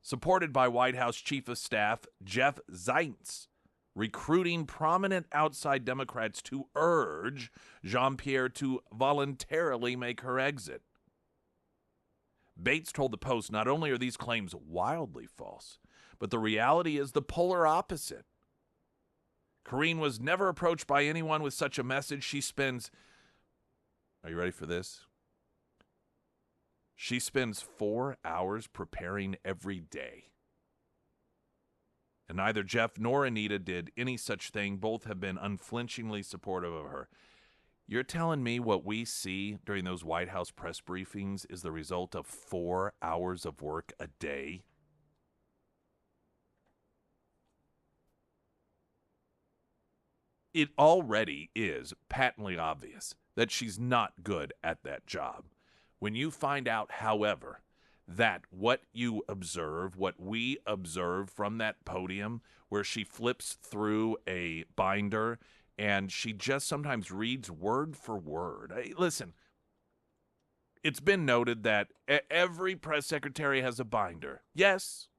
supported by White House Chief of Staff Jeff Zients, recruiting prominent outside Democrats to urge Jean-Pierre to voluntarily make her exit. Bates told the Post not only are these claims wildly false, but the reality is the polar opposite. Karine was never approached by anyone with such a message. She spends, are you ready for this? She spends 4 hours preparing every day. And neither Jeff nor Anita did any such thing. Both have been unflinchingly supportive of her. You're telling me what we see during those White House press briefings is the result of 4 hours of work a day? It already is patently obvious that she's not good at that job. When you find out, however, that what you observe, what we observe from that podium, where she flips through a binder and she just sometimes reads word for word. Listen, it's been noted that every press secretary has a binder. Yes.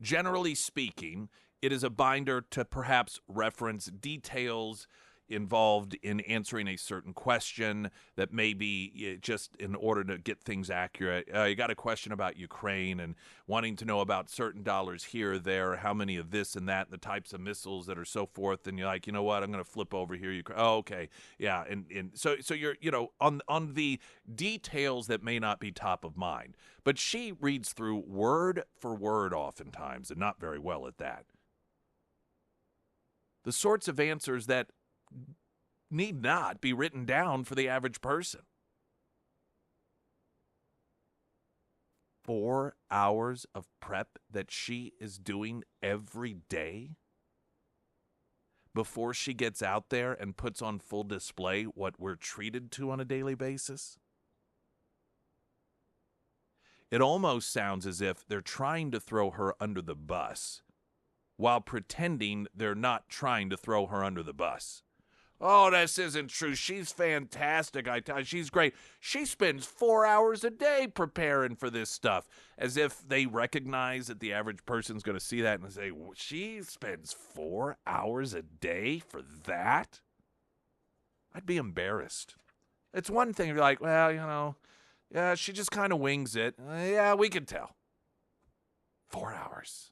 Generally speaking, it is a binder to perhaps reference details involved in answering a certain question that may be just in order to get things accurate. You got a question about Ukraine and wanting to know about certain dollars here or there, how many of this and that, and the types of missiles that are so forth. And you're like, you know what, I'm going to flip over here. Oh, okay. Yeah. And so you're, on the details that may not be top of mind. But she reads through word for word oftentimes, and not very well at that. The sorts of answers that need not be written down for the average person. 4 hours of prep that she is doing every day before she gets out there and puts on full display what we're treated to on a daily basis. It almost sounds as if they're trying to throw her under the bus while pretending they're not trying to throw her under the bus. Oh, this isn't true. She's fantastic. I tell you, she's great. She spends 4 hours a day preparing for this stuff, as if they recognize that the average person's going to see that and say, she spends 4 hours a day for that? I'd be embarrassed. It's one thing if you're like, well, yeah, she just kind of wings it. Yeah, we can tell. 4 hours.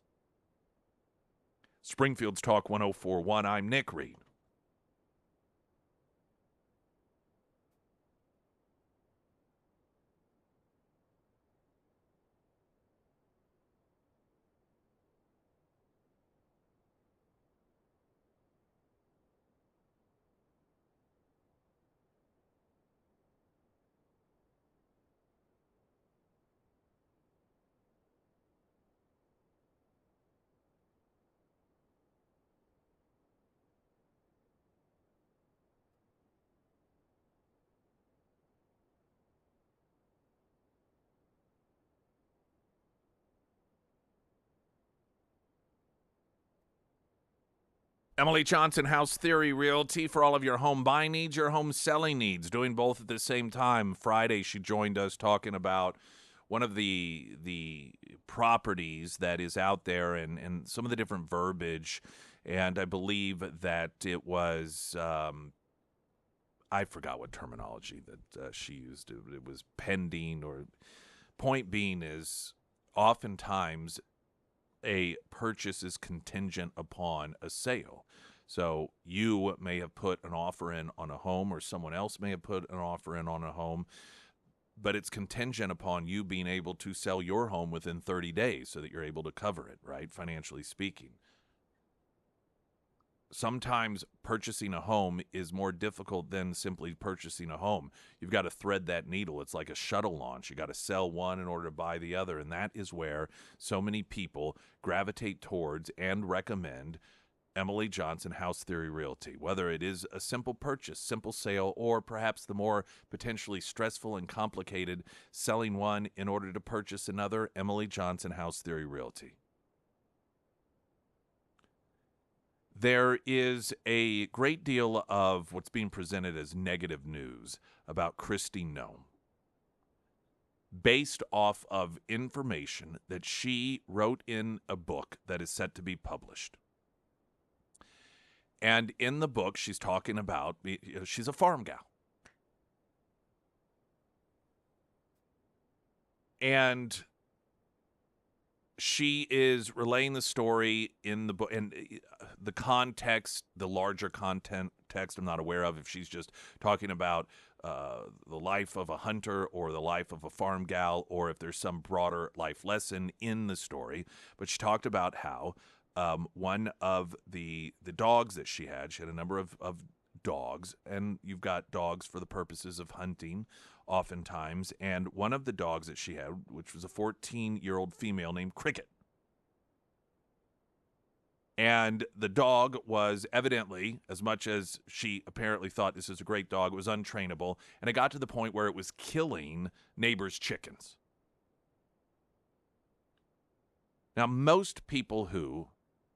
Springfield's Talk 104.1. I'm Nick Reed. Emily Johnson, House Theory Realty, for all of your home buying needs, your home selling needs, doing both at the same time. Friday, she joined us talking about one of the properties that is out there, and some of the different verbiage, and I believe that it was I forgot what terminology that she used. It was pending, or point being is oftentimes a purchase is contingent upon a sale. So you may have put an offer in on a home, or someone else may have put an offer in on a home, but it's contingent upon you being able to sell your home within 30 days so that you're able to cover it, right, financially speaking. Sometimes purchasing a home is more difficult than simply purchasing a home. You've got to thread that needle. It's like a shuttle launch. You got to sell one in order to buy the other, and that is where so many people gravitate towards and recommend Emily Johnson House Theory Realty, whether it is a simple purchase, simple sale, or perhaps the more potentially stressful and complicated selling one in order to purchase another. Emily Johnson House Theory Realty. There is a great deal of what's being presented as negative news about Kristi Noem, based off of information that she wrote in a book that is set to be published. And in the book, she's talking about, she's a farm gal. And she is relaying the story in the book, and the context, the larger context, I'm not aware of if she's just talking about the life of a hunter or the life of a farm gal, or if there's some broader life lesson in the story. But she talked about how one of the dogs that she had a number of dogs, and you've got dogs for the purposes of hunting oftentimes, and one of the dogs that she had, which was a 14-year-old female named Cricket. And the dog was evidently, as much as she apparently thought this is a great dog, it was untrainable, and it got to the point where it was killing neighbors' chickens. Now, most people who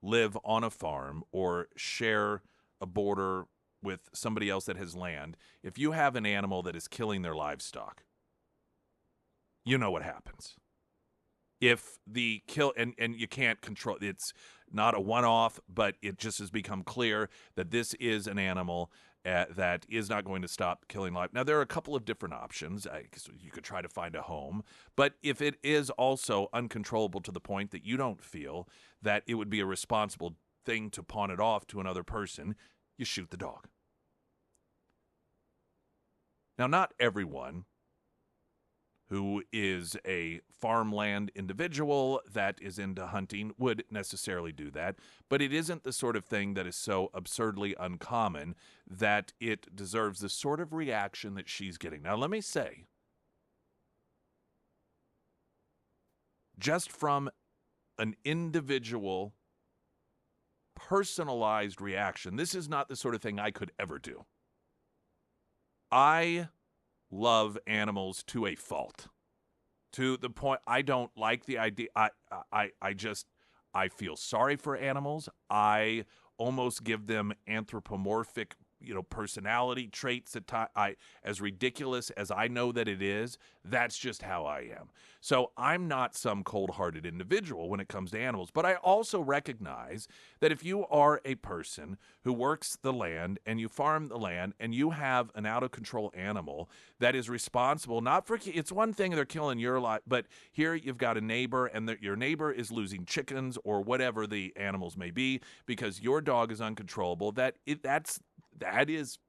live on a farm or share a border with somebody else that has land, if you have an animal that is killing their livestock, you know what happens. If the kill, and you can't control, it's not a one-off, but it just has become clear that this is an animal that is not going to stop killing life. Now, there are a couple of different options. You could try to find a home, but if it is also uncontrollable to the point that you don't feel that it would be a responsible thing to pawn it off to another person, you shoot the dog. Now, not everyone who is a farmland individual that is into hunting would necessarily do that, but it isn't the sort of thing that is so absurdly uncommon that it deserves the sort of reaction that she's getting. Now, let me say, just from an individual, personalized reaction, this is not the sort of thing I could ever do. I love animals to a fault, to the point I don't like the idea. I feel sorry for animals. I almost give them anthropomorphic, personality traits that as ridiculous as I know that it is, that's just how I am. So I'm not some cold-hearted individual when it comes to animals, but I also recognize that if you are a person who works the land and you farm the land and you have an out-of-control animal that is responsible, not for, it's one thing they're killing your life, but here you've got a neighbor and your neighbor is losing chickens or whatever the animals may be because your dog is uncontrollable, that is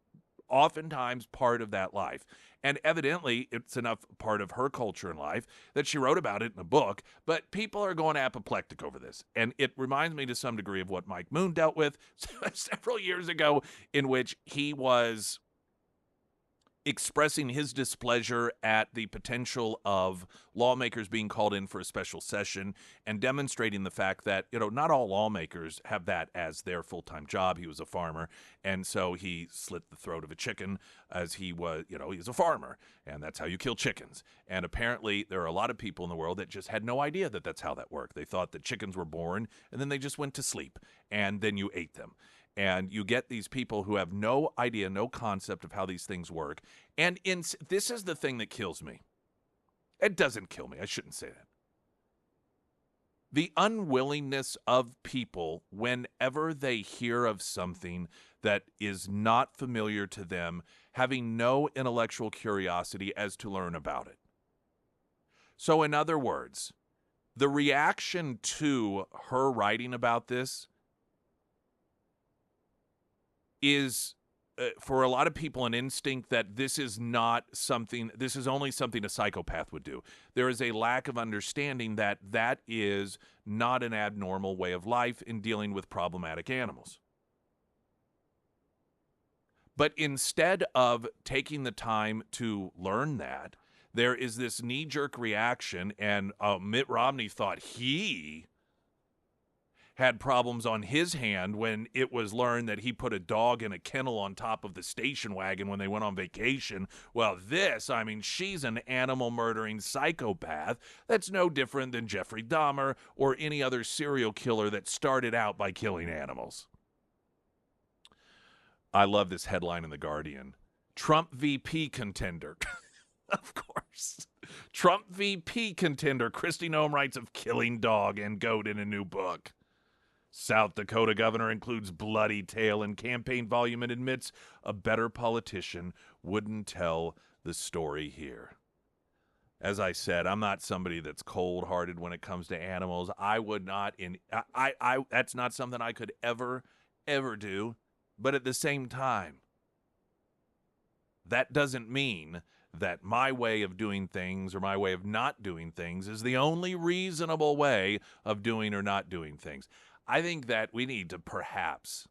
oftentimes part of that life. And evidently, it's enough part of her culture and life that she wrote about it in a book, but people are going apoplectic over this. And it reminds me to some degree of what Mike Moon dealt with several years ago, in which he was expressing his displeasure at the potential of lawmakers being called in for a special session and demonstrating the fact that, not all lawmakers have that as their full-time job. He was a farmer, and so he slit the throat of a chicken as he was, he's a farmer, and that's how you kill chickens. And apparently there are a lot of people in the world that just had no idea that that's how that worked. They thought that chickens were born, and then they just went to sleep, and then you ate them. And you get these people who have no idea, no concept of how these things work. And this is the thing that kills me. It doesn't kill me. I shouldn't say that. The unwillingness of people, whenever they hear of something that is not familiar to them, having no intellectual curiosity as to learn about it. So, in other words, the reaction to her writing about this is, for a lot of people, an instinct that this is only something a psychopath would do. There is a lack of understanding that that is not an abnormal way of life in dealing with problematic animals. But instead of taking the time to learn that, there is this knee-jerk reaction, and Mitt Romney thought he had problems on his hand when it was learned that he put a dog in a kennel on top of the station wagon when they went on vacation. Well, she's an animal-murdering psychopath that's no different than Jeffrey Dahmer or any other serial killer that started out by killing animals. I love this headline in The Guardian. Trump VP contender. Of course. Trump VP contender Kristi Noem writes of killing dog and goat in a new book. South Dakota governor includes bloody tale in campaign volume and admits a better politician wouldn't tell the story here. As I said, I'm not somebody that's cold-hearted when it comes to animals. I would not that's not something I could ever do. But at the same time, that doesn't mean that my way of doing things or my way of not doing things is the only reasonable way of doing or not doing things. I think that we need to perhaps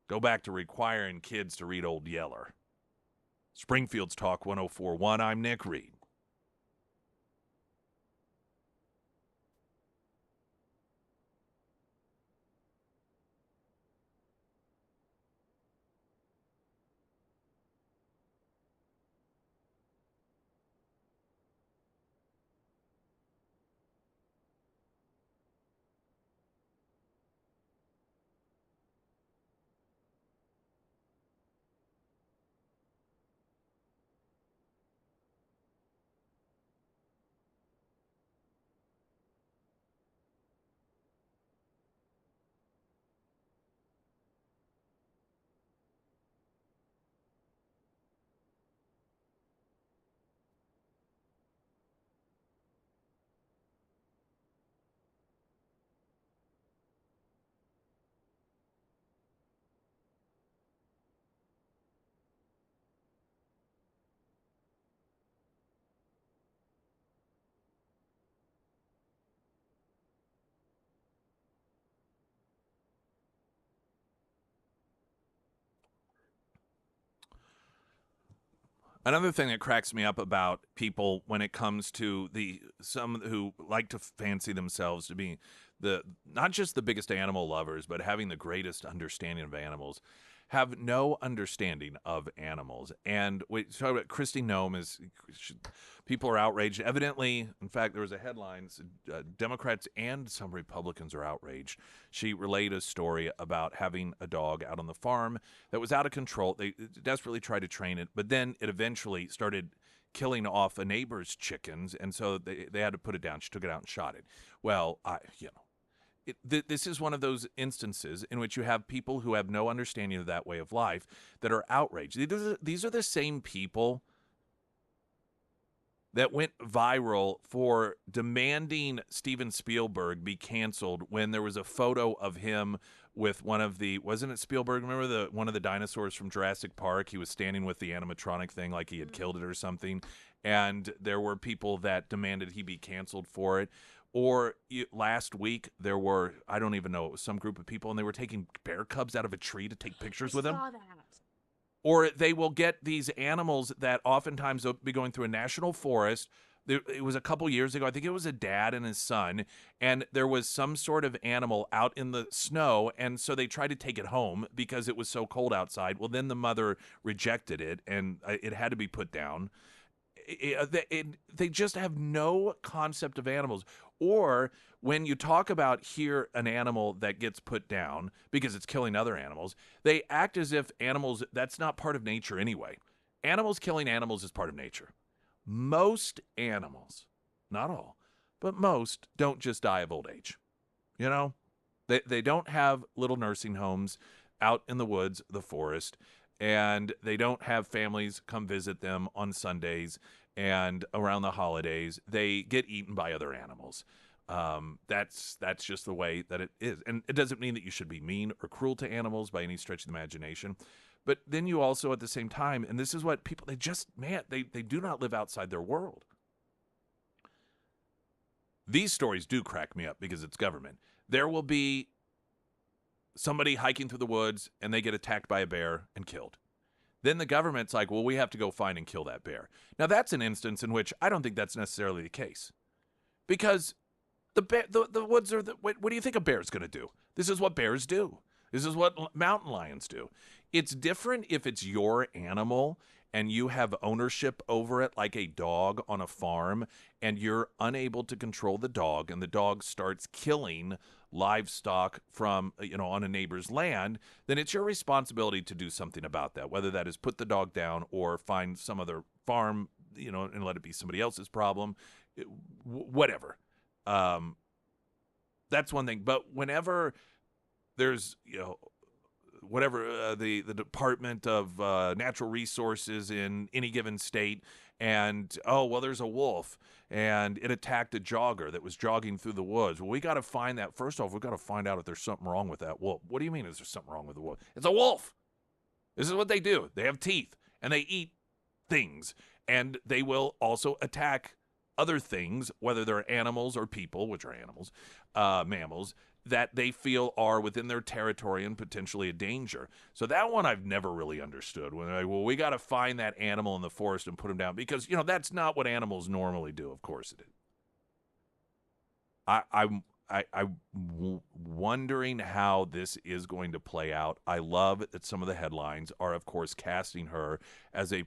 go back to requiring kids to read Old Yeller. Springfield's Talk 104.1. I'm Nick Reed. Another thing that cracks me up about people when it comes to some who like to fancy themselves to be not just the biggest animal lovers, but having the greatest understanding of animals, have no understanding of animals. And we talk about Kristi Noem people are outraged. Evidently, in fact, there was a headline, Democrats and some Republicans are outraged. She relayed a story about having a dog out on the farm that was out of control. They desperately tried to train it, but then it eventually started killing off a neighbor's chickens, and so they had to put it down. She took it out and shot it. Well, this is one of those instances in which you have people who have no understanding of that way of life that are outraged. These are the same people that went viral for demanding Steven Spielberg be canceled when there was a photo of him with wasn't it Spielberg? Remember one of the dinosaurs from Jurassic Park? He was standing with the animatronic thing like he had killed it or something. And there were people that demanded he be canceled for it. Or last week, there were, I don't even know, it was some group of people, and they were taking bear cubs out of a tree to take pictures with them. I saw that. Or they will get these animals that oftentimes will be going through a national forest. It was a couple years ago. I think it was a dad and his son, and there was some sort of animal out in the snow, and so they tried to take it home because it was so cold outside. Well, then the mother rejected it, and it had to be put down. They just have no concept of animals. Or when you talk about an animal that gets put down because it's killing other animals, they act as if animals, that's not part of nature anyway. Animals killing animals is part of nature. most animals, not all, but most don't just die of old age. You know, they don't have little nursing homes out in the woods, the forest, and they don't have families come visit them on Sundays and around the holidays. They get eaten by other animals. That's just the way that it is. And it doesn't mean that you should be mean or cruel to animals by any stretch of the imagination. But then you also, at the same time, and this is what people, they do not live outside their world. These stories do crack me up because it's government. There will be somebody hiking through the woods and they get attacked by a bear and killed. Then the government's like, well, we have to go find and kill that bear. Now, that's an instance in which I don't think that's necessarily the case. Because the woods are, what do you think a bear's going to do? This is what bears do. This is what mountain lions do. It's different if it's your animal and you have ownership over it like a dog on a farm, and you're unable to control the dog, and the dog starts killing livestock from, on a neighbor's land, then it's your responsibility to do something about that, whether that is put the dog down or find some other farm, and let it be somebody else's problem, whatever. That's one thing. But whenever there's, whatever the Department of Natural Resources in any given state, and there's a wolf and it attacked a jogger that was jogging through the woods. Well, we got to find that. First off, we got to find out if there's something wrong with that wolf. What do you mean is there something wrong with the wolf? It's a wolf. This is what they do. They have teeth and they eat things, and they will also attack other things, whether they're animals or people, which are animals, mammals, that they feel are within their territory and potentially a danger. So that one I've never really understood. When they're like, well, we got to find that animal in the forest and put him down, because that's not what animals normally do. Of course it is. I'm wondering how this is going to play out. I love that some of the headlines are, of course, casting her as a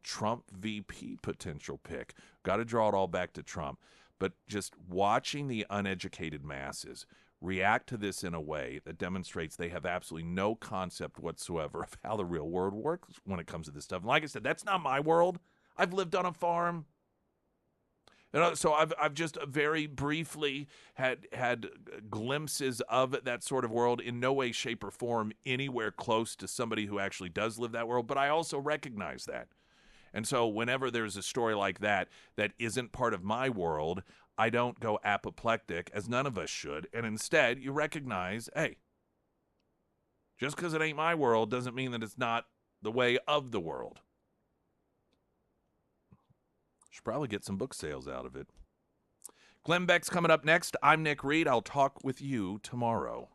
Trump VP potential pick. Got to draw it all back to Trump. But just watching the uneducated masses react to this in a way that demonstrates they have absolutely no concept whatsoever of how the real world works when it comes to this stuff. And like I said, that's not my world. I've lived on a farm. So I've just very briefly had glimpses of that sort of world, in no way, shape, or form anywhere close to somebody who actually does live that world. But I also recognize that. And so whenever there's a story like that isn't part of my world, I don't go apoplectic, as none of us should. And instead, you recognize, hey, just because it ain't my world doesn't mean that it's not the way of the world. Should probably get some book sales out of it. Glenn Beck's coming up next. I'm Nick Reed. I'll talk with you tomorrow.